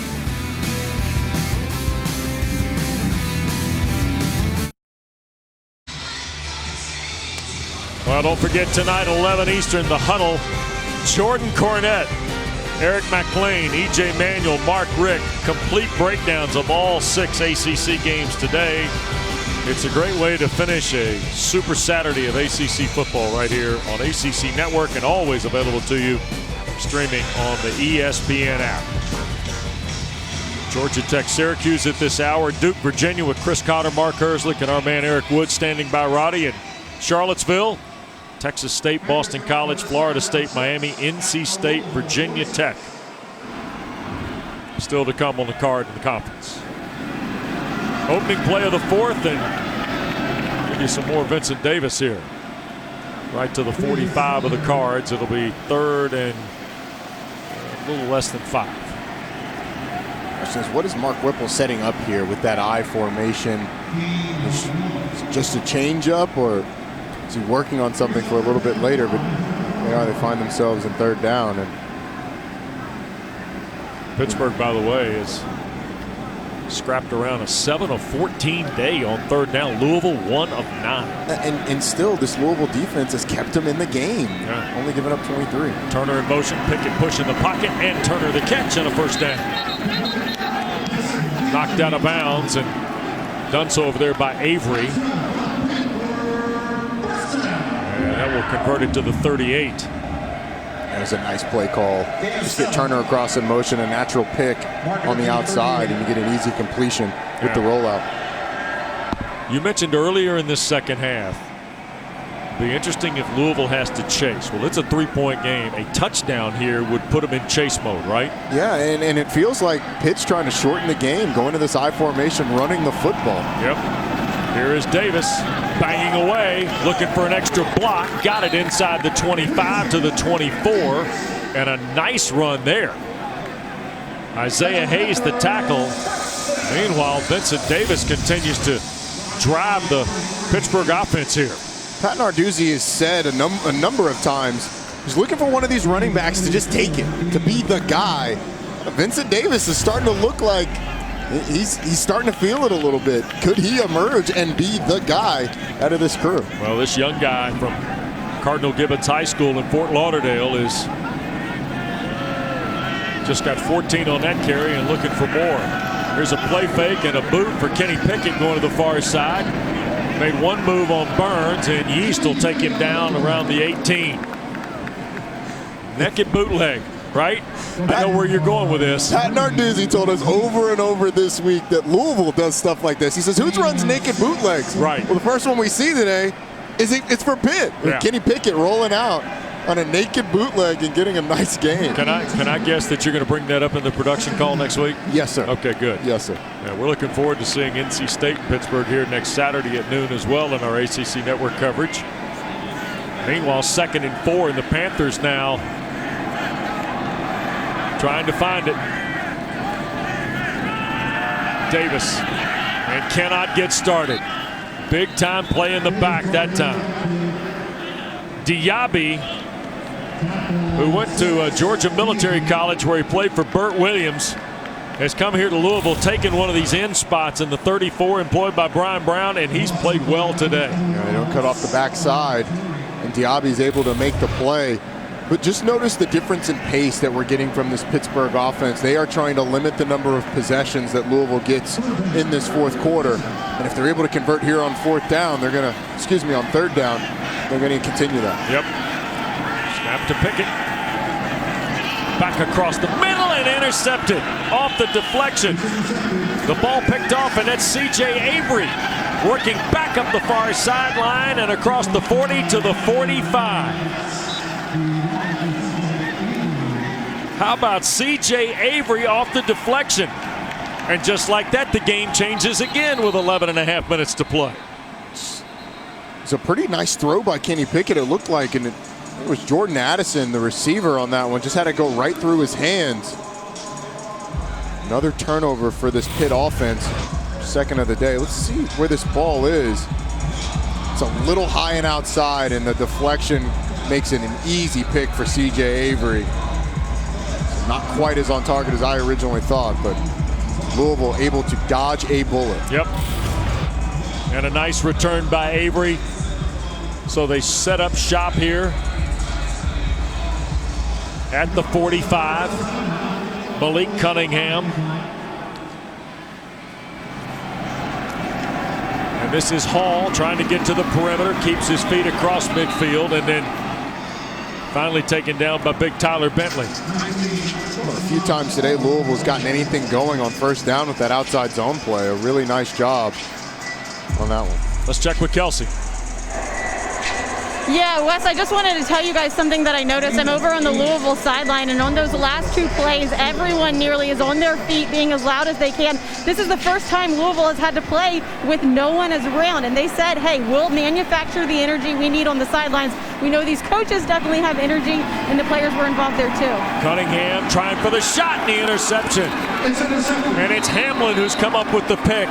Well, don't forget tonight, 11 Eastern, the Huddle. Jordan Cornette, Eric McLean, E.J. Manuel, Mark Rick. Complete breakdowns of all 6 ACC games today. It's a great way to finish a super Saturday of ACC football right here on ACC Network, and always available to you streaming on the ESPN app. Georgia Tech, Syracuse at this hour. Duke, Virginia with Chris Cotter, Mark Herzlich, and our man Eric Wood standing by Roddy. And Charlottesville, Texas State, Boston College, Florida State, Miami, NC State, Virginia Tech. Still to come on the card in the conference. Opening play of the fourth, and give you some more Vincent Davis here. Right to the 45 of the Cards. It'll be third and a little less than 5. Question is, what is Mark Whipple setting up here with that I formation? Is it just a change up, or is he working on something for a little bit later? But they find themselves in third down. And Pittsburgh, by the way, is scrapped around a 7 of 14 day on third down. Louisville 1 of 9. And still, this Louisville defense has kept them in the game. Yeah. Only giving up 23. Turner in motion, Pickett push in the pocket, and Turner the catch and a first down. Knocked out of bounds and done so over there by Avery. And that will convert it to the 38. That was a nice play call. Just get Turner across in motion, a natural pick on the outside, and you get an easy completion with the rollout. You mentioned earlier in this second half, it'd be interesting if Louisville has to chase. Well, it's a 3-point game. A touchdown here would put them in chase mode, right? Yeah, and it feels like Pitt's trying to shorten the game, going to this I formation, running the football. Yep. Here is Davis banging away, looking for an extra block. Got it inside the 25 to the 24, and a nice run there. Isaiah Hayes the tackle. Meanwhile, Vincent Davis continues to drive the Pittsburgh offense here. Pat Narduzzi has said a number of times he's looking for one of these running backs to just take it, to be the guy. Vincent Davis is starting to look like he's starting to feel it a little bit. Could he emerge and be the guy out of this crew? Well, this young guy from Cardinal Gibbons High School in Fort Lauderdale is just got 14 on that carry and looking for more. Here's a play fake and a boot for Kenny Pickett going to the far side. Made one move on Burns, and Yeast will take him down around the 18. Naked bootleg, right? I know where you're going with this. Pat Narduzzi told us over and over this week that Louisville does stuff like this. He says, who runs naked bootlegs? Right. Well, the first one we see today it's for Pitt. Yeah. Kenny Pickett rolling out on a naked bootleg and getting a nice game. Can I guess that you're going to bring that up in the production call next week? Yes, sir. Okay, good. Yes, sir. Yeah, we're looking forward to seeing NC State and Pittsburgh here next Saturday at noon as well in our ACC Network coverage. Meanwhile, 2nd and 4, and the Panthers now trying to find it. Davis and cannot get started. Big time play in the back that time. Diaby, who went to Georgia Military College where he played for Burt Williams, has come here to Louisville, taken one of these end spots in the 34 employed by Brian Brown, and he's played well today. They don't cut off the backside, and Diaby's able to make the play. But just notice the difference in pace that we're getting from this Pittsburgh offense. They are trying to limit the number of possessions that Louisville gets in this fourth quarter. And if they're able to convert here on third down, they're going to continue that. Yep. Snap to Pickett. Back across the middle and intercepted off the deflection. The ball picked off, and that's C.J. Avery working back up the far sideline and across the 40 to the 45. How about C.J. Avery off the deflection? And just like that, the game changes again with 11 and a half minutes to play. It's a pretty nice throw by Kenny Pickett, it looked like, and it was Jordan Addison, the receiver on that one, just had to go right through his hands. Another turnover for this Pitt offense, second of the day. Let's see where this ball is. It's a little high and outside, and the deflection makes it an easy pick for C.J. Avery. Not quite as on target as I originally thought, but Louisville able to dodge a bullet. Yep. And a nice return by Avery. So they set up shop here at the 45. Malik Cunningham. And this is Hall trying to get to the perimeter, keeps his feet across midfield, and then finally taken down by big Tyler Bentley. Well, a few times today, Louisville's gotten anything going on first down with that outside zone play. A really nice job on that one. Let's check with Kelsey. Yeah, Wes, I just wanted to tell you guys something that I noticed. I'm over on the Louisville sideline, and on those last two plays, everyone nearly is on their feet being as loud as they can. This is the first time Louisville has had to play with no one as around, and they said, hey, we'll manufacture the energy we need on the sidelines. We know these coaches definitely have energy, and the players were involved there too. Cunningham trying for the shot and the interception. And it's Hamlin who's come up with the pick.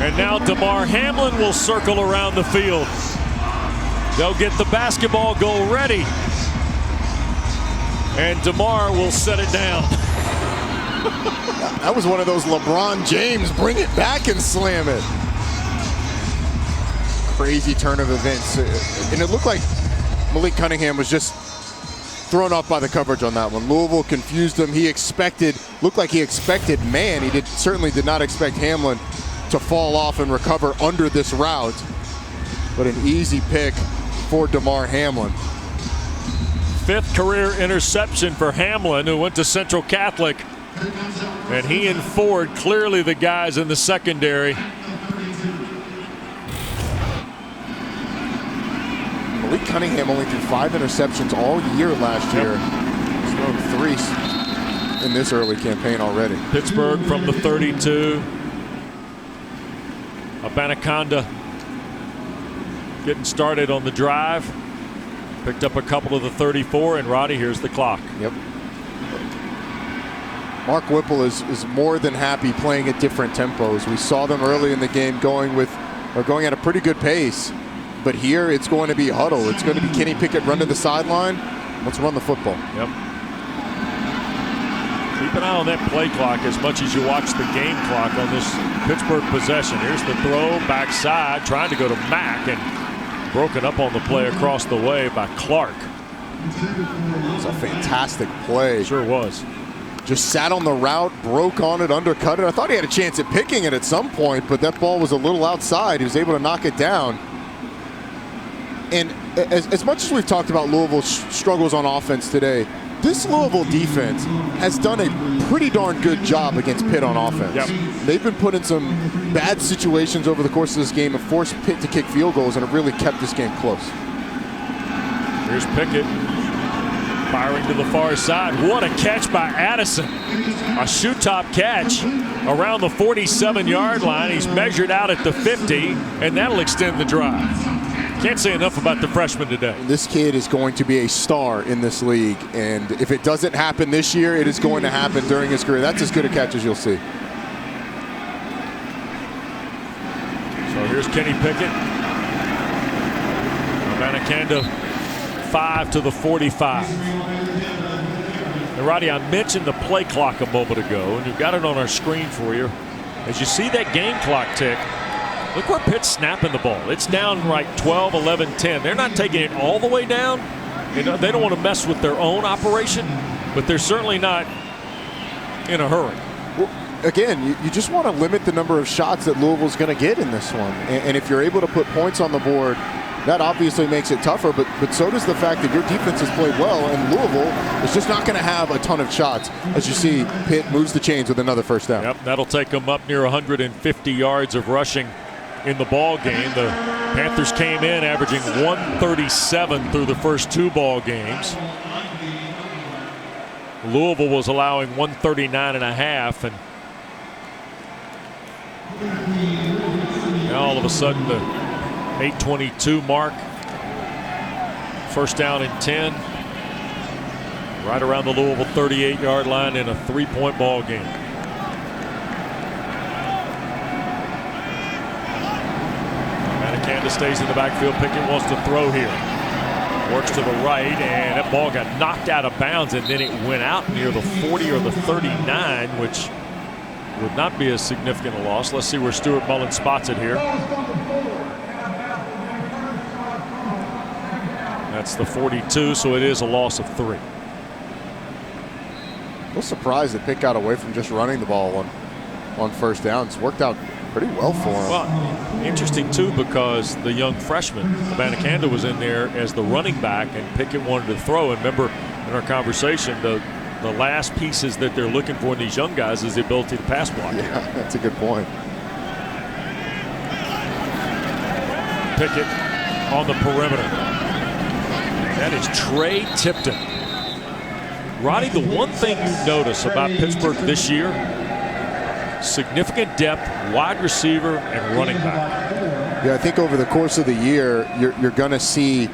And now DeMar Hamlin will circle around the field. They'll get the basketball goal ready. And DeMar will set it down. That was one of those LeBron James bring it back and slam it. Crazy turn of events. And it looked like Malik Cunningham was just thrown off by the coverage on that one. Louisville confused him. Looked like he expected man. He certainly did not expect Hamlin to fall off and recover under this route. But an easy pick for DeMar Hamlin. Fifth career interception for Hamlin, who went to Central Catholic. And he and Ford clearly the guys in the secondary. Malik Cunningham only threw 5 interceptions all year last year. He's thrown 3 in this early campaign already. Pittsburgh from the 32. Abanaconda getting started on the drive. Picked up a couple of the 34, and Roddy, here's the clock. Yep. Mark Whipple is more than happy playing at different tempos. We saw them early in the game going at a pretty good pace. But here it's going to be huddle. It's going to be Kenny Pickett run to the sideline. Let's run the football. Yep. Keep an eye on that play clock as much as you watch the game clock on this Pittsburgh possession. Here's the throw backside, trying to go to Mack, and broken up on the play across the way by Clark. It's a fantastic play. Sure was. Just sat on the route, broke on it, undercut it. I thought he had a chance at picking it at some point, but that ball was a little outside. He was able to knock it down. And as much as we've talked about Louisville's struggles on offense today, this Louisville defense has done a pretty darn good job against Pitt on offense. Yep. They've been put in some bad situations over the course of this game and forced Pitt to kick field goals, and have really kept this game close. Here's Pickett firing to the far side. What a catch by Addison. A shoe top catch around the 47-yard line. He's measured out at the 50, and that'll extend the drive. Can't say enough about the freshman today. This kid is going to be a star in this league, and if it doesn't happen this year, it is going to happen during his career. That's as good a catch as you'll see. Here's Kenny Pickett. Abanikanda 5 to the 45. And Roddy, I mentioned the play clock a moment ago, and you've got it on our screen for you. As you see that game clock tick, look where Pitt's snapping the ball. It's down right 12, 11, 10. They're not taking it all the way down. They don't want to mess with their own operation, but they're certainly not in a hurry. Well, again, you just want to limit the number of shots that Louisville's going to get in this one. And if you're able to put points on the board, that obviously makes it tougher, but so does the fact that your defense has played well, and Louisville is just not going to have a ton of shots. As you see, Pitt moves the chains with another first down. Yep, that'll take them up near 150 yards of rushing in the ball game. The Panthers came in averaging 137 through the first 2 ball games. Louisville was allowing 139.5, and now all of a sudden the 8:22 mark. First down and 10. Right around the Louisville 38-yard line in a 3-point ball game. Abanikanda stays in the backfield. Pickett wants to throw here. Works to the right, and that ball got knocked out of bounds, and then it went out near the 40 or the 39, which would not be a significant loss. Let's see where Stuart Mullen spots it here. That's the 42, so it is a loss of 3. A little surprised that Pitt got away from just running the ball on first down. It's worked out pretty well for him. Well, interesting, too, because the young freshman, Abanikanda, was in there as the running back, and Pickett wanted to throw. And remember, in our conversation, the last pieces that they're looking for in these young guys is the ability to pass block. Yeah, that's a good point. Pickett on the perimeter. That is Trey Tipton. Roddy, the one thing you notice about Pittsburgh this year, significant depth, wide receiver, and running back. Yeah, I think over the course of the year, you're going to see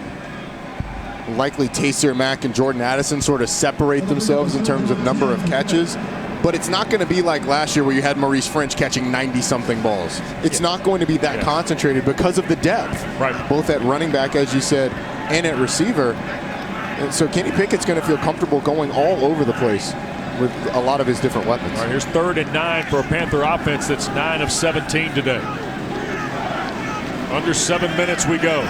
likely Taysir Mack and Jordan Addison sort of separate themselves in terms of number of catches. But it's not going to be like last year where you had Maurice French catching 90-something balls. It's not going to be that concentrated because of the depth, right? Both at running back, as you said, and at receiver. And so Kenny Pickett's going to feel comfortable going all over the place with a lot of his different weapons. All right, here's 3rd and 9 for a Panther offense that's 9 of 17 today. Under 7 minutes we go.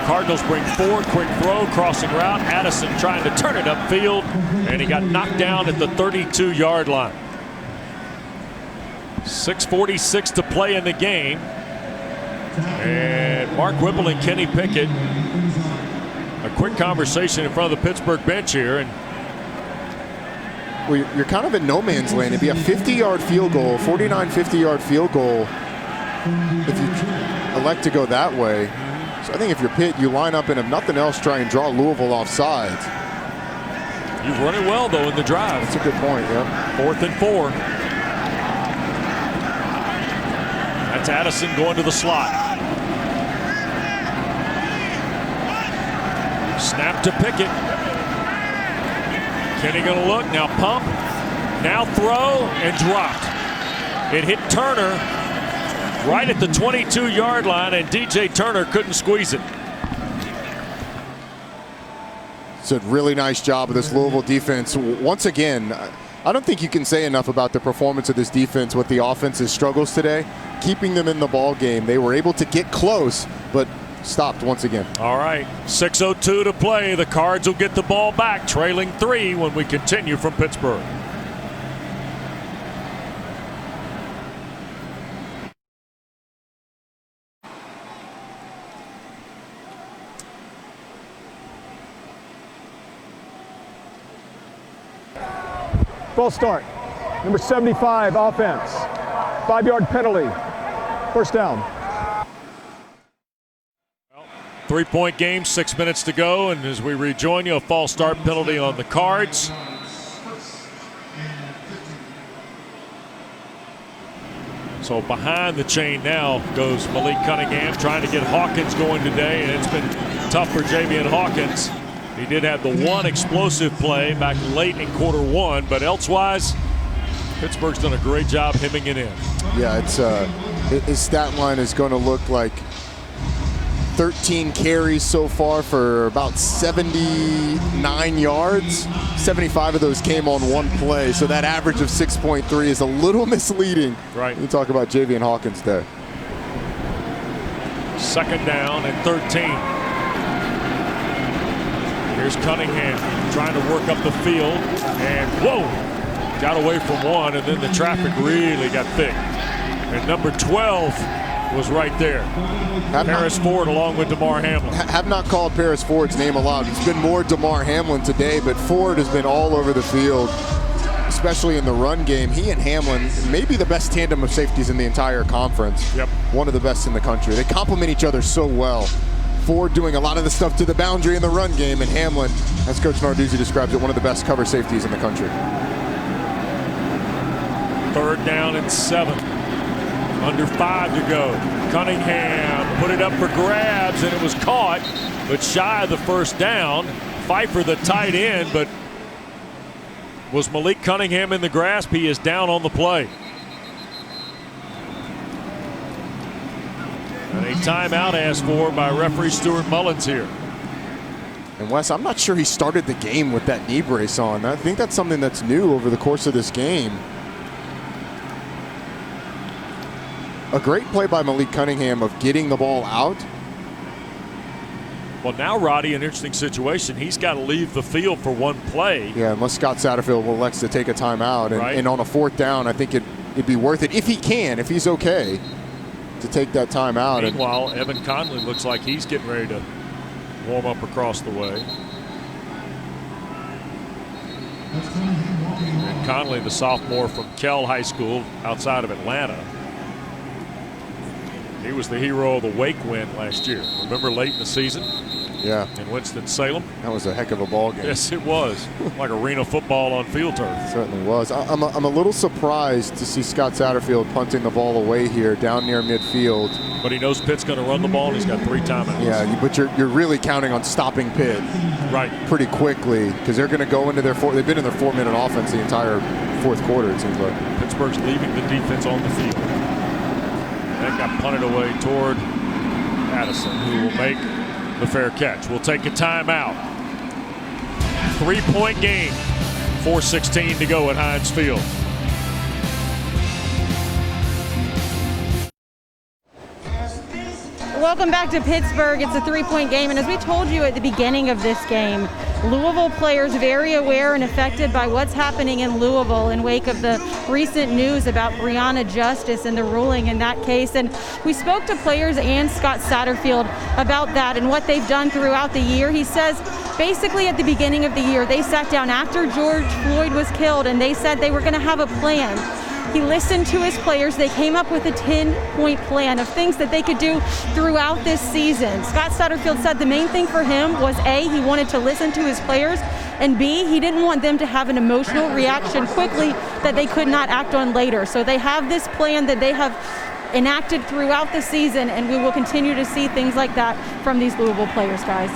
Cardinals bring 4, quick throw, crossing route. Addison trying to turn it upfield, and he got knocked down at the 32-yard line. 6:46 to play in the game. And Mark Whipple and Kenny Pickett, a quick conversation in front of the Pittsburgh bench here. And well, you're kind of in no man's land. It'd be a 50-yard field goal, 49, 50-yard field goal if you elect to go that way. So I think if you're Pitt, you line up and if nothing else, try and draw Louisville off sides. You've run it well, though, in the drive. That's a good point, yeah. 4th and 4. That's Addison going to the slot. Snap to Pickett. Kenny going to look, now pump, now throw, and dropped. It hit Turner right at the 22-yard line, and DJ Turner couldn't squeeze it. It's a really nice job of this Louisville defense. Once again, I don't think you can say enough about the performance of this defense with the offense's struggles today. Keeping them in the ball game. They were able to get close, but stopped once again. All right, 6:02 to play. The Cards will get the ball back, trailing 3 when we continue from Pittsburgh. False start. Number 75, offense. 5-yard penalty. First down. 3-point game, 6 minutes to go, and as we rejoin you, a false start penalty on the Cards. So behind the chain now goes Malik Cunningham, trying to get Hawkins going today, and it's been tough for Javian Hawkins. He did have the one explosive play back late in quarter 1, but elsewise, Pittsburgh's done a great job hemming it in. Yeah, His stat line is going to look like 13 carries so far for about 79 yards. 75 of those came on one play, so that average of 6.3 is a little misleading. Right. You talk about Javian Hawkins there. 2nd down and 13. Here's Cunningham trying to work up the field, and whoa, got away from one, and then the traffic really got thick. And number 12 was right there. Paris Ford along with DeMar Hamlin. Have not called Paris Ford's name aloud. It's been more DeMar Hamlin today, but Ford has been all over the field, especially in the run game. He and Hamlin may be the best tandem of safeties in the entire conference. Yep. One of the best in the country. They complement each other so well. Ford doing a lot of the stuff to the boundary in the run game, and Hamlin, as Coach Narduzzi describes it, one of the best cover safeties in the country. 3rd down and 7. Under 5 to go. Cunningham put it up for grabs, and it was caught, but shy of the 1st down. Pfeiffer, the tight end, but was Malik Cunningham in the grasp? He is down on the play. And a timeout asked for by referee Stuart Mullins here. And Wes, I'm not sure he started the game with that knee brace on. I think that's something that's new over the course of this game. A great play by Malik Cunningham of getting the ball out. Well, now, Roddy, an interesting situation. He's got to leave the field for one play. Yeah, unless Scott Satterfield will elect to take a timeout. And, right. and on a 4th down, I think it'd be worth it, if he can, if he's okay, to take that timeout. Meanwhile, Evan Conley looks like he's getting ready to warm up across the way. And Conley, the sophomore from Kell High School outside of Atlanta. He was the hero of the Wake win last year. Remember late in the season? Yeah. In Winston-Salem? That was a heck of a ball game. Yes, it was. Like arena football on field turf. It certainly was. I'm a little surprised to see Scott Satterfield punting the ball away here down near midfield. But he knows Pitt's going to run the ball, and he's got 3 timeouts. Yeah, but you're really counting on stopping Pitt. Right. Pretty quickly, because they're going to go into their they've been in their 4-minute offense the entire 4th quarter, it seems like. Pittsburgh's leaving the defense on the field. That got punted away toward Addison, who will make the fair catch. We'll take a timeout. 3-point game. 4:16 to go at Heinz Field. Welcome back to Pittsburgh. It's a 3-point game, and as we told you at the beginning of this game, Louisville players very aware and affected by what's happening in Louisville in wake of the recent news about Breonna Justice and the ruling in that case. And we spoke to players and Scott Satterfield about that and what they've done throughout the year. He says basically at the beginning of the year, they sat down after George Floyd was killed and they said they were going to have a plan. He listened to his players. They came up with a 10-point plan of things that they could do throughout this season. Scott Satterfield said the main thing for him was A, he wanted to listen to his players, and B, he didn't want them to have an emotional reaction quickly that they could not act on later. So they have this plan that they have enacted throughout the season, and we will continue to see things like that from these Louisville players, guys.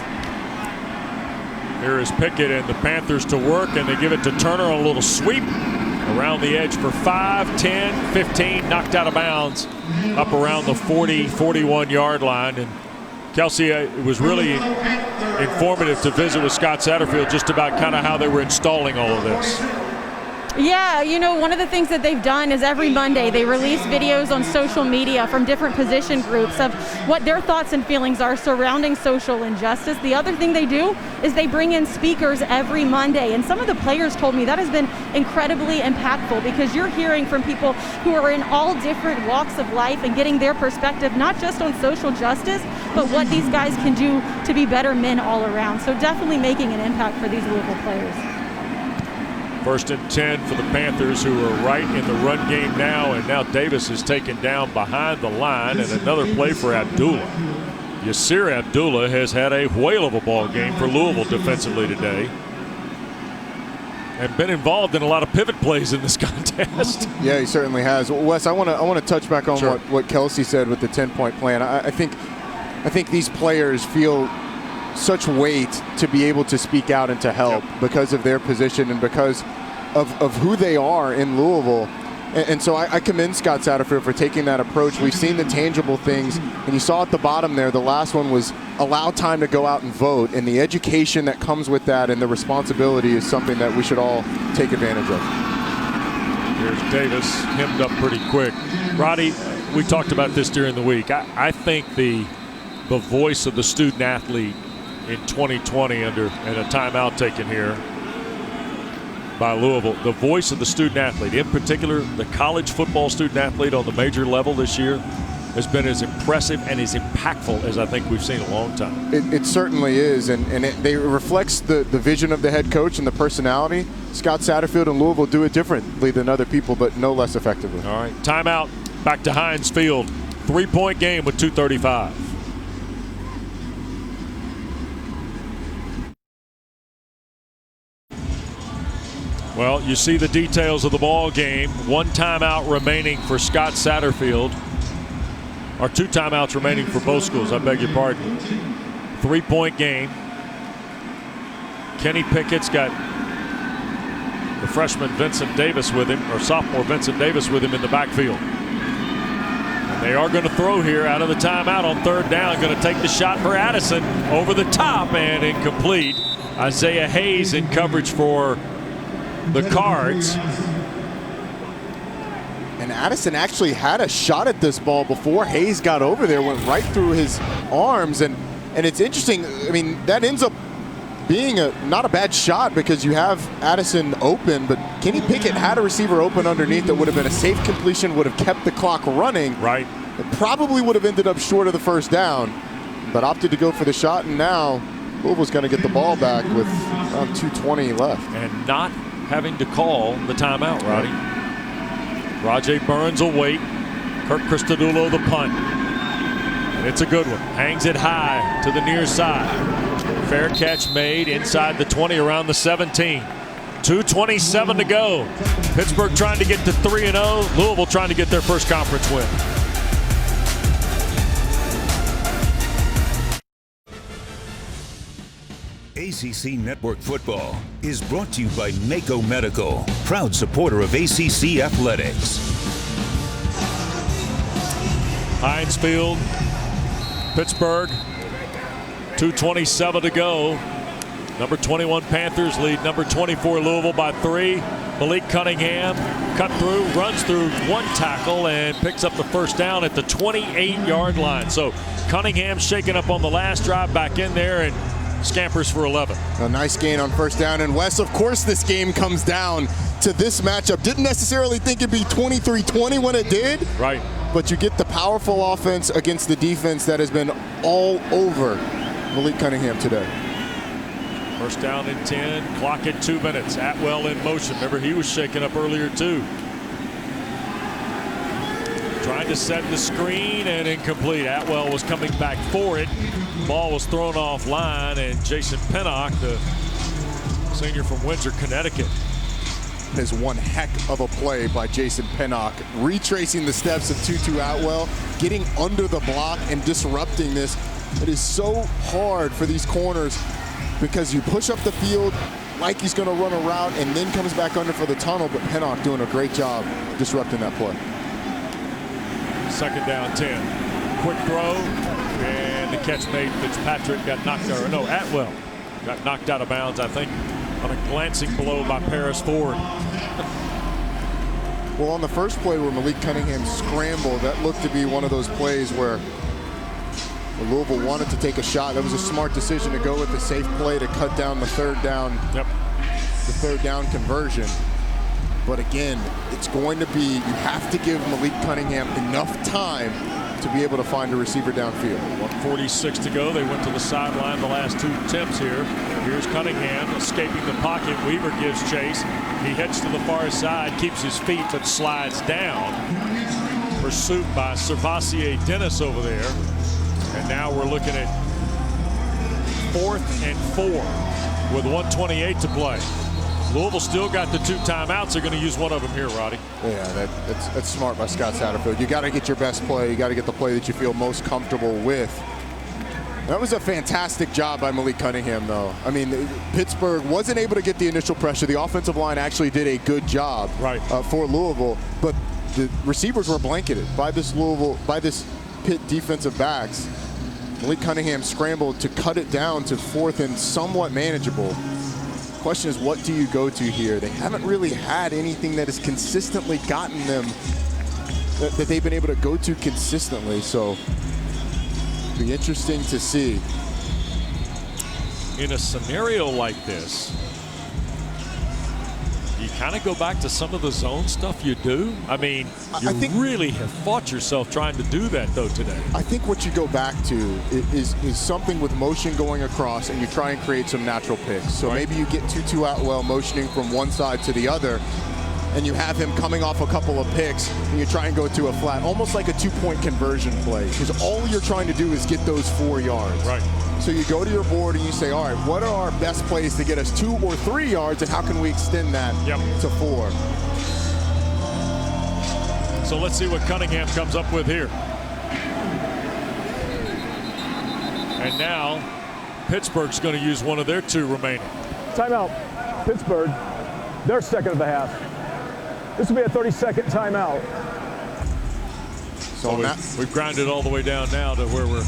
Here is Pickett and the Panthers to work, and they give it to Turner on a little sweep. Around the edge for 5, 10, 15, knocked out of bounds up around the 40, 41-yard line. And Kelsey, it was really informative to visit with Scott Satterfield just about kind of how they were installing all of this. Yeah, you know, one of the things that they've done is every Monday they release videos on social media from different position groups of what their thoughts and feelings are surrounding social injustice. The other thing they do is they bring in speakers every Monday, and some of the players told me that has been incredibly impactful because you're hearing from people who are in all different walks of life and getting their perspective, not just on social justice, but what these guys can do to be better men all around. So definitely making an impact for these Louisville players. 1st and 10 for the Panthers, who are right in the run game now, and now Davis is taken down behind the line, and another play for Abdullah. Yasir Abdullah has had a whale of a ball game for Louisville defensively today, and been involved in a lot of pivot plays in this contest. Yeah, he certainly has. Wes, I want to touch back on Sure. what Kelsey said with the 10-point plan. I think these players feel such weight to be able to speak out and to help because of their position and because of who they are in Louisville. And so I commend Scott Satterfield for taking that approach. We've seen the tangible things, and you saw at the bottom there, the last one was allow time to go out and vote, and the education that comes with that and the responsibility is something that we should all take advantage of. Here's Davis, hemmed up pretty quick. Roddy, we talked about this during the week. I think the voice of the student athlete in 2020 and a timeout taken here by Louisville, the voice of the student athlete, in particular the college football student athlete on the major level this year, has been as impressive and as impactful as I think we've seen in a long time. It certainly is, and it reflects the vision of the head coach and the personality. Scott Satterfield and Louisville do it differently than other people, but no less effectively. All right, timeout, back to Heinz Field. 3-point game with 2:35. Well, you see the details of the ball game. 1 timeout remaining for Scott Satterfield. Or 2 timeouts remaining for both schools, I beg your pardon. 3-point game. Kenny Pickett's got the freshman Vincent Davis with him, or sophomore Vincent Davis with him in the backfield. And they are going to throw here out of the timeout on 3rd down. Going to take the shot for Addison over the top and incomplete. Isaiah Hayes in coverage for the Cards. And Addison actually had a shot at this ball before Hayes got over there, went right through his arms. And it's interesting, I mean, that ends up being not a bad shot because you have Addison open, but Kenny Pickett had a receiver open underneath that would have been a safe completion, would have kept the clock running. Right. It probably would have ended up short of the 1st down, but opted to go for the shot, and now Louisville's going to get the ball back with around 2:20 left. And not having to call the timeout, Roddy. Rajay Burns will wait. Kirk Christodoulou the punt. And it's a good one. Hangs it high to the near side. Fair catch made inside the 20, around the 17. 2:27 to go. Pittsburgh trying to get to 3-0. Louisville trying to get their first conference win. ACC Network Football is brought to you by Mako Medical, proud supporter of ACC Athletics. Heinz Field, Pittsburgh, 2:27 to go. Number 21 Panthers lead number 24 Louisville by 3. Malik Cunningham cut through, runs through 1 tackle, and picks up the 1st down at the 28-yard line. So Cunningham shaking up on the last drive, back in there, and scampers for 11. A nice gain on 1st down. And Wes, of course this game comes down to this matchup. Didn't necessarily think it'd be 23-20 when it did. Right. But you get the powerful offense against the defense that has been all over Malik Cunningham today. 1st down and 10, clock at 2 minutes. Atwell in motion. Remember, he was shaken up earlier too. Trying to set the screen and incomplete. Atwell was coming back for it. Ball was thrown offline, and Jason Pinnock, the senior from Windsor, Connecticut. Is one heck of a play by Jason Pinnock, retracing the steps of Tutu Atwell, getting under the block and disrupting this. It is so hard for these corners because you push up the field like he's going to run a route and then comes back under for the tunnel, but Pinnock doing a great job disrupting that play. 2nd down 10. Quick throw, and the catch made. Fitzpatrick got knocked out. No, Atwell got knocked out of bounds, I think, on a glancing blow by Paris Ford. Well, on the first play where Malik Cunningham scrambled, that looked to be one of those plays where Louisville wanted to take a shot. That was a smart decision to go with the safe play to cut down the 3rd down. Yep. The 3rd down conversion. But again, it's going to be, you have to give Malik Cunningham enough time to be able to find a receiver downfield. 1:46 to go. They went to the sideline the last 2 attempts here. Here's Cunningham escaping the pocket. Weaver gives chase. He heads to the far side, keeps his feet, but slides down. Pursuit by Servassier Dennis over there. And now we're looking at 4th and 4 with 1:28 to play. Louisville still got the 2 timeouts. They're going to use one of them here, Roddy. Yeah, that's smart by Scott Satterfield. You got to get your best play. You got to get the play that you feel most comfortable with. That was a fantastic job by Malik Cunningham, though. I mean, Pittsburgh wasn't able to get the initial pressure. The offensive line actually did a good job for Louisville, but the receivers were blanketed by this Pitt defensive backs. Malik Cunningham scrambled to cut it down to 4th and somewhat manageable. The question is, what do you go to here? They haven't really had anything that has consistently gotten them that they've been able to go to consistently. So it'll be interesting to see. In a scenario like this, you kind of go back to some of the zone stuff you do. I mean, you really have fought yourself trying to do that, though, today. I think what you go back to is something with motion going across, and you try and create some natural picks. So maybe you get Tutu Atwell motioning from one side to the other, and you have him coming off a couple of picks, and you try and go to a flat, almost like a 2-point conversion play, because all you're trying to do is get those 4 yards. Right. So you go to your board and you say, all right, what are our best plays to get us 2 or 3 yards, and how can we extend that to 4? So let's see what Cunningham comes up with here. And now Pittsburgh's going to use one of their 2 remaining. Timeout. Pittsburgh, their second of the half. This will be a 30-second timeout. So we've grounded all the way down now to where we're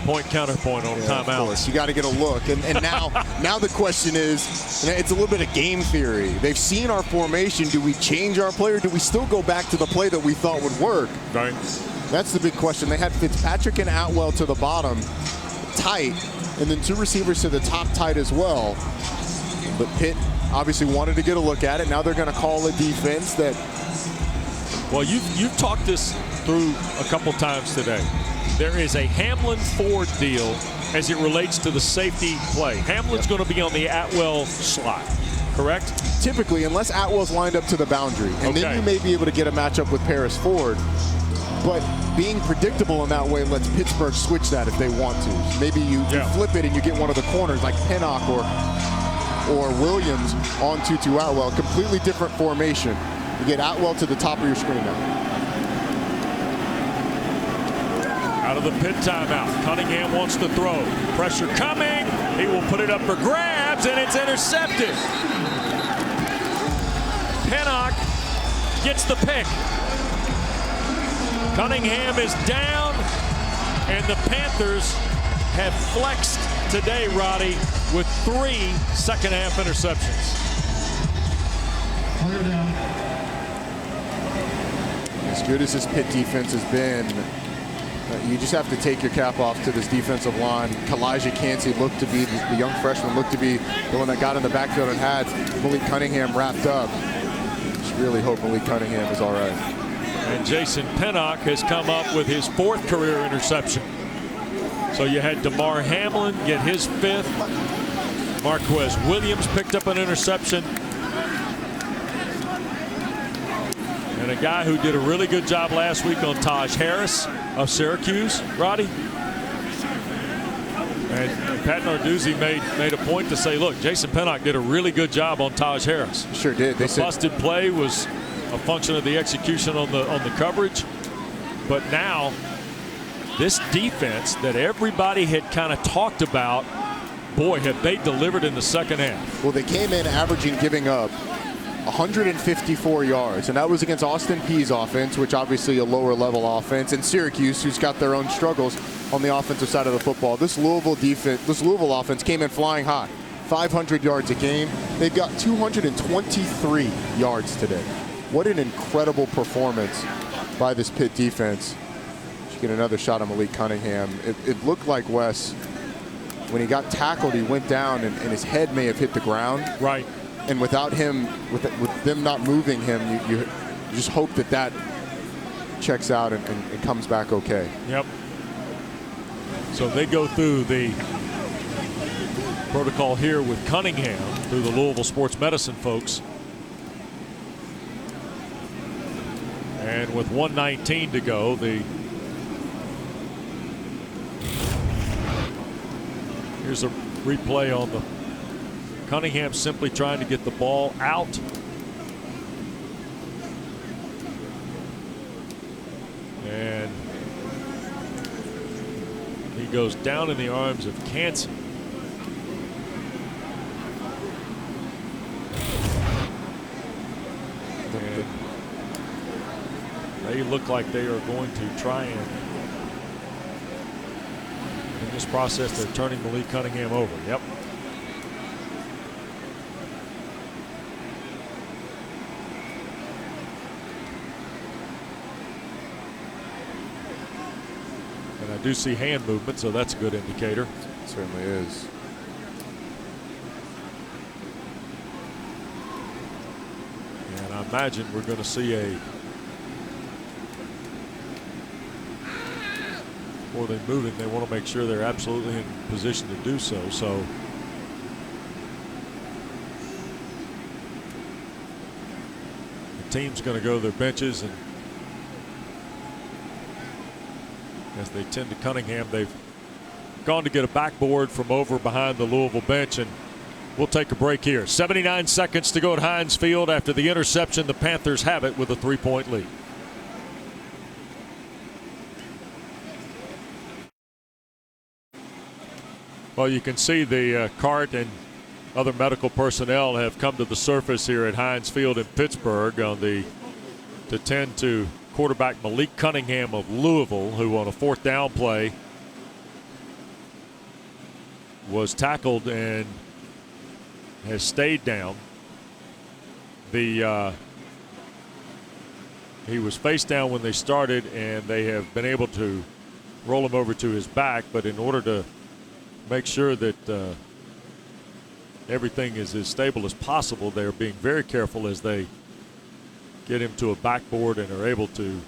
point counterpoint on timeout. You got to get a look, and now the question is, it's a little bit of game theory. They've seen our formation. Do we change our play, or do we still go back to the play that we thought would work? Right. That's the big question. They had Fitzpatrick and Atwell to the bottom, tight, and then 2 receivers to the top, tight as well. But Pitt obviously wanted to get a look at it. Now they're going to call a defense that. Well, you've talked this through a couple times today. There is a Hamlin-Ford deal as it relates to the safety play. Hamlin's going to be on the Atwell slot, correct? Typically, unless Atwell's lined up to the boundary. And then you may be able to get a matchup with Paris Ford. But being predictable in that way lets Pittsburgh switch that if they want to. Maybe you flip it and you get one of the corners like Pennock or Williams on Tutu Atwell. Completely different formation. You get Atwell to the top of your screen now. Out of the Pitt timeout. Cunningham wants to throw. Pressure coming. He will put it up for grabs, and it's intercepted. Pennock gets the pick. Cunningham is down, and the Panthers have flexed today, Roddy, with 3 second-half interceptions. As good as this Pitt defense has been, you just have to take your cap off to this defensive line. Kalijah Cansey looked to be, the young freshman looked to be the one that got in the backfield and had Malik Cunningham wrapped up. Just really hope Malik Cunningham is all right. And Jason Pennock has come up with his 4th career interception. So you had DeMar Hamlin get his 5th. Marquez Williams picked up an interception. And a guy who did a really good job last week on Taj Harris of Syracuse, Roddy. And Pat Narduzzi made a point to say, look, Jason Pennock did a really good job on Taj Harris. Sure did. The busted play was a function of the execution on the coverage. But now, this defense that everybody had kind of talked about, boy, have they delivered in the second half. Well, they came in averaging giving up 154 yards, and that was against Austin Peay's offense, which obviously a lower level offense, and Syracuse, who's got their own struggles on the offensive side of the football. This Louisville offense came in flying high, 500 yards a game. They've got 223 yards today. What an incredible performance by this Pitt defense. You get another shot on Malik Cunningham. It looked like Wes, when he got tackled, he went down and his head may have hit the ground. Right. And without him, with them not moving him, you just hope that checks out and comes back okay. Yep. So they go through the protocol here with Cunningham through the Louisville Sports Medicine folks. And with 1:19 to go, here's a replay on the Cunningham simply trying to get the ball out. And He goes down in the arms of Cancy. And they look like they are going to try and, in this process, they're turning Malik Cunningham over. Yep. And I do see hand movement, so that's a good indicator. It certainly is. And I imagine we're going to see before they move it, they want to make sure they're absolutely in position to do so. So the team's going to go to their benches, and as they tend to Cunningham, they've gone to get a backboard from over behind the Louisville bench, and we'll take a break here. 79 seconds to go at Heinz Field. After the interception, the Panthers have it with a 3-point lead. Well, you can see the cart and other medical personnel have come to the surface here at Heinz Field in Pittsburgh on to tend to quarterback Malik Cunningham of Louisville, who on a 4th down play was tackled and has stayed down. He was face down when they started, and they have been able to roll him over to his back, but in order to make sure that everything is as stable as possible, they're being very careful as they get him to a backboard and are able to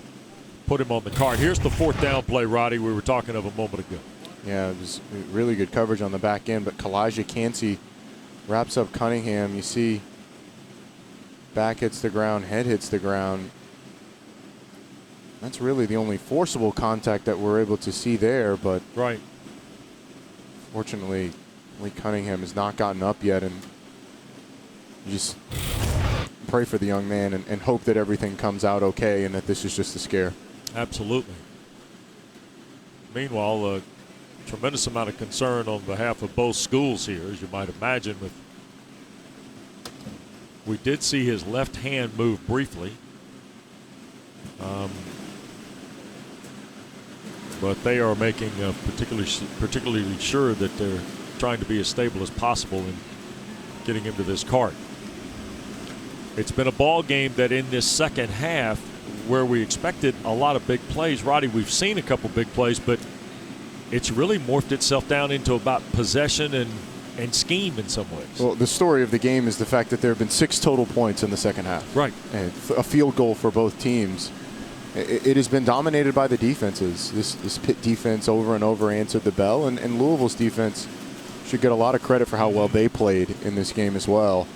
put him on the cart. Here's the 4th down play, Roddy, we were talking of a moment ago. Yeah, it was really good coverage on the back end, but Kalijah Cansey wraps up Cunningham. You see back hits the ground, head hits the ground. That's really the only forcible contact that we're able to see there, but right. Fortunately, Lee Cunningham has not gotten up yet, and you just pray for the young man and hope that everything comes out okay and that this is just a scare. Absolutely. Meanwhile, a tremendous amount of concern on behalf of both schools here, as you might imagine. We did see his left hand move briefly. But they are making particularly sure that they're trying to be as stable as possible in getting him to this cart. It's been a ball game that in this second half, where we expected a lot of big plays, Roddy, we've seen a couple big plays, but it's really morphed itself down into about possession and scheme in some ways. Well, the story of the game is the fact that there have been 6 total points in the second half. Right. And a field goal for both teams. It has been dominated by the defenses. This Pitt defense over and over answered the bell, and Louisville's defense should get a lot of credit for how well they played in this game as well.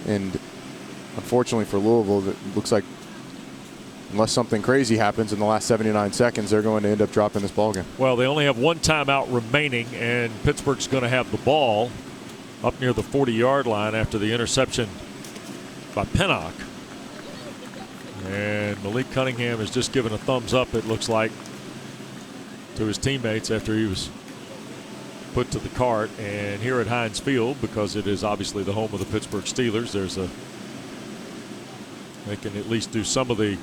And unfortunately for Louisville, it looks like unless something crazy happens in the last 79 seconds, they're going to end up dropping this ball game. Well, they only have 1 timeout remaining, and Pittsburgh's going to have the ball up near the 40-yard line after the interception by Pinnock. And Malik Cunningham has just given a thumbs up, it looks like, to his teammates after he was put to the cart. And here at Heinz Field, because it is obviously the home of the Pittsburgh Steelers, they can at least do some of the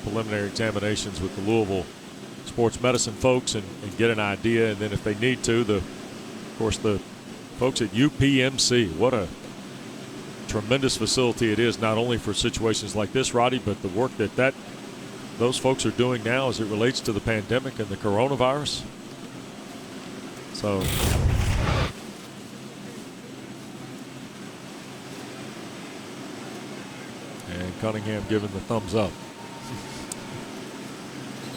preliminary examinations with the Louisville sports medicine folks and get an idea. And then if they need to, of course, the folks at UPMC, what a tremendous facility it is, not only for situations like this, Roddy, but the work that those folks are doing now as it relates to the pandemic and the coronavirus. So and Cunningham giving the thumbs up.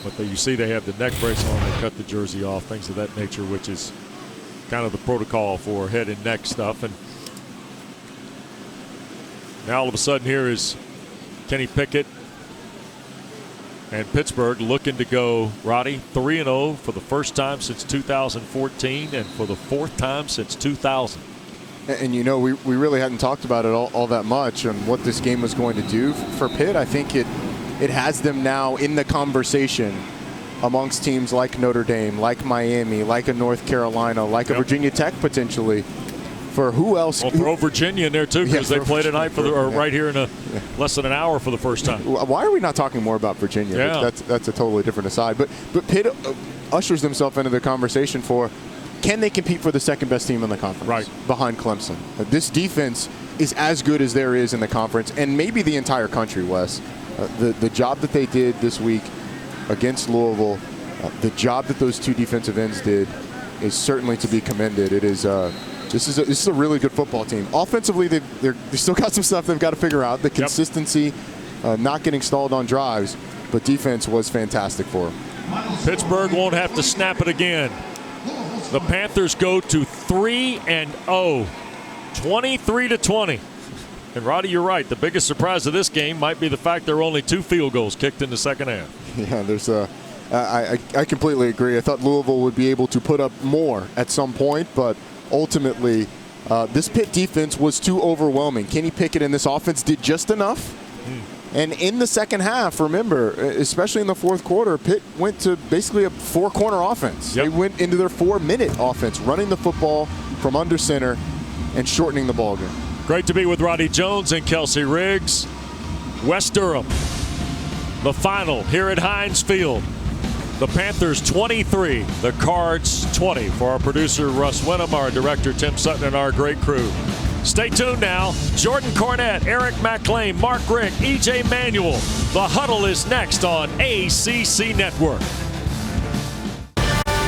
But you see they have the neck brace on, they cut the jersey off, things of that nature, which is kind of the protocol for head and neck stuff. And now all of a sudden here is Kenny Pickett and Pittsburgh looking to go, Roddy, 3-0 for the first time since 2014 and for the 4th time since 2000. And you know, we really hadn't talked about it all that much and what this game was going to do for Pitt. I think it has them now in the conversation amongst teams like Notre Dame, like Miami, like a North Carolina, like a Virginia Tech potentially. For who else? Well, throw Virginia in there too, because they play tonight right here in less than an hour for the first time. Why are we not talking more about Virginia? Yeah. That's a totally different aside. But Pitt ushers themselves into the conversation for, can they compete for the second best team in the conference? Right. Behind Clemson. This defense is as good as there is in the conference, and maybe the entire country, Wes. The job that they did this week against Louisville, the job that those two defensive ends did is certainly to be commended. It is this is a really good football team. Offensively, they've still got some stuff they've got to figure out. The consistency, not getting stalled on drives, but defense was fantastic for them. Pittsburgh won't have to snap it again. The Panthers go to 3-0, 23-20. And Roddy, you're right. The biggest surprise of this game might be the fact there were only 2 field goals kicked in the second half. Yeah, there's I completely agree. I thought Louisville would be able to put up more at some point, but ultimately, this Pitt defense was too overwhelming. Kenny Pickett and this offense did just enough. And in the second half, remember, especially in the fourth quarter, Pitt went to basically a 4-corner offense. They went into their 4-minute offense, running the football from under center and shortening the ball game. Great to be with Roddy Jones and Kelsey Riggs. West Durham, the final here at Heinz Field. The Panthers 23, the Cards 20. For our producer Russ Wenham, our director Tim Sutton, and our great crew. Stay tuned now. Jordan Cornette, Eric McLean, Mark Rick, EJ Manuel. The Huddle is next on ACC Network.